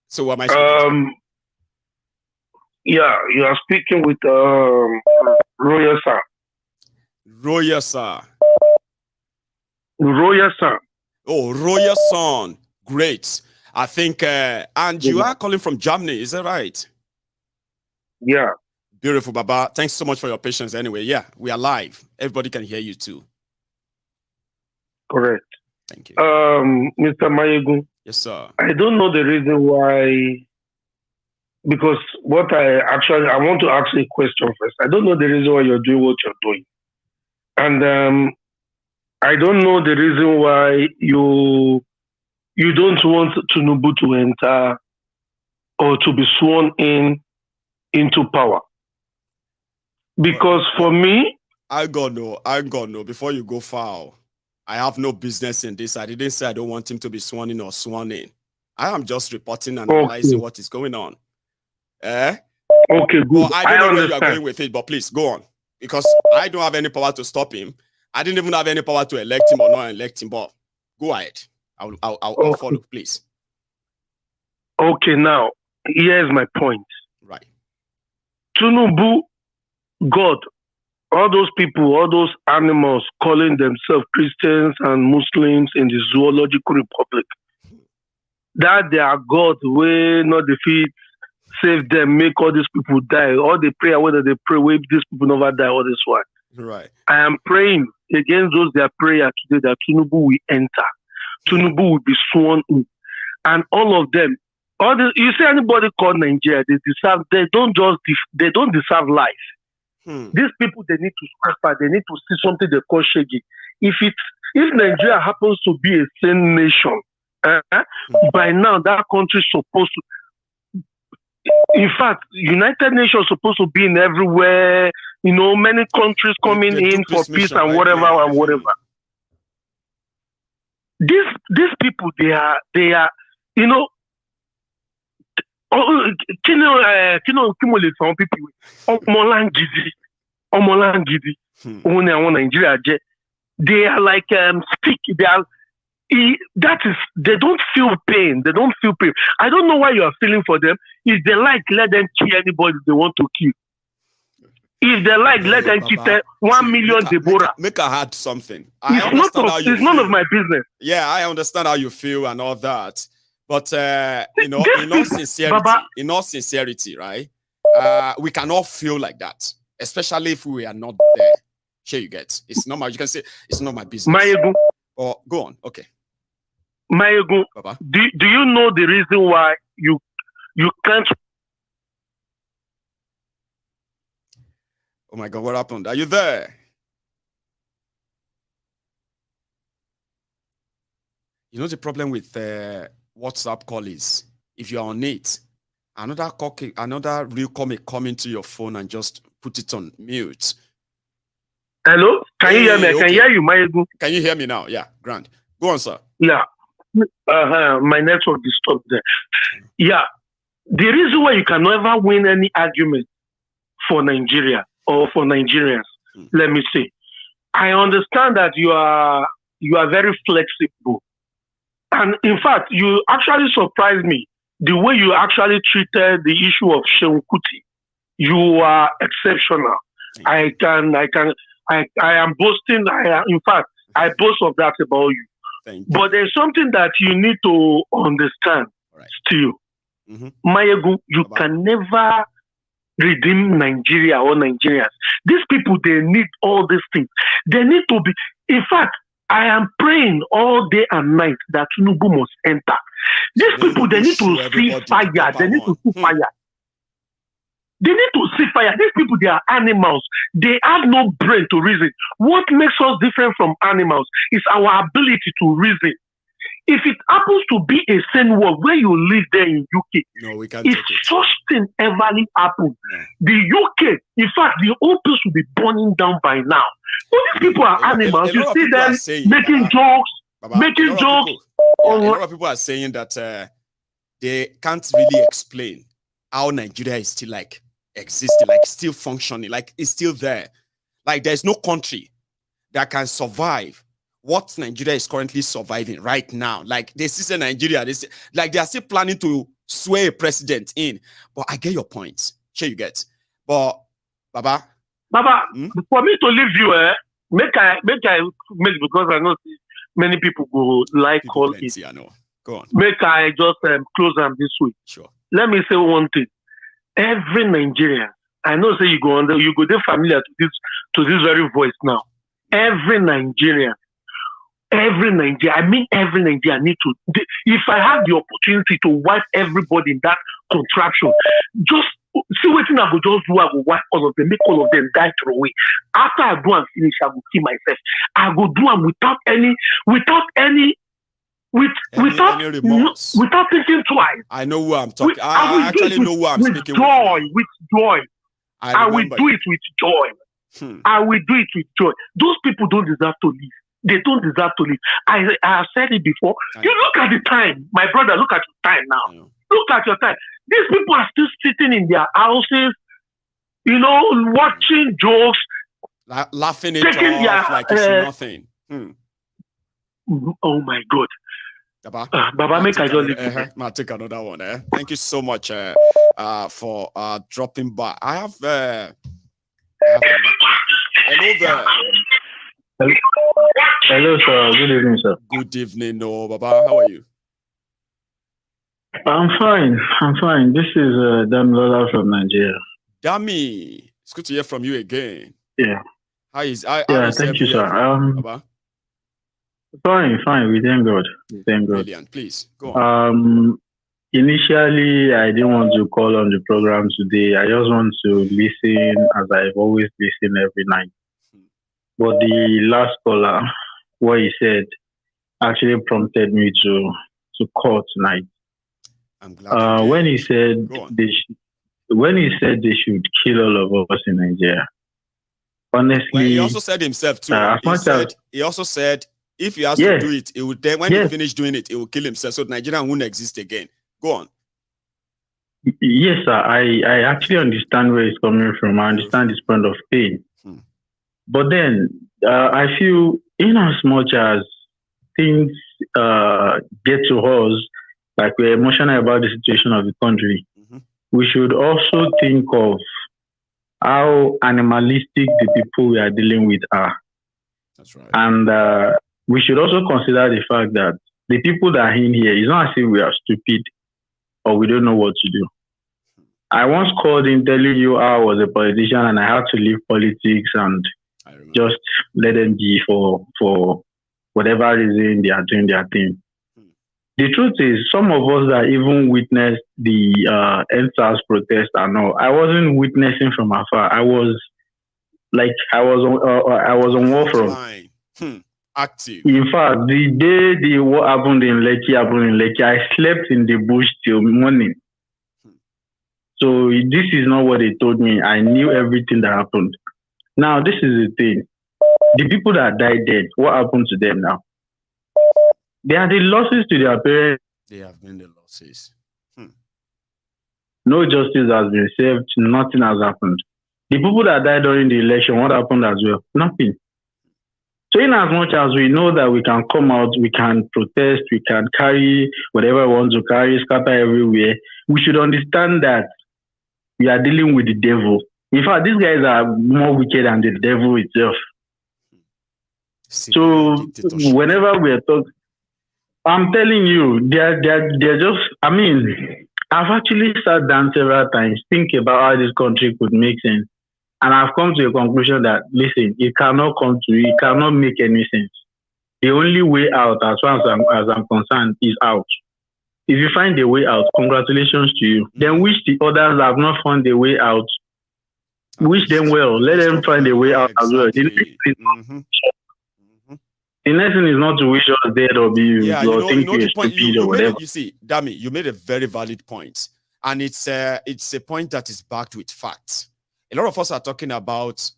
Speaker 3: So what am I speaking to?
Speaker 21: Yeah, you are speaking with Royal Sir.
Speaker 3: Royal Sir.
Speaker 21: Royal Sir.
Speaker 3: Oh, Royal Son. Great. I think, and you are calling from Germany, is that right?
Speaker 21: Yeah.
Speaker 3: Beautiful, Baba. Thanks so much for your patience. Anyway, yeah, we are live. Everybody can hear you too.
Speaker 21: Correct.
Speaker 3: Thank you.
Speaker 21: Mr. Maegun.
Speaker 3: Yes, sir.
Speaker 21: I don't know the reason why, because I want to ask you a question first. I don't know the reason why you're doing what you're doing. And I don't know the reason why you don't want Tinubu to enter or to be sworn into power. Because for me,
Speaker 3: I got no. Before you go foul, I have no business in this. I didn't say I don't want him to be sworn in or sworn in. I am just reporting and analyzing what is going on.
Speaker 21: Okay, good.
Speaker 3: Well, I don't know where you are going with it, but please go on. Because I don't have any power to stop him. I didn't even have any power to elect him or not elect him, but go ahead. I'll follow, please.
Speaker 21: Okay, now, here's my point.
Speaker 3: Right.
Speaker 21: Tinubu, God, all those people, all those animals calling themselves Christians and Muslims in the zoological republic, that they are God will not defeat, save them, make all these people die. All the prayer, whether they pray, wait, these people never die, all this one.
Speaker 3: Right.
Speaker 21: I am praying against those their prayer today that Tinubu will enter. Tinubu will be sworn in. And all of them, you see anybody called Nigeria, they don't deserve life. These people, they need to suffer, they need to see something they call shaggy. If Nigeria happens to be a sane nation, by now that country is supposed to, in fact, United Nations is supposed to be in everywhere, many countries coming in for peace and whatever and whatever. These people, they are, some people, they are like they don't feel pain. They don't feel pain. I don't know why you are feeling for them. If they like, let them kill anybody they want to kill. If they like, let them kill 1 million Deborah.
Speaker 3: Make a heart something.
Speaker 21: It's none of my business.
Speaker 3: Yeah, I understand how you feel and all that. But in all sincerity, right? We cannot feel like that, especially if we are not there. Sure, you get. It's not my. You can say it's not my business.
Speaker 21: Maegun.
Speaker 3: Or go on. Okay.
Speaker 21: Maegun, do you know the reason why you can't?
Speaker 3: Oh my God, what happened? Are you there? You know the problem with WhatsApp call is if you're on it, another real call may come into your phone and just put it on mute.
Speaker 21: Hello? Can you hear me? I can hear you, Maegun.
Speaker 3: Can you hear me now? Yeah, grand. Go on, sir.
Speaker 21: Yeah. My network is stopped there. Yeah. The reason why you can never win any argument for Nigeria or for Nigerians, let me say, I understand that you are very flexible. And in fact, you actually surprised me the way you actually treated the issue of Shehu Kuti. You are exceptional. I am boasting. In fact, I boast of that about you. But there's something that you need to understand still. Maegun, you can never redeem Nigeria or Nigerians. These people, they need all these things. They need to be, in fact, I am praying all day and night that Tinubu must enter. These people, they need to see fire. They need to see fire. They need to see fire. These people, they are animals. They have no brain to reason. What makes us different from animals is our ability to reason. If it happens to be a sane world where you live there in UK,
Speaker 3: no, we can't
Speaker 21: if
Speaker 3: take it.
Speaker 21: such thing everly happens, the UK, in fact, the whole place will be burning down by now. But these people are animals. You see them making jokes, making jokes.
Speaker 3: A lot of people are saying that they can't really explain how Nigeria is still like existing, like still functioning, like it's still there. Like there's no country that can survive what Nigeria is currently surviving right now. Like they still say Nigeria, like they are still planning to swear a president in. But I get your point. Sure you get. But Baba,
Speaker 21: for me to leave you, make because I know many people go like call it.
Speaker 3: I know. Go on.
Speaker 21: Make I just close them this week.
Speaker 3: Sure.
Speaker 21: Let me say one thing. Every Nigerian, I know say you go there familiar to this very voice now. Every Nigerian, I mean every Nigerian need to. If I have the opportunity to wipe everybody in that contraption, just see what I go just do. I go wipe all of them, make all of them die through away. After I do and finish, I will kill myself. I go do them without thinking twice.
Speaker 3: I know who I'm talking. I actually know who I'm speaking
Speaker 21: with joy. I will do it with joy. I will do it with joy. Those people don't deserve to live. They don't deserve to live. I have said it before. You look at the time, my brother. Look at your time now. Look at your time. These people are still sitting in their houses, watching jokes,
Speaker 3: laughing it off like it's nothing.
Speaker 21: Oh my God. Baba, make I just leave.
Speaker 3: I'll take another one. Thank you so much for dropping by. I have hello there.
Speaker 2: Hello, sir. Good evening, sir.
Speaker 3: Good evening, Baba. How are you?
Speaker 2: I'm fine. This is Damilola from Nigeria.
Speaker 3: Dami, it's good to hear from you again.
Speaker 2: Yeah.
Speaker 3: Thank
Speaker 2: you, sir.
Speaker 3: Baba?
Speaker 2: Fine. We thank God.
Speaker 3: Brilliant. Please go on.
Speaker 2: Initially, I didn't want to call on the program today. I just want to listen as I've always listened every night. But the last caller, what he said, actually prompted me to call tonight.
Speaker 3: I'm glad.
Speaker 2: When he said they should kill all of us in Nigeria, honestly,
Speaker 3: well, he also said himself too. He also said if he has to do it, it would then when he finish doing it, he will kill himself. So Nigeria won't exist again. Go on.
Speaker 2: Yes, sir. I actually understand where he's coming from. I understand his point of pain. But then I feel in as much as things get to us, like we're emotional about the situation of the country, we should also think of how animalistic the people we are dealing with are.
Speaker 3: That's right.
Speaker 2: And we should also consider the fact that the people that are in here, it's not as if we are stupid or we don't know what to do. I once called in telling you I was a politician and I had to leave politics and just let them be for whatever reason they are doing their thing. The truth is, some of us that even witnessed the NSAS protest and all, I wasn't witnessing from afar. I was on war front.
Speaker 3: Active.
Speaker 2: In fact, the day what happened in Lekki, I slept in the bush till morning. So this is not what they told me. I knew everything that happened. Now, this is the thing. The people that died dead, what happened to them now? They are the losses to their parents.
Speaker 3: They have been the losses.
Speaker 2: No justice has been served. Nothing has happened. The people that died during the election, what happened as well? Nothing. So in as much as we know that we can come out, we can protest, we can carry whatever we want to carry, scatter everywhere, we should understand that we are dealing with the devil. In fact, these guys are more wicked than the devil itself. So whenever we are talking, I'm telling you, they're just, I mean, I've actually sat down several times, think about how this country could make sense. And I've come to a conclusion that, listen, it cannot make any sense. The only way out, as far as I'm concerned, is out. If you find a way out, congratulations to you. Then wish the others have not found a way out. Wish them well. Let them find a way out as well. The next thing is not to wish us dead or be or think we're stupid or whatever.
Speaker 3: You see, Dami, you made a very valid point. And it's a point that is backed with facts. A lot of us are talking about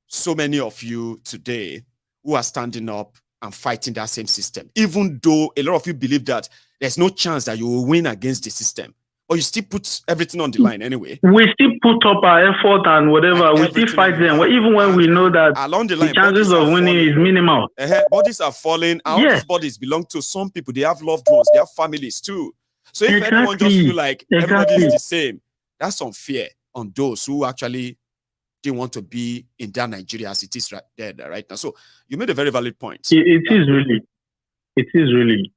Speaker 3: so many of you today who are standing up and fighting that same system, even though a lot of you believe that there's no chance that you will win against the system, but you still put everything on the line anyway.
Speaker 2: We still put up our effort and whatever. We still fight them, even when we know that along the line, chances of winning is minimal.
Speaker 3: Bodies are falling. All these bodies belong to some people. They have loved ones. They have families too. So if anyone just feel like everybody is the same, that's unfair on those who actually didn't want to be in that Nigeria as it is right now. So you made a very valid point.
Speaker 2: It is really.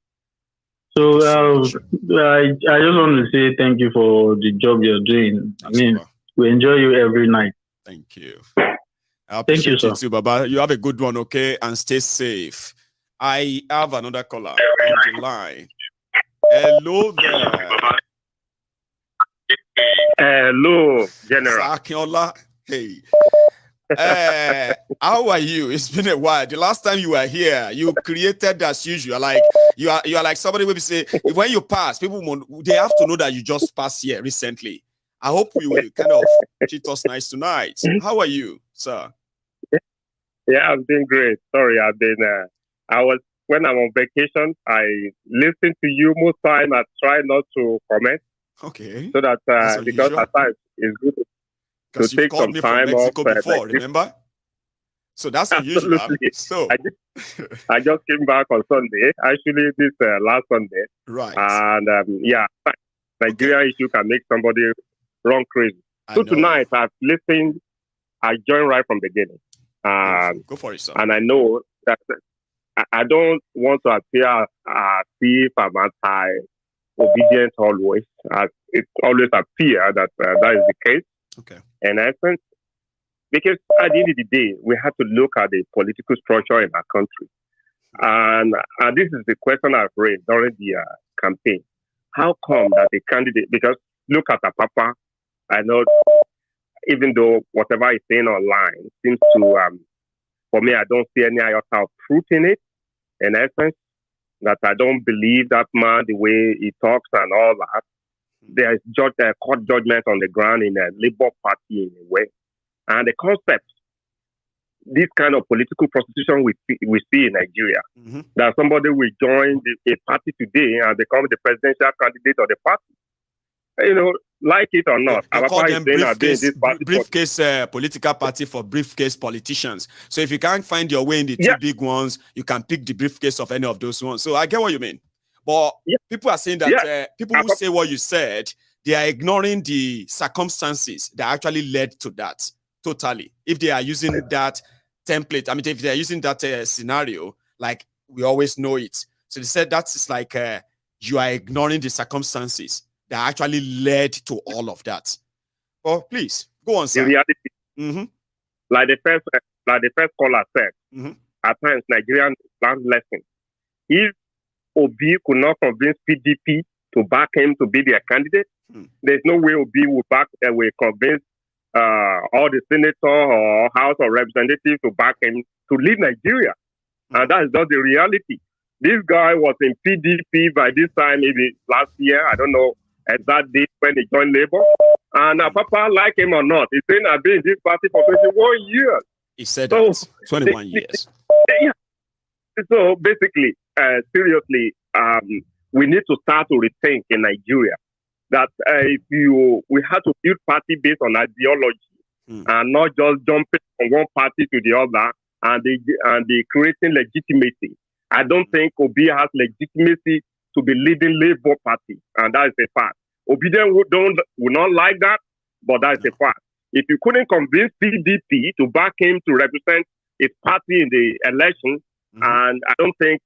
Speaker 2: So I just want to say thank you for the job you're doing. I mean, we enjoy you every night.
Speaker 3: Thank you. I appreciate you too, Baba. You have a good one, okay? And stay safe. I have another caller on the line. Hello there.
Speaker 5: Hello, General.
Speaker 3: Sakiola. Hey. How are you? It's been a while. The last time you were here, you created as usual. Like you are like somebody will say, when you pass, people they have to know that you just passed here recently. I hope you will kind of treat us nice tonight. How are you, sir?
Speaker 5: Yeah, I'm doing great. Sorry, when I'm on vacation, I listen to you most time. I try not to comment.
Speaker 3: Okay.
Speaker 5: So that because at times it's good to take some time off.
Speaker 3: Before, remember? So that's unusual. So
Speaker 5: I just came back on Sunday. Actually, this last Sunday.
Speaker 3: Right.
Speaker 5: And Nigeria issue can make somebody run crazy. So tonight I've listened. I joined right from the beginning.
Speaker 3: Go for it, sir.
Speaker 5: And I know that I don't want to appear as if I'm anti-obedient always. It always appears that that is the case.
Speaker 3: Okay.
Speaker 5: In essence, because at the end of the day, we have to look at the political structure in our country. And this is the question I've raised during the campaign. How come that the candidate, because look at Apapa, I know even though whatever he's saying online seems to, for me, I don't see any iota of truth in it. In essence, that I don't believe that man, the way he talks and all that. There is court judgment on the ground in a Labour Party in a way. And the concept, this kind of political prostitution we see in Nigeria, that somebody will join a party today and become the presidential candidate of the party. You know, like it or not.
Speaker 3: They call them briefcase political party for briefcase politicians. So if you can't find your way in the two big ones, you can pick the briefcase of any of those ones. So I get what you mean. But people are saying that people who say what you said, they are ignoring the circumstances that actually led to that totally. If they are using that template, I mean, if they are using that scenario, like we always know it. So they said that's like you are ignoring the circumstances that actually led to all of that. Well, please go on, sir.
Speaker 5: The reality, like the first caller said, at times Nigerians learn lessons. If Obi could not convince PDP to back him to be their candidate, there's no way Obi will convince all the senator or House of Representatives to back him to lead Nigeria. And that is not the reality. This guy was in PDP by this time, maybe last year. I don't know exact date when he joined Labour. And Papa, like him or not, he's saying I've been in this party for 21 years.
Speaker 3: He said that. 21 years.
Speaker 5: Yeah. So basically, seriously, we need to start to rethink in Nigeria that we have to build party based on ideology and not just jumping from one party to the other and the creating legitimacy. I don't think Obi has legitimacy to be leading Labour Party, and that is a fact. Obidient will not like that, but that is a fact. If you couldn't convince PDP to back him to represent his party in the election, and I don't think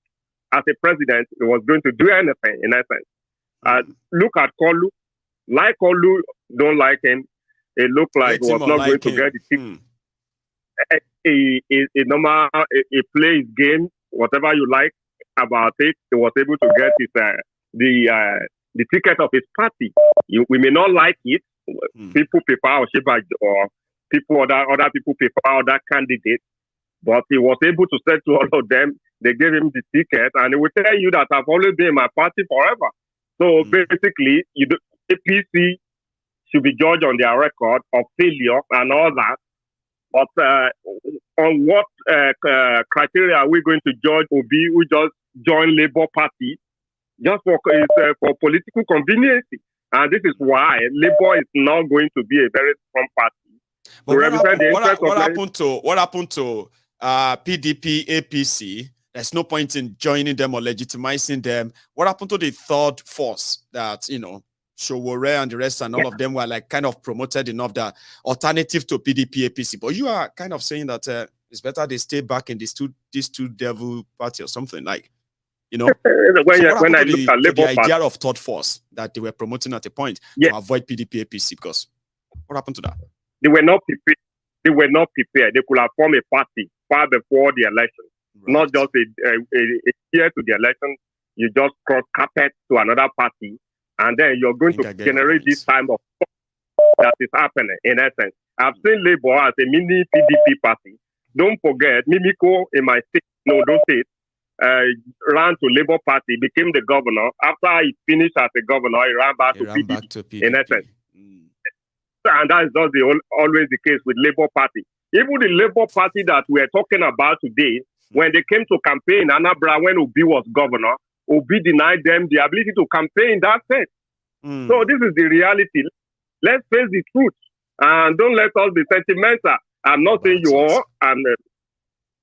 Speaker 5: as a president he was going to do anything in essence. Look at Kolu. Like Kolu, don't like him. It looked like he was not going to get the team. He plays game, whatever you like about it. He was able to get his the ticket of his party. We may not like it. People prefer Oshiba or other people prefer other candidates. But he was able to say to all of them, they gave him the ticket, and he will tell you that I've always been in my party forever. So basically, APC should be judged on their record of failure and all that. But on what criteria are we going to judge Obi, who just joined Labour Party, just for political convenience? And this is why Labour is not going to be a very strong party.
Speaker 3: But what happened to PDP, APC? There's no point in joining them or legitimizing them. What happened to the third force that, Showore and the rest and all of them were like kind of promoted enough that alternative to PDP, APC? But you are kind of saying that it's better they stay back in these two devil party or something like, when I look at Labour the idea of third force that they were promoting at a point to avoid PDP, APC, because what happened to that?
Speaker 5: They were not prepared. They were not prepared. They could have formed a party far before the election. Not just a year to the election, you just cross carpet to another party, and then you're going to generate this time of that is happening, in essence. I've seen Labour as a mini PDP party. Don't forget, Mimiko in my state, those states, ran to Labour Party, became the governor. After he finished as a governor, he ran back to PDP, in essence. And that is just always the case with Labour Party. Even the Labour Party that we are talking about today, when they came to campaign, Anambra, when Obi was governor, Obi denied them the ability to campaign that state. So this is the reality. Let's face the truth. And don't let us be sentimental. I'm not saying you are, and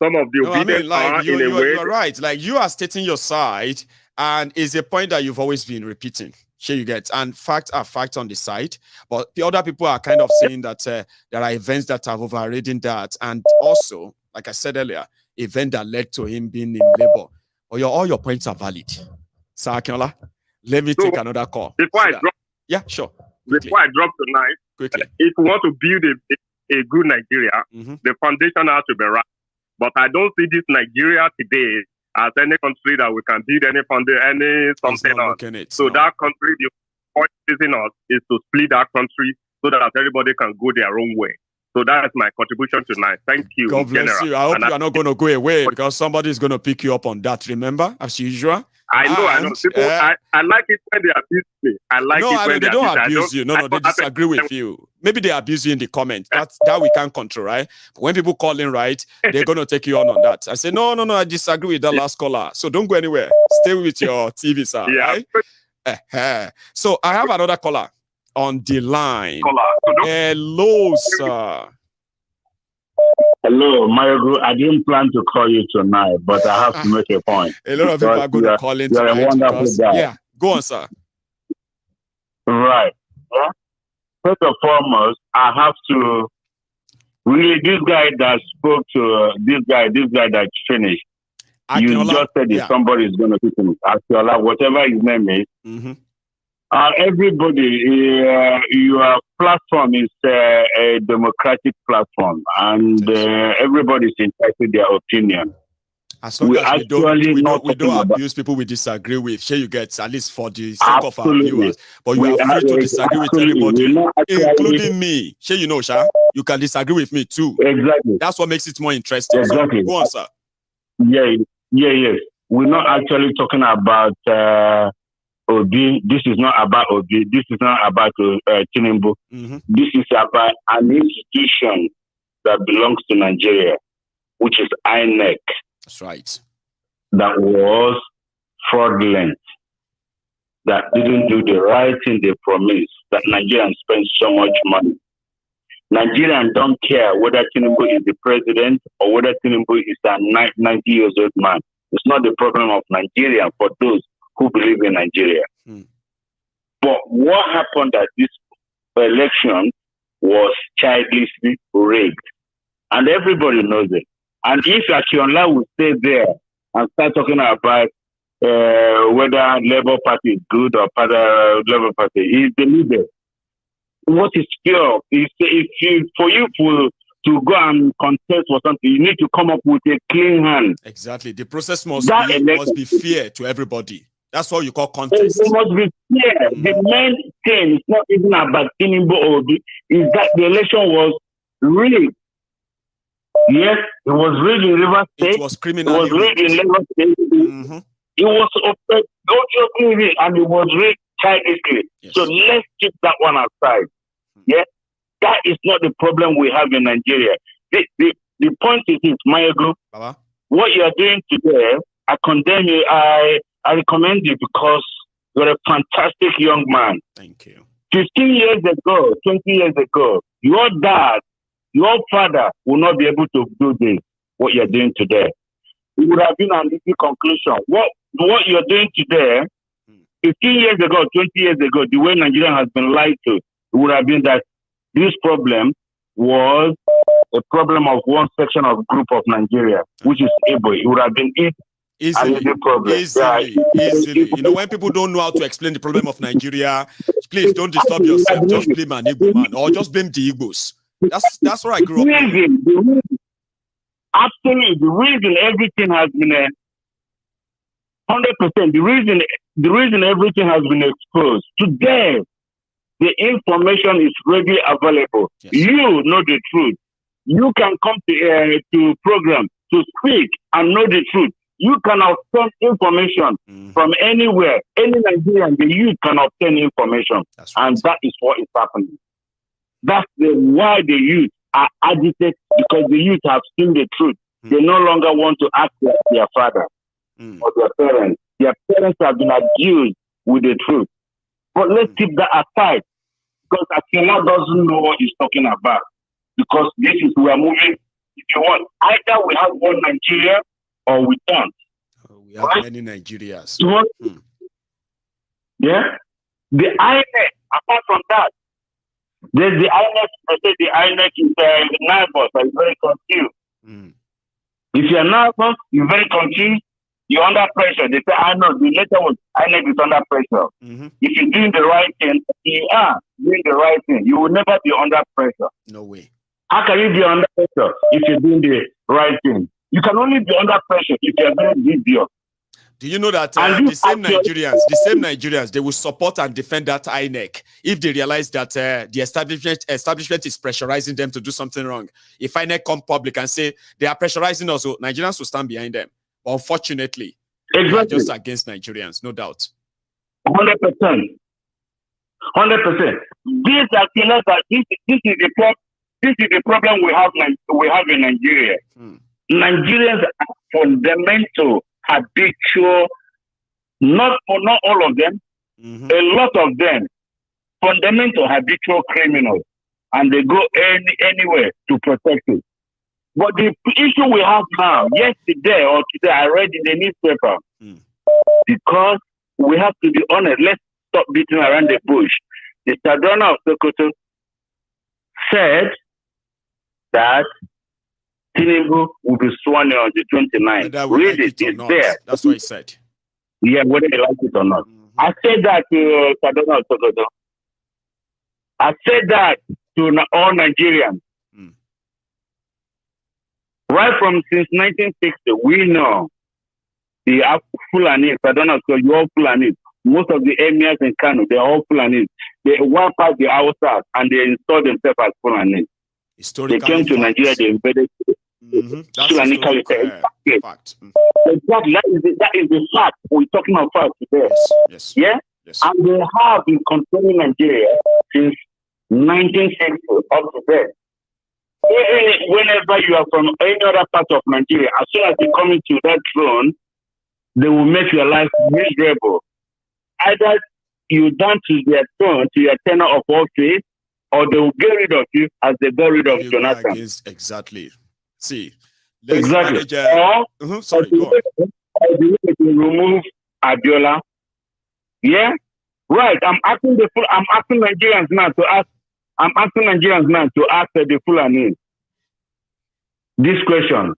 Speaker 5: some of the obedient are in a way.
Speaker 3: You're right. Like, you are stating your side, and it's a point that you've always been repeating. Sure, you get. And facts are facts on the side. But the other people are kind of saying that there are events that have overridden that. And also, like I said earlier, event that led to him being in Labour. Or all your points are valid. Sir Akinola, let me take another call.
Speaker 5: Before I drop,
Speaker 3: sure.
Speaker 5: Before I drop tonight,
Speaker 3: quickly.
Speaker 5: If we want to build a good Nigeria, the foundation has to be right. But I don't see this Nigeria today as any country that we can build any something on. So that country, the point facing us is to split that country so that everybody can go their own way. So that is my contribution tonight. Thank you.
Speaker 3: God bless you. I hope you are not going to go away because somebody is going to pick you up on that. Remember, as usual.
Speaker 5: I know. People, I like it when they abuse me. I like it when
Speaker 3: they don't abuse you. No, they disagree with you. Maybe they abuse you in the comments. That we can't control, right? But when people call in, right, they're going to take you on that. I say, no, I disagree with that last caller. So don't go anywhere. Stay with your TV, sir. Right? So I have another caller on the line. Hello, sir.
Speaker 6: Hello, Mayogu. I didn't plan to call you tonight, but I have to make a point.
Speaker 3: A lot of people are going to call in tonight.
Speaker 6: You're a wonderful guy.
Speaker 3: Yeah, go on, sir.
Speaker 6: Right. Yeah. First and foremost, I have to really, this guy that spoke to this guy that finished. You just said that somebody is going to pick him. Akinola, whatever his name is. Everybody, your platform is a democratic platform, and everybody is entitled to their opinion.
Speaker 3: As long as we don't abuse people we disagree with, sure you get, at least for the sake of our viewers. But you are free to disagree with everybody, including me. Sure you know, Sha, you can disagree with me too.
Speaker 6: Exactly.
Speaker 3: That's what makes it more interesting.
Speaker 6: Exactly.
Speaker 3: So, go on, sir.
Speaker 6: Yes. We're not actually talking about Obi. This is not about Obi. This is not about Tinubu. This is about an institution that belongs to Nigeria, which is INEC.
Speaker 3: That's right.
Speaker 6: That was fraudulent. That didn't do the right thing they promised. That Nigerians spend so much money. Nigerians don't care whether Tinubu is the president or whether Tinubu is a 90 years old man. It's not the problem of Nigeria for those who believe in Nigeria. But what happened at this election was childishly rigged. And everybody knows it. And if Akinola would stay there and start talking about whether Labour Party is good or Labour Party, he's the leader. What is pure is for you to go and contest for something, you need to come up with a clean hand.
Speaker 3: Exactly. The process must be fair to everybody. That's what you call contest.
Speaker 6: It must be clear. The main thing is not even about Tinubu or is that the election was rigged. Yes, it was rigged in River State.
Speaker 3: It was criminally
Speaker 6: rigged in Lagos State. It was objectively and it was rigged childishly. Yes. So let's keep that one aside. Yes, that is not the problem we have in Nigeria. The point is this, Mayago, what you are doing today, I condemn you, I recommend you because you're a fantastic young man.
Speaker 3: Thank you.
Speaker 6: 15 years ago, 20 years ago, your dad, your father will not be able to do this, what you're doing today. It would have been an easy conclusion. What you're doing today, 15 years ago, 20 years ago, the way Nigeria has been lied to, it would have been that this problem was a problem of one section of group of Nigeria, which is Igbo. It would have been easily.
Speaker 3: You know, when people don't know how to explain the problem of Nigeria, please don't disturb yourself. Just blame an Igbo man or just blame the Igbos. That's where I grew up.
Speaker 6: Absolutely, the reason everything has been 100%. The reason everything has been exposed today. The information is readily available. Yes. You know the truth. You can come to program to speak and know the truth. You can obtain information from anywhere. Any Nigerian, the youth can obtain information. And that is what is happening. That's why the youth are agitated, because the youth have seen the truth. They no longer want to ask their father or their parents. Their parents have been abused with the truth. But let's keep that aside, because Akela doesn't know what he's talking about. Because this is, we are moving, if you want, either we have one Nigeria or we don't.
Speaker 3: We have many Nigerias.
Speaker 6: Yeah? The INEC, apart from that, there's the INEC, I say the INEC is nervous, I'm very confused. If you're nervous, you're very confused, you're under pressure. They say, I know, the letter was INEC is under pressure. If you're doing the right thing, you are doing the right thing. You will never be under pressure.
Speaker 3: No way.
Speaker 6: How can you be under pressure if you're doing the right thing? You can only be under pressure if you're doing this deal.
Speaker 3: Do you know that the same Nigerians, they will support and defend that INEC if they realize that the establishment is pressurizing them to do something wrong. If INEC come public and say they are pressurizing us, so Nigerians will stand behind them. But unfortunately, they are just against Nigerians, no doubt.
Speaker 6: 100%. 100%. This is the problem we have in Nigeria. Nigerians are fundamental, habitual, not all of them, a lot of them, fundamental habitual criminals, and they go anywhere to protect it. But the issue we have now, yesterday or today, I read in the newspaper, because we have to be honest, let's stop beating around the bush. The Tribunal of Sokoto said that Tinubu will be sworn in on the 29th. Read it, it's there.
Speaker 3: That's what he said.
Speaker 6: Yeah, whether they like it or not. I said that to Tribunal of Sokoto. I said that to all Nigerians. Right from since 1960, we know the Fulani, Tribunal, so you all Fulani. Most of the emirs in Kano, they're all Fulani. They wipe out the Hausas and they install themselves as Fulani. They came to Nigeria, they invaded. Fulani fact. Exactly. That is the fact. We're talking about fact today.
Speaker 3: Yes.
Speaker 6: Yeah? Yes. And they have been controlling Nigeria since 1960 up to then. Whenever you are from any other part of Nigeria, as soon as they come into that throne, they will make your life miserable. Either you down to their throne, to your tenure of office, or they will get rid of you as they got rid of Jonathan.
Speaker 3: Exactly. See.
Speaker 6: Exactly.
Speaker 3: Sorry, go on.
Speaker 6: They remove Abiola. Yeah? Right. I'm asking Nigerians now to ask the Fulani this question.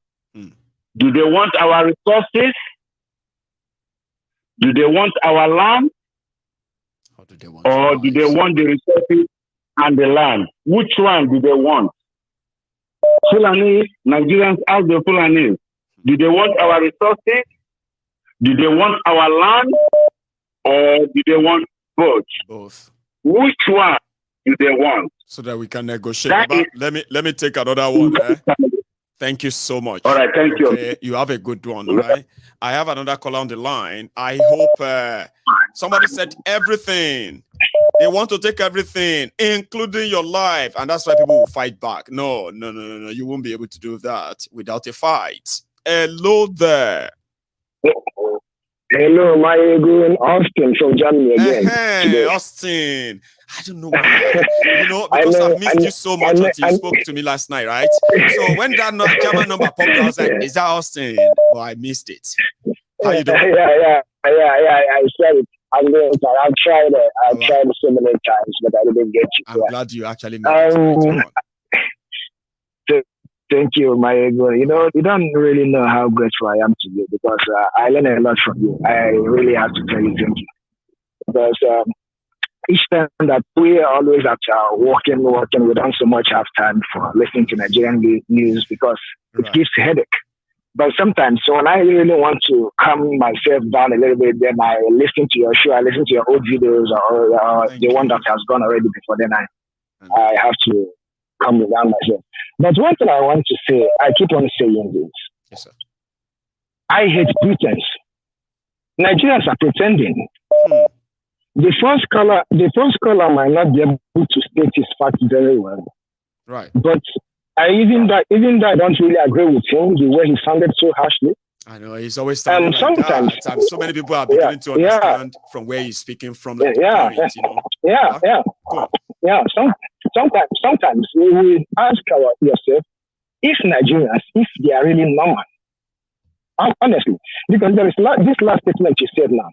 Speaker 6: Do they want our resources? Do they want our land? Or do they want the resources and the land? Which one do they want? Fulani, Nigerians ask the Fulani, do they want our resources? Do they want our land? or do they want both?
Speaker 3: Both.
Speaker 6: Which one do they want?
Speaker 3: So that we can negotiate. Let me take another one. Thank you so much.
Speaker 6: All right, thank you.
Speaker 3: You have a good one, all right? I have another caller on the line. I hope somebody said everything. They want to take everything, including your life, and that's why people will fight back. No. You won't be able to do that without a fight. Hello there.
Speaker 9: Hello, my good Austin from Germany again.
Speaker 3: Hey, Austin. I don't know why. Because I've missed you so much until you spoke to me last night, right? So when that German number popped up, I was like, is that Austin? Oh, I missed it. How you doing?
Speaker 9: Yeah, I said it. I'm going to I've tried so many times, but I didn't get you.
Speaker 3: I'm glad you actually made it.
Speaker 9: Thank you, my ego. You don't really know how grateful I am to you because I learn a lot from you. I really have to tell you thank you. Because each time that we are always at working, we don't so much have time for listening to Nigerian news because it gives a headache. But sometimes, so when I really want to calm myself down a little bit, then I listen to your show, I listen to your old videos or the one that has gone already before, then I have to calm down myself. But one thing I want to say, I keep on saying this.
Speaker 3: Yes, sir.
Speaker 9: I hate pretense. Nigerians are pretending. The first caller might not be able to state his facts very well.
Speaker 3: Right.
Speaker 9: But even though I don't really agree with him, the way he sounded so harshly.
Speaker 3: I know he's always sounding like that. So many people are beginning to understand from where he's speaking from. Like
Speaker 9: Sometimes we will ask yourself if Nigerians, if they are really normal. Honestly, because there is this last statement you said now.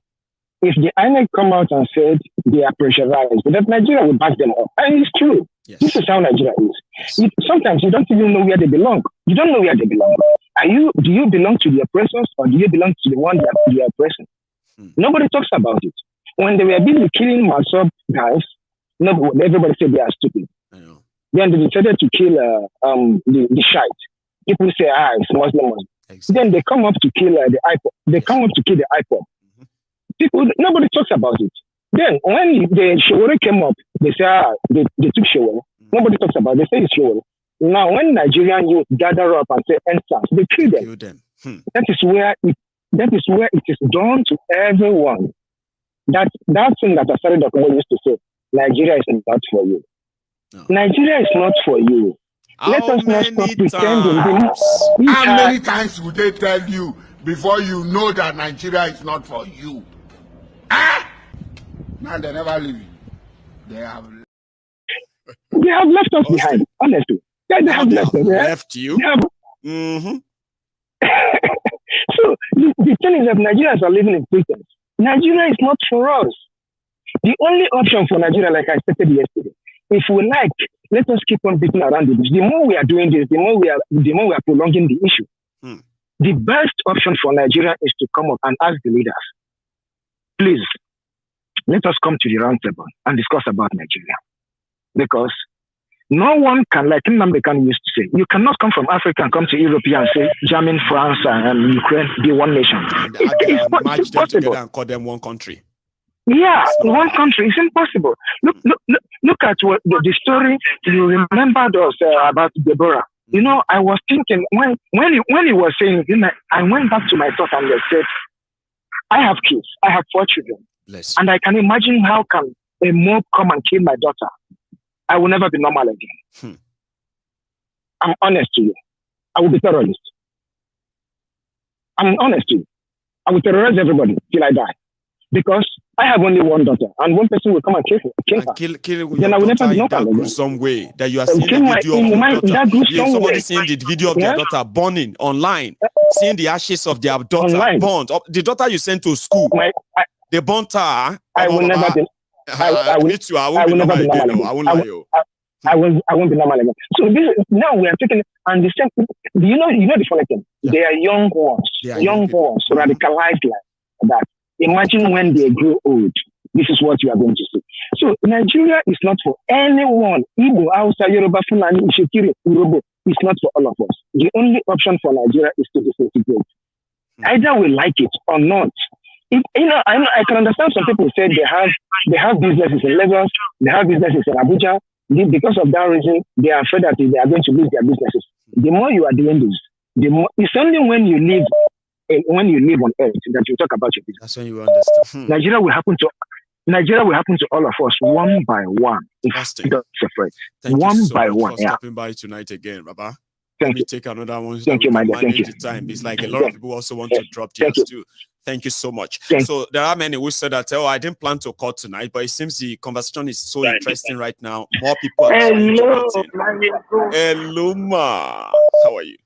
Speaker 9: If the INEC come out and said they are pressurized, but that Nigeria will back them up. And it's true. Yes. This is how Nigeria is. Yes. Sometimes you don't even know where they belong. You don't know where they belong. Do you belong to the oppressors or do you belong to the one that you are oppressing? Nobody talks about it. When they were busy killing Masop guys, everybody said they are stupid. Then they decided to kill the Shite. People say, it's Muslim. Exactly. Then they come up to kill the IPOP. They come up to kill the IPOP. Nobody talks about it. Then when the Showore came up, they say they took Showore. Nobody talks about it. They say it's Showore. Now when Nigerian youth gather up and say entrance, they kill them. That is where it is done to everyone. That thing that Asari Dokumo used to say, Nigeria is not for you. No. Nigeria is not for you. Let us not stop pretending.
Speaker 4: How many times would they tell you before you know that Nigeria is not for you? Now they never leave you. They have
Speaker 9: left us behind, honestly. They have left
Speaker 3: you.
Speaker 9: So the thing is that Nigerians are living in pretense. Nigeria is not for us. The only option for Nigeria, like I stated yesterday, if we like, let us keep on beating around the bush. The more we are doing this, the more we are prolonging the issue. The best option for Nigeria is to come up and ask the leaders, please, let us come to the round table and discuss about Nigeria. Because no one can, like Nnamdi Kanu used to say, you cannot come from Africa and come to Europe and say Germany, France, and Ukraine be one nation. It's
Speaker 3: them together and call them one country.
Speaker 9: Yeah, one country. It's impossible. Look at the story you remembered us about Deborah. I was thinking when he was saying, I went back to my thought and I said, I have kids. I have 4 children. And I can imagine how can a mob come and kill my daughter. I will never be normal again. I'm honest to you. I will be terrorist. I'm honest to you. I will terrorize everybody till I die. Because I have only one daughter, and one person will come and kill her. Then I will never be normal again.
Speaker 3: Some way that you are seeing the video of your daughter. Somebody seeing the video of their daughter burning online, seeing the ashes of their daughter burnt. The daughter you sent to school, they burnt her.
Speaker 9: I will never be. I will never be normal again.
Speaker 3: I won't lie you.
Speaker 9: I won't be normal again. So now we are taking and the same. You know the funny thing. Yeah. They are young ones, radicalized like that. Imagine when they grow old. This is what you are going to see. So Nigeria is not for anyone. Igbo, Hausa, Yoruba, Fulani, Ishikiri, Urobo. It's not for all of us. The only option for Nigeria is to disintegrate. Either we like it or not. I can understand some people say they have businesses in Lagos, they have businesses in Abuja. Because of that reason, they are afraid that they are going to lose their businesses. The more you are doing this, the more it's only when you live on earth that you talk about your business.
Speaker 3: That's when you understand.
Speaker 9: Nigeria will happen to all of us one by one. Don't separate.
Speaker 3: Thank
Speaker 9: one
Speaker 3: you so
Speaker 9: by
Speaker 3: much
Speaker 9: one.
Speaker 3: for stopping by tonight again, Baba.
Speaker 9: Thank
Speaker 3: Let me take another one.
Speaker 9: Thank you, my dear. Thank you.
Speaker 3: The time. It's like a lot of people also want to drop theirs too. Thank you so much. So there are many who said that, I didn't plan to call tonight, but it seems the conversation is so interesting right now. More people are trying to get in. Hello, ma. How are you?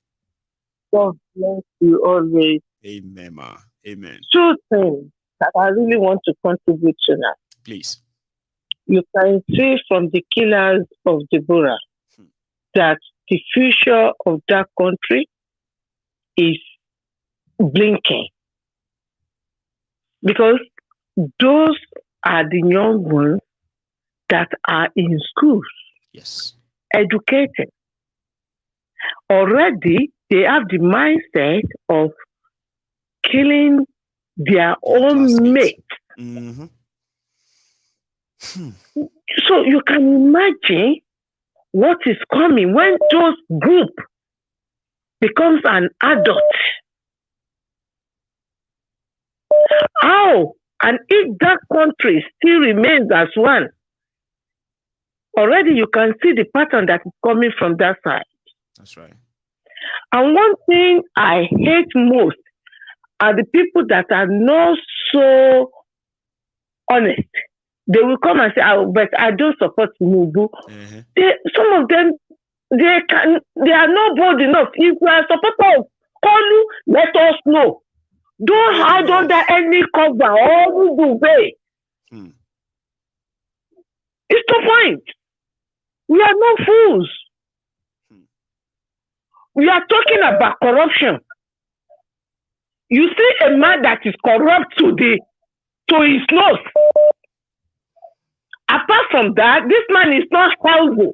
Speaker 8: God bless you always.
Speaker 3: Amen, ma. Amen.
Speaker 8: Two things that I really want to contribute to now.
Speaker 3: Please.
Speaker 8: You can see from the killers of Deborah that the future of that country is blinking. Because those are the young ones that are in schools, educated. Already, they have the mindset of killing their own mates.
Speaker 3: Mm-hmm.
Speaker 8: So you can imagine what is coming when those group becomes an adult. How? And if that country still remains as one, already you can see the pattern that is coming from that side.
Speaker 3: That's right. And
Speaker 8: one thing I hate most are the people that are not so honest. They will come and say, but I don't support Tinubu. Some of them, they are not bold enough. If you are a supporter of Kolu, let us know. Don't hide under any cover or duvet. It's the point. We are no fools. We are talking about corruption. You see a man that is corrupt to his nose. Apart from that, this man is not healthy.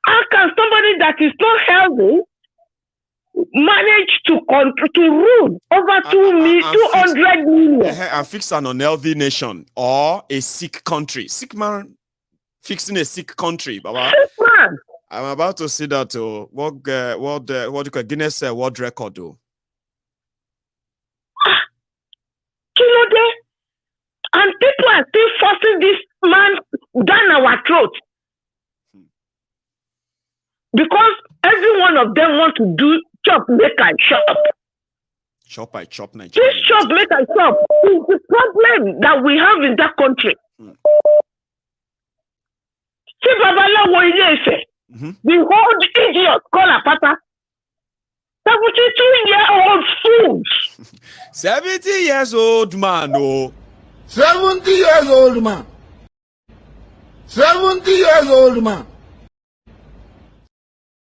Speaker 8: How can somebody that is not healthy manage to rule over 200 million?
Speaker 3: And fix an unhealthy nation or a sick country. Sick man fixing a sick country, Baba.
Speaker 8: Sick man.
Speaker 3: I'm about to see that. What do you call Guinness World Record?
Speaker 8: Kilode. And people are still forcing this man down our throat. Because every one of them want to do chop, make and chop.
Speaker 3: Chop, I chop, Nigeria.
Speaker 8: This chop, make and chop is the problem that we have in that country. See, Babalawo Ilefe, the old idiot called Apapa, 72-year-old fools.
Speaker 3: 70 years old man, oh.
Speaker 4: 70 years old man. 70 years old man.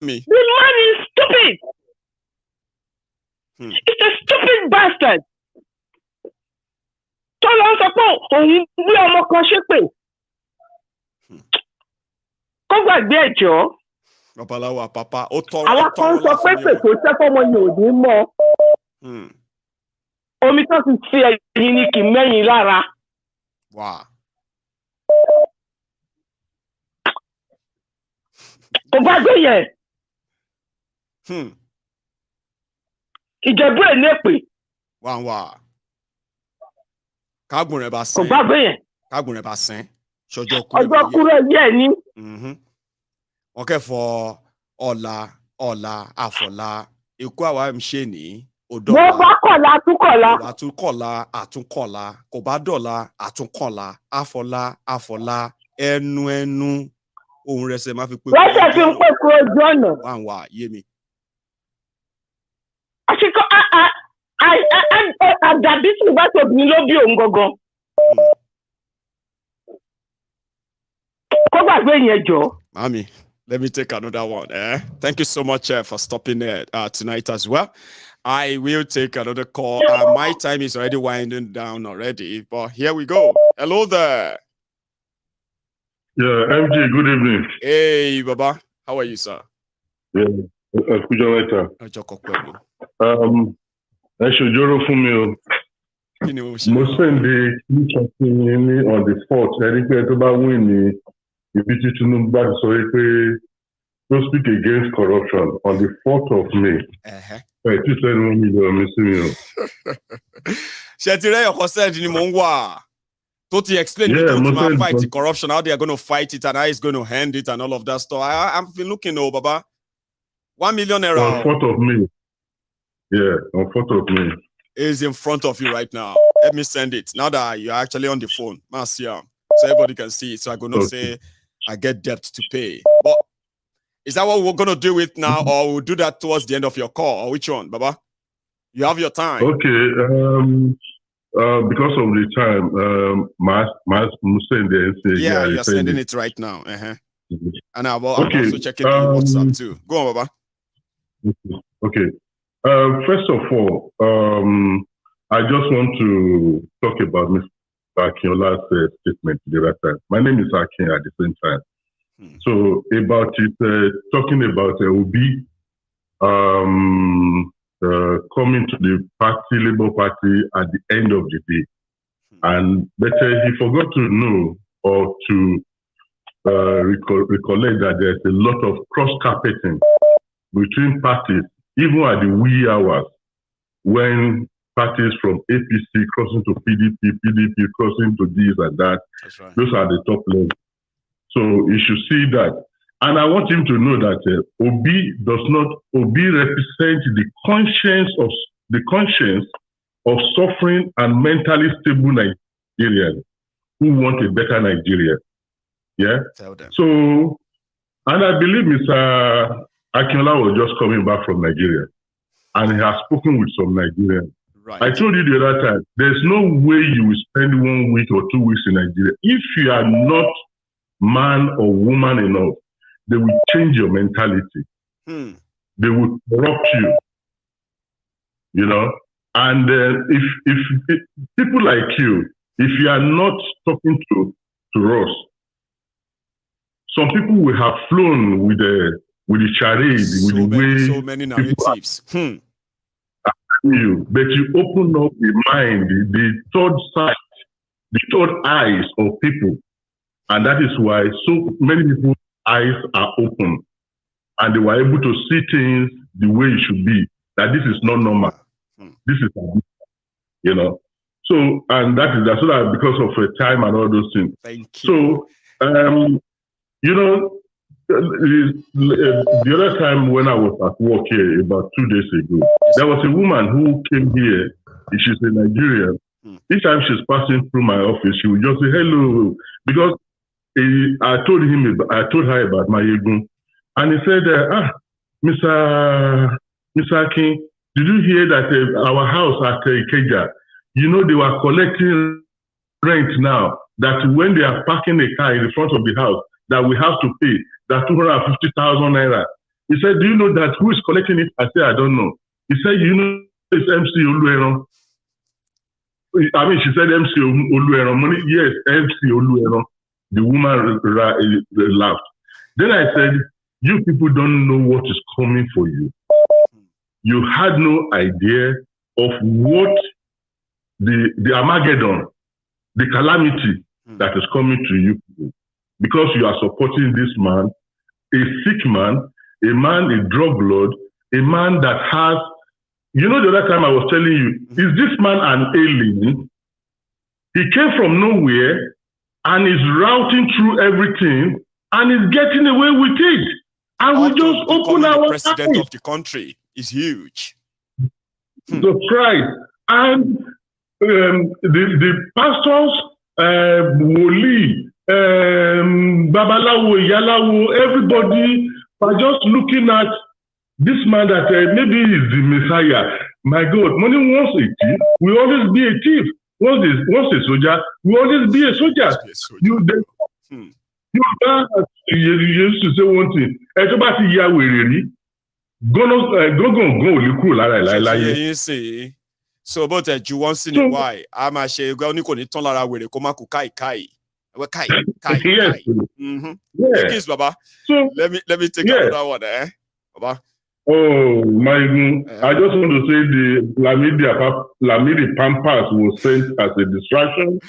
Speaker 3: Me.
Speaker 8: The man is stupid. It's a stupid bastard. Tọ́lá sọ pé òun gbé ọmọ kan ṣépè. Kó gbàgbé ẹ̀jọ́.
Speaker 3: Babalawo Apapa, ó tọrọ.
Speaker 8: Àwọn kan sọ pé kò sẹ́fọ́ ọmọ yìí ò ní mọ́. Omi tó ti fi ẹ̀yìn ni kì í mẹ́yìn lára.
Speaker 3: Wow.
Speaker 8: Kò bá gbé yẹn. Ìjẹ̀bú ẹ̀ ní èpè.
Speaker 3: Wà. Kágùn rẹ̀ bá sẹ́n.
Speaker 8: Kò bá gbé yẹn.
Speaker 3: Kágùn rẹ̀ bá sẹ́n. Ṣọjọ́
Speaker 8: kúrò yẹ̀ ní.
Speaker 3: Wọ́n kẹ́fọ́ ọ̀la àfọ̀la ikú àwa ń ṣe ní.
Speaker 8: Mo bá kọ̀la
Speaker 3: àtúnkọ̀la kò bá dọ̀la àtúnkọ̀la àfọ̀la ẹnu ohun rẹ̀ ṣe máa fi pé.
Speaker 8: Lọ́sẹ̀ fi ń pè kú ojú ọ̀nà.
Speaker 3: Wà yé mi.
Speaker 8: Àṣìkò àdàbí tí ìbá tóbi ló bí òun gangan. Kó gbàgbé yẹn jọ.
Speaker 3: Mami. Let me take another one. Thank you so much for stopping there tonight as well. I will take another call. My time is already winding down already, but here we go. Hello there.
Speaker 22: Yeah, MG, good evening.
Speaker 3: Hey, Baba. How are you, sir?
Speaker 22: Yeah,
Speaker 11: Shojoro Fumio. Most send the on the 4th. I think we're about winning. If it is to sorry, to speak against corruption on the 4th of May.
Speaker 3: Toti explain to fight the corruption, how they are going to fight it and how it's going to end it and all of that stuff. I've been looking over, Baba. 1 million naira.
Speaker 11: On 4th of May. Yeah, on 4th of May.
Speaker 3: Is in front of you right now. Let me send it. Now that you're actually on the phone. So everybody can see it. So I'm going to say I get debt to pay. But is that what we're going to do with now, or we'll do that towards the end of your call? Or which one, Baba? You have your time.
Speaker 11: Okay. Because of the time,
Speaker 3: you're sending it right now. And I'm also checking the WhatsApp too. Go on, Baba.
Speaker 11: Okay. First of all, I just want to talk about Mr. Akiola's statement the other time. My name is Akin at the same time. So about it, talking about Obi coming to the Labour Party at the end of the day. But he forgot to know or to recollect that there's a lot of cross-carpeting between parties, even at the wee hours, when parties from APC crossing to PDP crossing to this and that. That's right. Those are the top levels. So you should see that. And I want him to know that Obi represents the conscience of suffering and mentally stable Nigerians who want a better Nigeria. Yeah. So, and I believe Mr. Akinola was just coming back from Nigeria, and he has spoken with some Nigerians. Right. I told you the other time, there's no way you will spend 1 week or 2 weeks in Nigeria if you are not man or woman enough. They will change your mentality. They will corrupt you, you know. And if people like you, if you are not talking to us, some people will have flown with the charade, with the way
Speaker 3: so many narratives.
Speaker 11: But you open up the mind, the third sight, the third eyes of people, and that is why so many people's eyes are open, and they were able to see things the way it should be. That this is not normal. This is, you know. So, and that is so that because of time and all those things.
Speaker 3: Thank you.
Speaker 11: So, you know, the other time when I was at work here about 2 days ago, there was a woman who came here. She's a Nigerian. Each time she's passing through my office, she would just say hello, because I told her about my Yegun, and he said, Mr. Akin, did you hear that our house at Ikeja, you know, they were collecting rent now, that when they are parking a car in the front of the house, that we have to pay that 250,000 naira. He said, do you know that who is collecting it? I said, I don't know. He said, you know, it's MC Olueron. I mean, she said MC Olueron. Yes, MC Olueron. The woman laughed. Then I said, you people don't know what is coming for you. You had no idea of what the Armageddon, the calamity that is coming to you people, because you are supporting this man, a sick man, a drug lord, a man that has, you know, the other time I was telling you, is this man an alien? He came from nowhere and is routing through everything and is getting away with it. And we just open our eyes.
Speaker 3: The president of the country is huge.
Speaker 11: Surprise. And the pastors, Woli, Babalawo, Yalawo, everybody are just looking at this man that maybe is the Messiah. My God, money wants a thief, will always be a thief. Once a soldier, will always be a soldier. You used to say one thing. Everybody here will really
Speaker 3: go. So, but you want to know why? I'm a share going to turn around with a Komaku Kai.
Speaker 11: Yes.
Speaker 3: Yes, Baba. So let me take another one, Baba.
Speaker 7: Oh, my, I just want to say the Lamidi Pampas was sent as a distraction.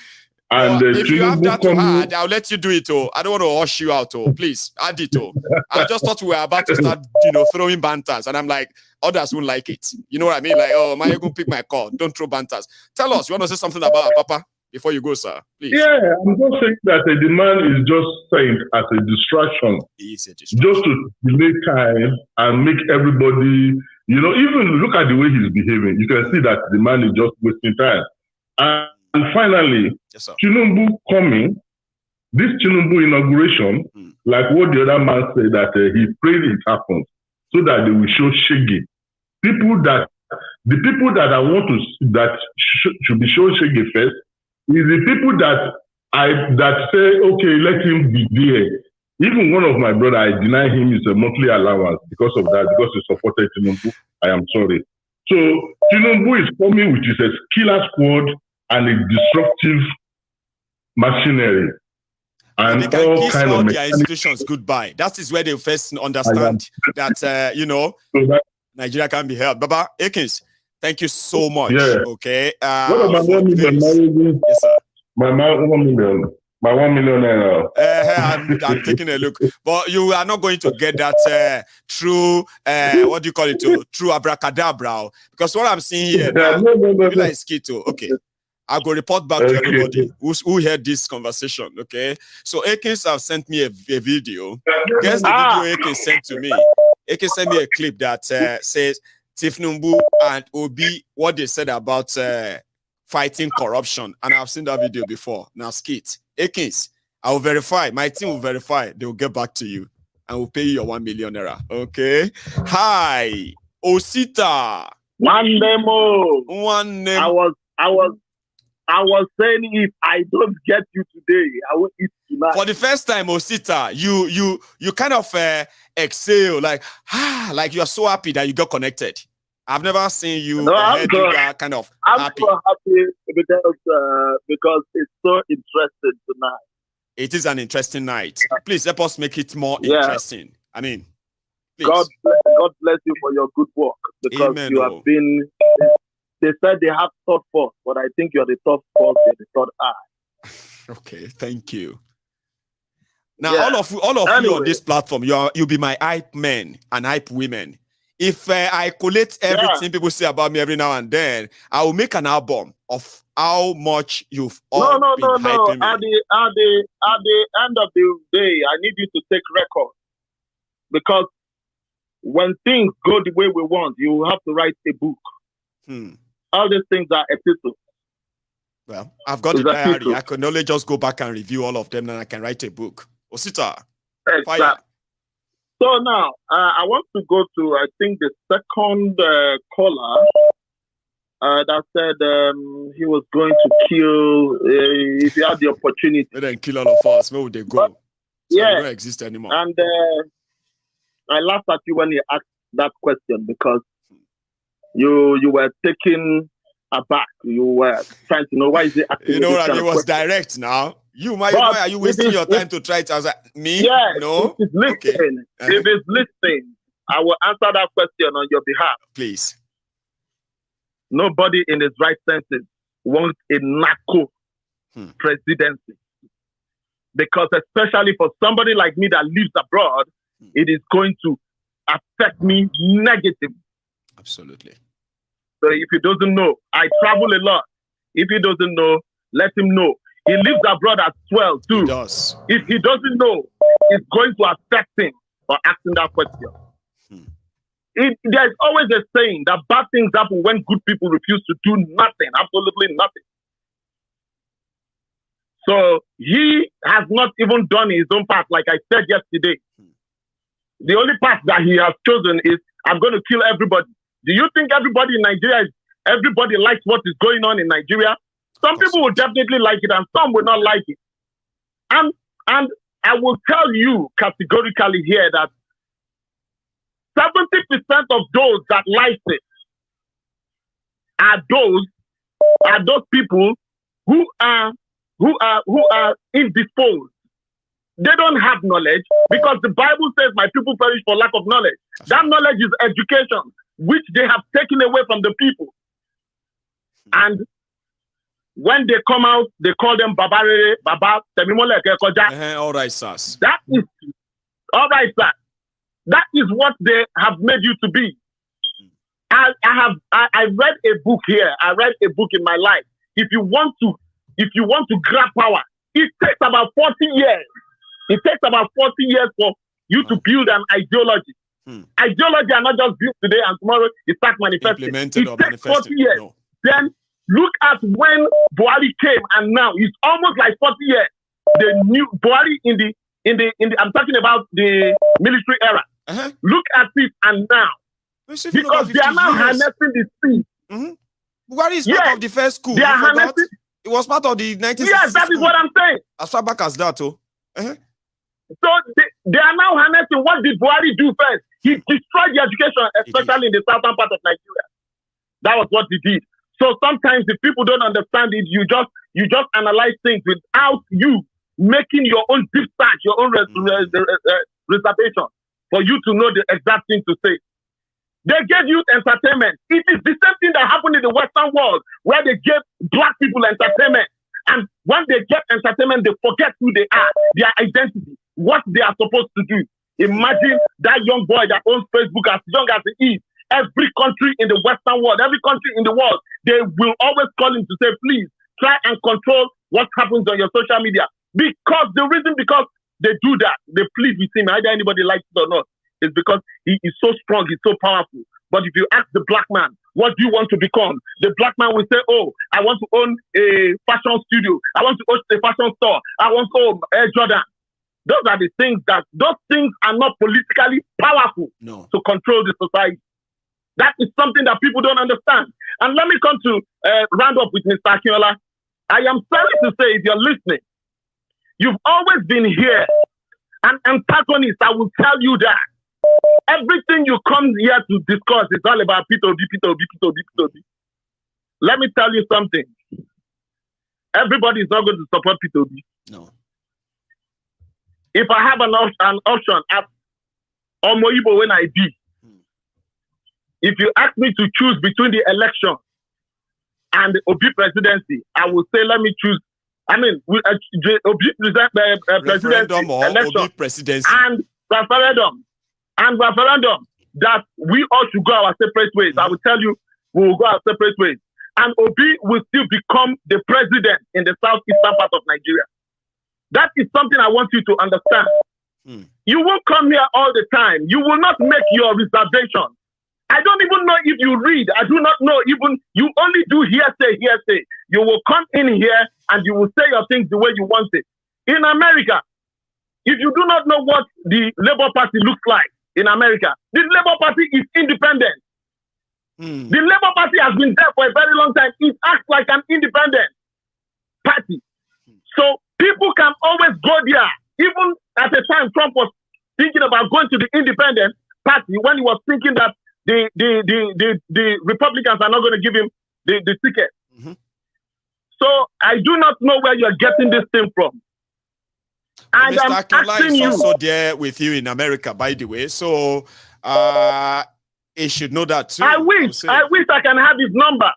Speaker 7: And
Speaker 3: if you have that to
Speaker 7: Tinubu
Speaker 3: add, I'll let you do it. Oh, I don't want to hush you out. Oh, please add it. Oh, I just thought we were about to start, throwing banters, and I'm like, others won't like it. You know what I mean? Like, oh, my ego pick my call. Don't throw banters. Tell us, you want to say something about Apapa before you go, sir? Please.
Speaker 7: Yeah, I'm just saying that the man is just sent as a distraction.
Speaker 3: He is a distraction.
Speaker 7: Just to delay time and make everybody, even look at the way he's behaving. You can see that the man is just wasting time. And finally,
Speaker 3: yes,
Speaker 7: Tinubu coming, this Tinubu inauguration, like what the other man said, that he prayed it happens so that they will show shaggy. The people that I want to, that should be shown shaggy first, is the people that say, okay, let him be there. Even one of my brother, I deny him his monthly allowance because of that, because he supported Tinubu. I am sorry. So Tinubu is coming with his killer squad and a disruptive machinery. And
Speaker 3: they can
Speaker 7: all
Speaker 3: kiss
Speaker 7: kind
Speaker 3: all
Speaker 7: of
Speaker 3: their institutions goodbye. That is where they first understand that, Nigeria can be held. Baba Akins, thank you so much.
Speaker 7: Yeah.
Speaker 3: Okay.
Speaker 7: What about 1 million?
Speaker 3: Yes, sir.
Speaker 7: My 1 million. My 1 million.
Speaker 3: I'm taking a look. But you are not going to get that through, what do you call it, through abracadabra. Because what I'm seeing here now, like Skito. Okay. I'll go report back to everybody who heard this conversation, okay? So Akins have sent me a video. Guess the video Akins sent to me. Akins sent me a clip that says Tinubu and Obi, what they said about fighting corruption. And I've seen that video before. Now, Skit. Akins, I will verify. My team will verify. They will get back to you. And we'll pay you your 1 million naira, okay? Hi, Osita.
Speaker 22: One name. I was saying, if I don't get you today, I will eat tonight.
Speaker 3: For the first time, Osita, you kind of exhale, like you are so happy that you got connected. I've never seen you heard you that kind of happy.
Speaker 22: I'm so happy because it's so interesting tonight.
Speaker 3: It is an interesting night. Please help us make it more interesting. I mean, please.
Speaker 22: God bless you for your good work, because
Speaker 3: Amen,
Speaker 22: you have been. They said they have third force, but I think you're the third force, you're the third eye.
Speaker 3: Okay, thank you. Now, all of you on this platform, you'll be my hype men and hype women. If I collate everything people say about me every now and then, I will make an album of how much you've all been hyping me.
Speaker 22: At the end of the day, I need you to take record, because when things go the way we want, you have to write a book. All these things are epistles.
Speaker 3: Well, I've got a diary. I can only just go back and review all of them, and I can write a book. Osita, fire.
Speaker 22: So now, I want to go to, I think, the second caller that said he was going to kill, if he had the opportunity.
Speaker 3: They didn't kill all of us. Where would they go? They don't exist anymore.
Speaker 22: And I laughed at you when you asked that question, because you were taken aback. You were trying to know why is it asking.
Speaker 3: You know what I mean? It was direct now. Why are you wasting your time to try to answer me?
Speaker 22: Yeah,
Speaker 3: no.
Speaker 22: If it's listening, if it's listening, I will answer that question on your behalf.
Speaker 3: Please.
Speaker 22: Nobody in his right senses wants a narco presidency, because especially for somebody like me that lives abroad, it is going to affect me negatively.
Speaker 3: Absolutely.
Speaker 22: So if he doesn't know, I travel a lot. If he doesn't know, let him know. He lives abroad as well, too.
Speaker 3: He does.
Speaker 22: If he doesn't know, it's going to affect him for asking that question. There's always a saying that bad things happen when good people refuse to do nothing, absolutely nothing. So he has not even done his own part, like I said yesterday. The only path that he has chosen is, I'm going to kill everybody. Do you think everybody in Nigeria, everybody likes what is going on in Nigeria? Some people will definitely like it and some will not like it. And I will tell you categorically here that 70% of those that like it are those people who are indisposed. they don't have knowledge because the Bible says my people perish for lack of knowledge. That knowledge is education, which they have taken away from the people. And when they come out, they call them Babare, Baba,
Speaker 3: all right, sir.
Speaker 22: That is all right, sir. That is what they have made you to be. I read a book here. I read a book in my life. If you want to grab power, it takes about 40 years. It takes about 40 years for you to build an ideology. Ideology are not just built today and tomorrow it starts manifesting. It takes 40 years. No. Then look at when Buhari came and now it's almost like 40 years. The new Buhari in the I'm talking about the military era. Look at it and now. Because they are now harnessing the sea.
Speaker 3: Buhari is part of the first school.
Speaker 22: They are harnessing.
Speaker 3: It was part of the 1960s.
Speaker 22: Yes, that is what I'm saying.
Speaker 3: As far back as that, oh.
Speaker 22: So they are now harnessing. What did Buhari do first? He destroyed the education, especially in the southern part of Nigeria. That was what he did. So sometimes if people don't understand it, you just analyze things without you making your own deep search, your own reservation for you to know the exact thing to say. They gave youth entertainment. It is the same thing that happened in the Western world, where they gave black people entertainment. And when they get entertainment, they forget who they are, their identity, what they are supposed to do. Imagine that young boy that owns Facebook as young as he is. Every country in the Western world, every country in the world, they will always call him to say, please, try and control what happens on your social media. Because they do that, they plead with him, either anybody likes it or not. It's because he is so strong, he's so powerful. But if you ask the black man, what do you want to become? The black man will say, oh, I want to own a fashion studio. I want to own a fashion store. I want to own Air Jordan. Those are the things those things are not politically powerful to control the society. That is something that people don't understand. And let me come to round up with Mr. Akinola. I am sorry to say, if you're listening, you've always been here. An antagonist, I will tell you that. Everything you come here to discuss is all about P2B. Let me tell you something. Everybody is not going to support P2B.
Speaker 3: No.
Speaker 22: If I have an option at Omoibo when I be, if you ask me to choose between the election and the Obi presidency, I will say, let me choose. I mean, Obi presidency, election,
Speaker 3: Obi presidency,
Speaker 22: and referendum. That we all should go our separate ways. I will tell you, we will go our separate ways. And Obi will still become the president in the southeastern part of Nigeria. That is something I want you to understand. You won't come here all the time. You will not make your reservation. I don't even know if you read. I do not know even. You only do hearsay. You will come in here and you will say your things the way you want it. In America, if you do not know what the Labour Party looks like in America, the Labour Party is independent. The Labour Party has been there for a very long time. It acts like an independent party. So people can always go there. Even at the time Trump was thinking about going to the independent party, when he was thinking that the Republicans are not going to give him the ticket. So I do not know where you're getting this thing from. And
Speaker 3: Mr. Akinola is also there with you in America, by the way. So he should know that too.
Speaker 22: I wish I can have his number.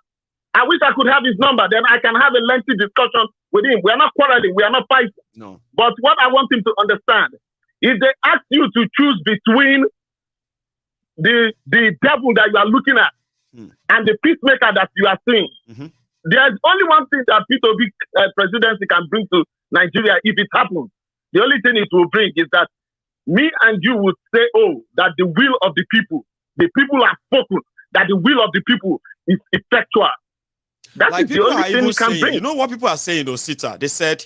Speaker 22: I wish I could have his number. Then I can have a lengthy discussion with him. We are not quarreling. We are not fighting.
Speaker 3: No.
Speaker 22: But what I want him to understand is they ask you to choose between the devil that you are looking at and the peacemaker that you are seeing. There's only one thing that P2B presidency can bring to Nigeria if it happens. The only thing it will bring is that me and you would say, oh, that the will of the people have spoken, that the will of the people is effectual. That
Speaker 3: like
Speaker 22: is the only thing it can bring.
Speaker 3: You know what people are saying, though, Sita? They said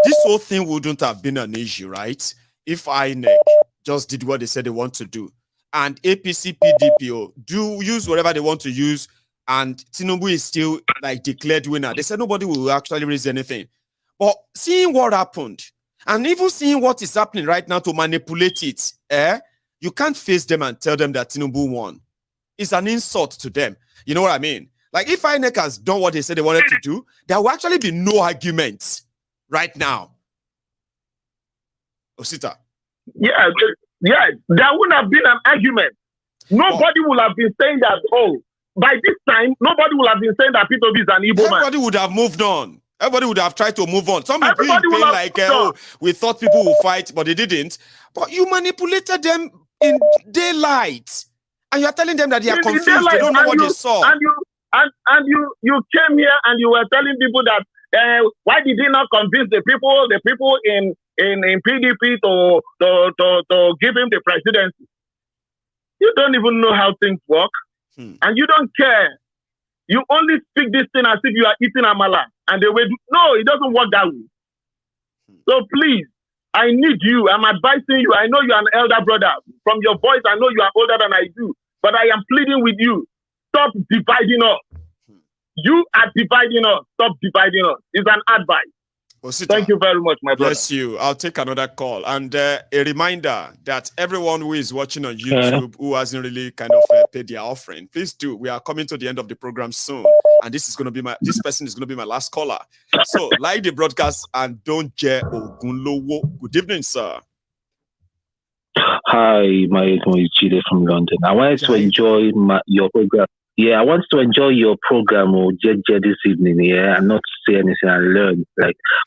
Speaker 3: this whole thing wouldn't have been an issue, right? If INEC just did what they said they want to do. And APC, PDP, do use whatever they want to use. And Tinubu is still like declared winner. They said nobody will actually raise anything. But seeing what happened, and even seeing what is happening right now to manipulate it, you can't face them and tell them that Tinubu won. It's an insult to them. You know what I mean? Like if INEC has done what they said they wanted to do, there will actually be no arguments right now. Osita.
Speaker 22: Yeah, there wouldn't have been an argument. Nobody would have been saying that, by this time, nobody would have been saying that Peter Obi is an Igbo man.
Speaker 3: Everybody would have moved on. Everybody would have tried to move on. Some people feel like, we thought people would fight, but they didn't. But you manipulated them in daylight. And you're telling them that they are confused. They don't know what they saw.
Speaker 22: And you came here and you were telling people that, why did he not convince the people in PDP to give him the presidency? You don't even know how things work. And you don't care. You only speak this thing as if you are eating amala. And they will no, it doesn't work that way. So please, I need you. I'm advising you. I know you're an elder brother. From your voice, I know you are older than I do. But I am pleading with you. Stop dividing us. You are dividing us. Stop dividing us. It's an advice.
Speaker 3: Osita,
Speaker 22: thank you very much, my brother.
Speaker 3: Bless you. I'll take another call. And a reminder that everyone who is watching on YouTube who hasn't really kind of paid their offering, please do. We are coming to the end of the program soon. And this person is going to be my last caller. So like the broadcast and don't je Ogunlowo. Good evening, sir.
Speaker 10: Hi, my name is Chide from London. I wanted to enjoy your program. Yeah, I want to enjoy your program this evening, and not to say anything and learn.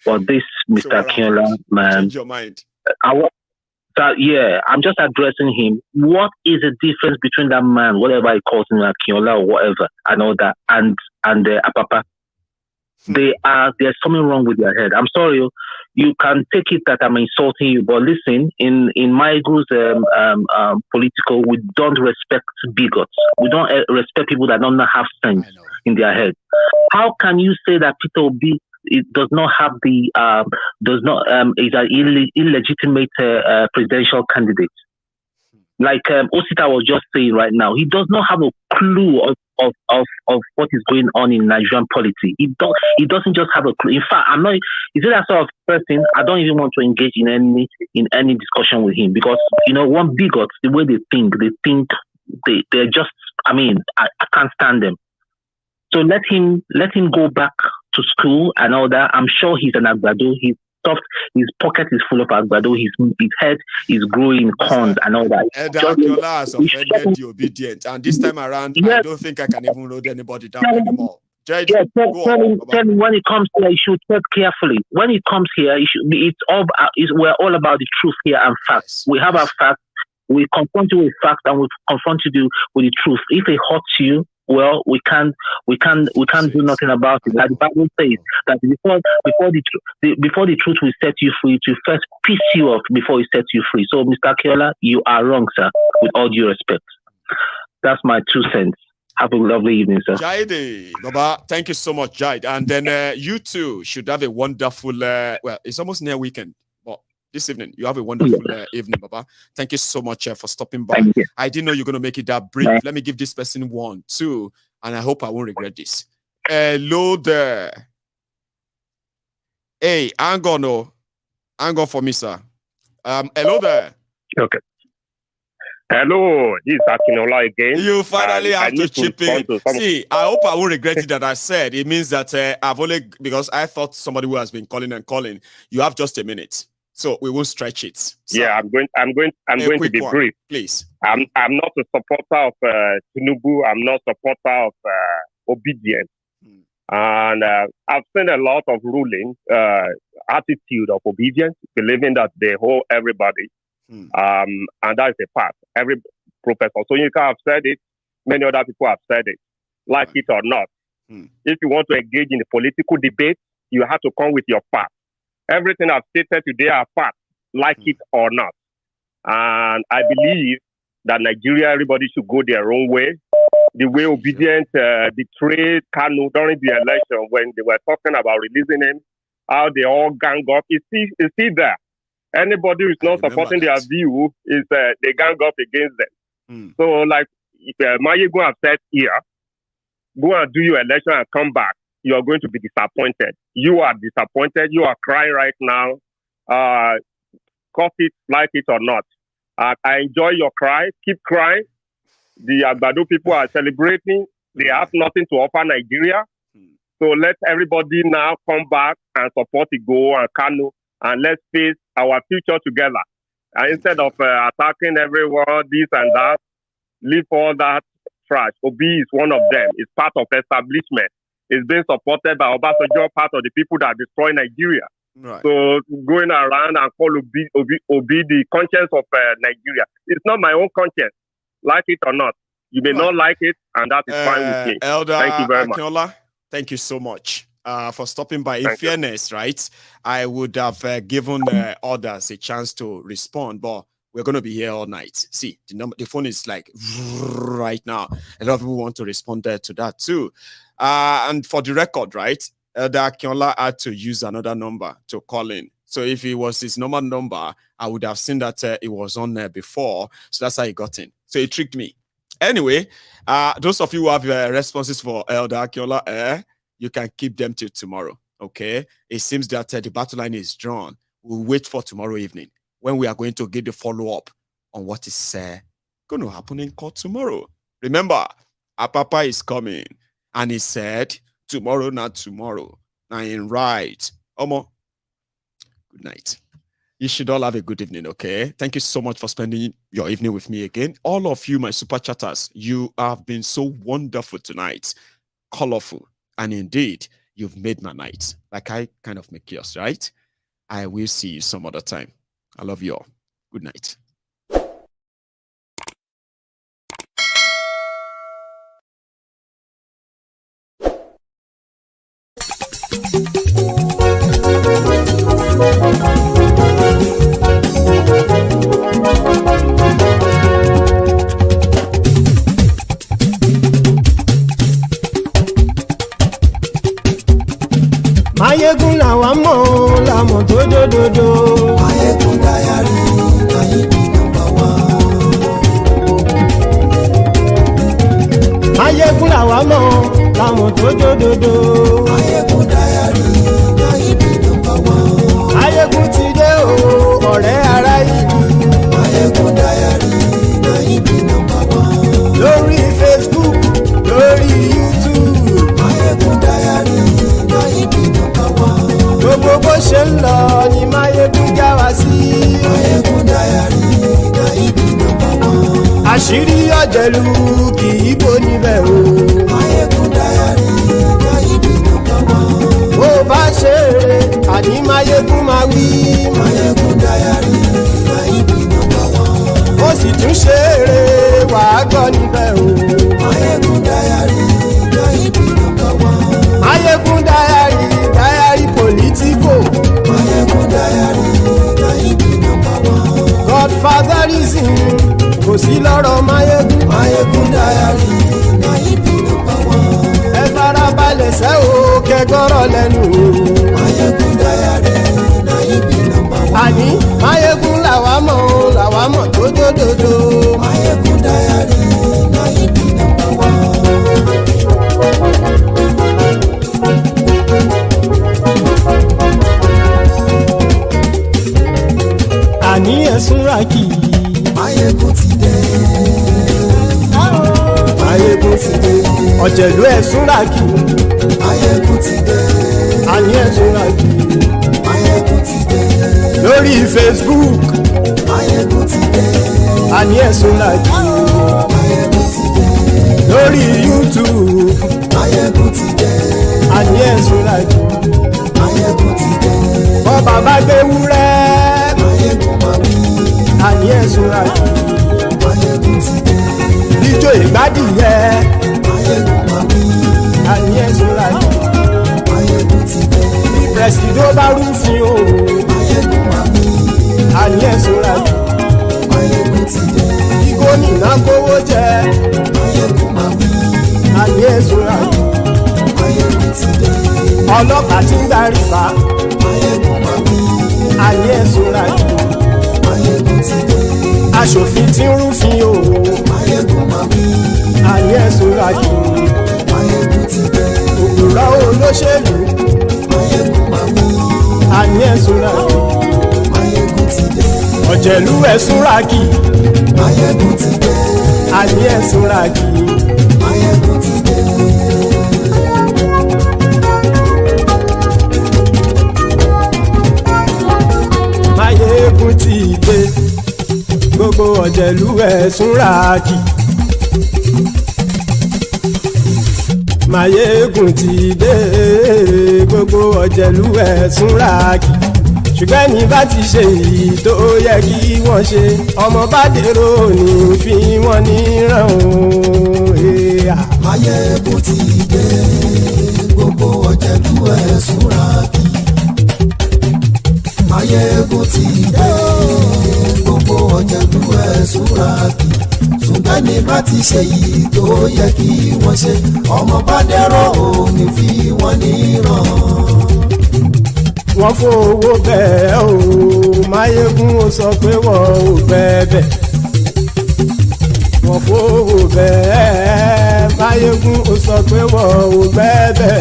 Speaker 10: But this Mr. Akinola, man,
Speaker 3: change your mind.
Speaker 10: I'm just addressing him. What is the difference between that man, whatever he calls him, Akinola or whatever, and all that, and Apapa? There's something wrong with their head. I'm sorry, you can take it that I'm insulting you, but listen, in my group's political, we don't respect bigots. We don't respect people that don't have sense in their head. How can you say that Peter Obi does not have is an illegitimate presidential candidate? Like Osita was just saying right now, he does not have a clue of what is going on in Nigerian politics. He doesn't just have a clue. In fact, I'm not. Is it that sort of person? I don't even want to engage in any discussion with him because one bigot, the way they think they're just. I mean, I can't stand them. So let him go back to school and all that. I'm sure he's an Agbado. His pocket is full of Agbado. His head is growing corns and all that.
Speaker 3: Akinola has offended the obedient, and this time around, I don't think I can even load anybody down anymore. Tell him
Speaker 10: when it comes here, he should tread carefully. When it comes here, we're all about the truth here and facts. We have our facts. We confront you with facts, and we confront you with the truth. If it hurts you, well, we can't do nothing about it. Like the Bible says that before the truth will set you free, to first piss you off before it sets you free. So, Mr. Akinola, you are wrong, sir. With all due respect, that's my 2 cents. Have a lovely evening, sir.
Speaker 3: Jaide, Baba, thank you so much, Jaide. And then you too should have a wonderful. Well, it's almost near weekend, but this evening you have a wonderful evening, Baba. Thank you so much for stopping by. I didn't know you're going to make it that brief. Let me give this person 1, 2, and I hope I won't regret this. Hello there. Hey, hang on for me, sir. Hello there.
Speaker 5: Okay. Hello, this is Akinola again.
Speaker 3: You finally have to chip in. See, I hope I won't regret it that I said. It means that I've only, because I thought somebody who has been calling. You have just a minute. So we will stretch it. So,
Speaker 5: yeah, I'm going to be brief.
Speaker 3: Please.
Speaker 5: I'm not a supporter of Tinubu. I'm not a supporter of obedience. And I've seen a lot of ruling attitude of obedience, believing that they hold everybody. And that is a fact. Every professor, so you can have said it. Many other people have said it, like it or not. If you want to engage in a political debate, you have to come with your facts. Everything I've stated today are facts, like it or not. And I believe that Nigeria, everybody should go their own way. The way obedient betrayed Kanu during the election when they were talking about releasing him, how they all gang up. It's still there. Anybody who's not supporting their view is they gang up against them. So, like if Mayegun have said here, go and do your election and come back, you are going to be disappointed. You are disappointed. You are crying right now. Cause it, like it or not. I enjoy your cry. Keep crying. The Agbado people are celebrating. They have nothing to offer Nigeria. So let everybody now come back and support Igbo and Kanu and let's face our future together. Instead of attacking everyone, this and that, leave all that trash. Obi is one of them. It's part of establishment. It's being supported by Obasanjo, part of the people that destroy Nigeria.
Speaker 3: Right.
Speaker 5: So going around and call Obi the conscience of Nigeria. It's not my own conscience. Like it or not. You may not like it, and that is fine with me.
Speaker 3: Elder
Speaker 5: Thank you very
Speaker 3: Akinola,
Speaker 5: much.
Speaker 3: thank you so much for stopping by. In fairness, right, I would have given others a chance to respond, but we're going to be here all night. See, the phone is like right now. A lot of people want to respond to that too. And for the record, right, Elder Akinola had to use another number to call in. So if it was his normal number, I would have seen that it was on there before. So that's how he got in. So he tricked me. Anyway, those of you who have responses for Elder Akinola, you can keep them till tomorrow, okay? It seems that the battle line is drawn. We'll wait for tomorrow evening when we are going to get the follow-up on what is going to happen in court tomorrow. Remember, Apapa is coming, and he said, tomorrow, not tomorrow. Now, in right. Omo, good night. You should all have a good evening, okay? Thank you so much for spending your evening with me again. All of you, my super chatters, you have been so wonderful tonight, colorful, and indeed, you've made my night. Like I kind of make yours, right? I will see you some other time. I love you all. Good night.
Speaker 12: Mayegun làwa mọ̀ làmọ̀ tó dòdòdò. Mayegun dayari Nayibi #1. Mayegun làwa mọ̀ làmọ̀ tó dòdòdò. Mayegun dayari Nayibi #1. Mayegun ti dé o ọ̀rẹ́ ara ìlú. Mayegun dayari Nayibi #1. Lórí Facebook lórí YouTube. Mayegun dayari Nayibi #1. Gbogbo bó ṣe ń lọ ni Mayegun já wa sí. Mayegun dayari Nayibi #1. Àṣírí ọ̀jẹ̀lú kì í bò níbẹ̀ o. Mayegun dayari Nayibi #1. Bó bá ṣe eré àní Mayegun máa wí. Mayegun dayari Nayibi #1. Ó sì tún ṣe eré wàá gbọ́ níbẹ̀ o. Mayegun dayari Nayibi #1. Mayegun dayari politico. Mayegun dayari Nayibi #1. Godfatherism kò sí lọ́rọ̀ Mayegun. Mayegun dayari Nayibi #1. Ẹ farabalẹ̀ sẹ́ o kẹgọ́rọ̀ lẹ́nu o. Mayegun dayari Nayibi #1. Àní Mayegun làwa mọ̀ tó dòdòdò. Mayegun dayari Nayibi #1. Àní ẹ̀sùn ràkì. Mayegun ti dé. Mayegun ti dé. Ọ̀jẹ̀lú ẹ̀sùn ràkì. Mayegun ti dé. Àní ẹ̀sùn ràkì. Mayegun ti dé. Lórí Facebook. Mayegun ti dé. Àní ẹ̀sùn ràkì. Mayegun ti dé. Lórí YouTube. Mayegun ti dé. Àní ẹ̀sùn ràkì. Mayegun ti dé. Bọ́ bàbá gbé wúrẹ́. Mayegun máa wí. Àní ẹ̀sùn ràkì. Mayegun ti dé. Ijó ìgbádìyẹ. Mayegun máa wí. Àní ẹ̀sùn ràkì. Mayegun ti dé. Bí pẹ̀sìdó bá rúfin o. Mayegun máa wí. Àní ẹ̀sùn ràkì. Mayegun ti dé. Bí gómìnà kówó jẹ. Mayegun máa wí. Àní ẹ̀sùn ràkì. Mayegun ti dé. Ọlọ́pàá ti ń darí bá. Mayegun máa wí. Àní ẹ̀sùn ràkì. Mayegun ti dé. Aṣòfin tí ń rúfin o. Mayegun máa wí. Àní ẹ̀sùn ràkì. Mayegun ti dé. Òpùrọ́ olóṣèlú. Mayegun máa wí. Àní ẹ̀sùn ràkì. Mayegun ti dé. Ọ̀jẹ̀lú ẹ̀sùn ràkì. Mayegun ti dé. Àní ẹ̀sùn ràkì. Mayegun ti dé. gbogbo ọ̀jẹ̀lú ẹ̀ súnra kì. Máyégún ti dé gbogbo ọ̀jẹ̀lú ẹ̀ súnra kì. Ṣùgbọ́n ní bá ti ṣe èyí tó yẹ kí wọ́n ṣe ọmọ bá dèrò ní fi wọ́n níran o.
Speaker 13: Máyégún ti dé gbogbo ọ̀jẹ̀lú ẹ̀ súnra kì. Máyégún ti dé gbogbo ọ̀jẹ̀lú ẹ̀ súnra kì. Ṣùgbọ́n ní bá ti ṣe èyí tó yẹ kí wọ́n ṣe ọmọ bá dèrò ní fi wọ́n níran.
Speaker 12: Wọ́n fowó bẹ́ẹ̀ o Máyégún ó sọ pé wọ́n ò bẹ́ẹ̀. Wọ́n fowó bẹ́ẹ̀ Máyégún ó sọ pé wọ́n ò bẹ́ẹ̀.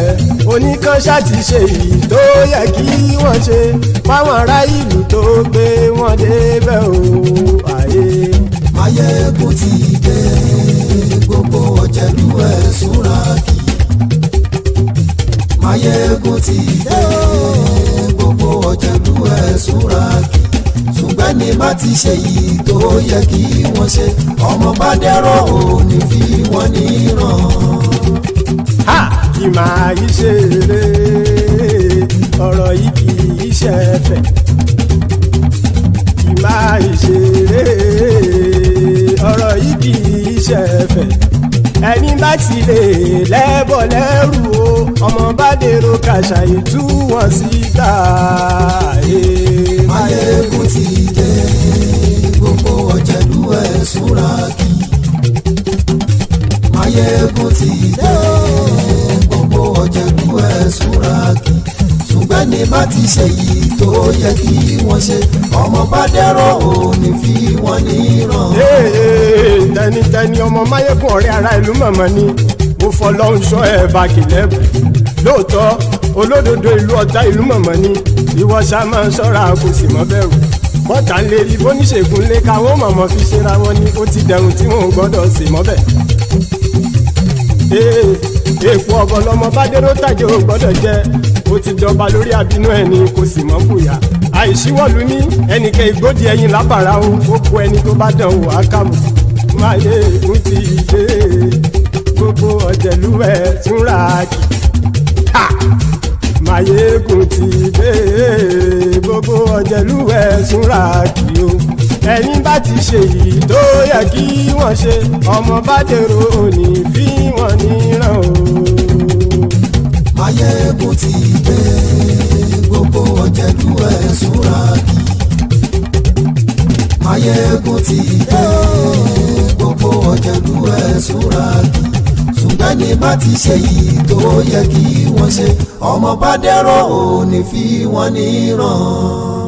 Speaker 12: Oníkan ṣáàtì ṣe èyí tó yẹ kí wọ́n ṣe fáwọn ará ìlú tó gbé wọn débẹ̀ o.
Speaker 13: Máyégún ti dé gbogbo ọ̀jẹ̀lú ẹ̀ súnra kì. Máyégún ti dé gbogbo ọ̀jẹ̀lú ẹ̀ súnra kì. Ṣùgbọ́n ní bá ti ṣe yìí tó yẹ kí wọ́n ṣe ọmọ bá dẹ́rọ̀ ò ní fi wọ́n níran.
Speaker 12: Kì máa yí ṣeré ọ̀rọ̀ yìí kì í ṣẹ̀fẹ̀. Kì máa yí ṣeré ọ̀rọ̀ yìí kì í ṣẹ̀fẹ̀. Ẹni bá ti lè lẹ́bọ̀ lẹ́rù o ọmọ bá dèrò kàṣà ìtú wọn síta.
Speaker 13: Máyégún ti dé gbogbo ọ̀jẹ̀lú ẹ̀ súnra kì. Máyégún ti dé gbogbo ọ̀jẹ̀lú ẹ̀ súnra kì. Ṣùgbọ́n ní bá ti ṣe yìí tó yẹ kí wọ́n ṣe ọmọ bá dẹ́rọ̀ ò ní fi wọ́n níran.
Speaker 12: Tẹnitẹni ọmọ Máyégún ọ̀rẹ́ ara ìlú mọ̀mọ́ ni mo fọlọ́run ṣọ́ ẹ̀ bá kìlẹ́bù. Lóòótọ́ olódodo ìlú ọ̀tá ìlú mọ̀mọ́ ni ìwọ ṣá máa ń ṣọ́ra kò sì mọ́ bẹ̀rù. Bọ́tà ń lè rí bóníṣègùn lé káwọn mọ̀mọ́ fi ṣera wọn ni ó ti dẹrùn tí wọn ò gbọ́dọ̀ sì mọ́ bẹ̀. Èèpo ọ̀bọ lọmọ bá dérò tàjẹ́ ò gbọ́dọ̀ jẹ́ ó ti dọba lórí àbínú ẹni kò sì mọ́ bùyà. Àìsíwọ́lu ní ẹnìkẹ́ ìgbódì ẹyin lábàrá o ó kó ẹni tó bá dán o àkàmù. Máyégún ti dé gbogbo ọ̀jẹ̀lú ẹ̀ túnra kì. Máyégún ti dé gbogbo ọ̀jẹ̀lú ẹ̀ túnra kì o. Ẹni bá ti ṣe yìí tó yẹ kí wọ́n ṣe ọmọ bá dèrò òní fi wọ́n níran o.
Speaker 13: Máyégún ti dé gbogbo ọ̀jẹ̀lú ẹ̀ súnra kì. Máyégún ti dé gbogbo ọ̀jẹ̀lú ẹ̀ súnra kì. Ṣùgbọ́n ní bá ti ṣe yìí tó yẹ kí wọ́n ṣe ọmọ bá dẹ́rọ̀ ò ní fi wọ́n níran.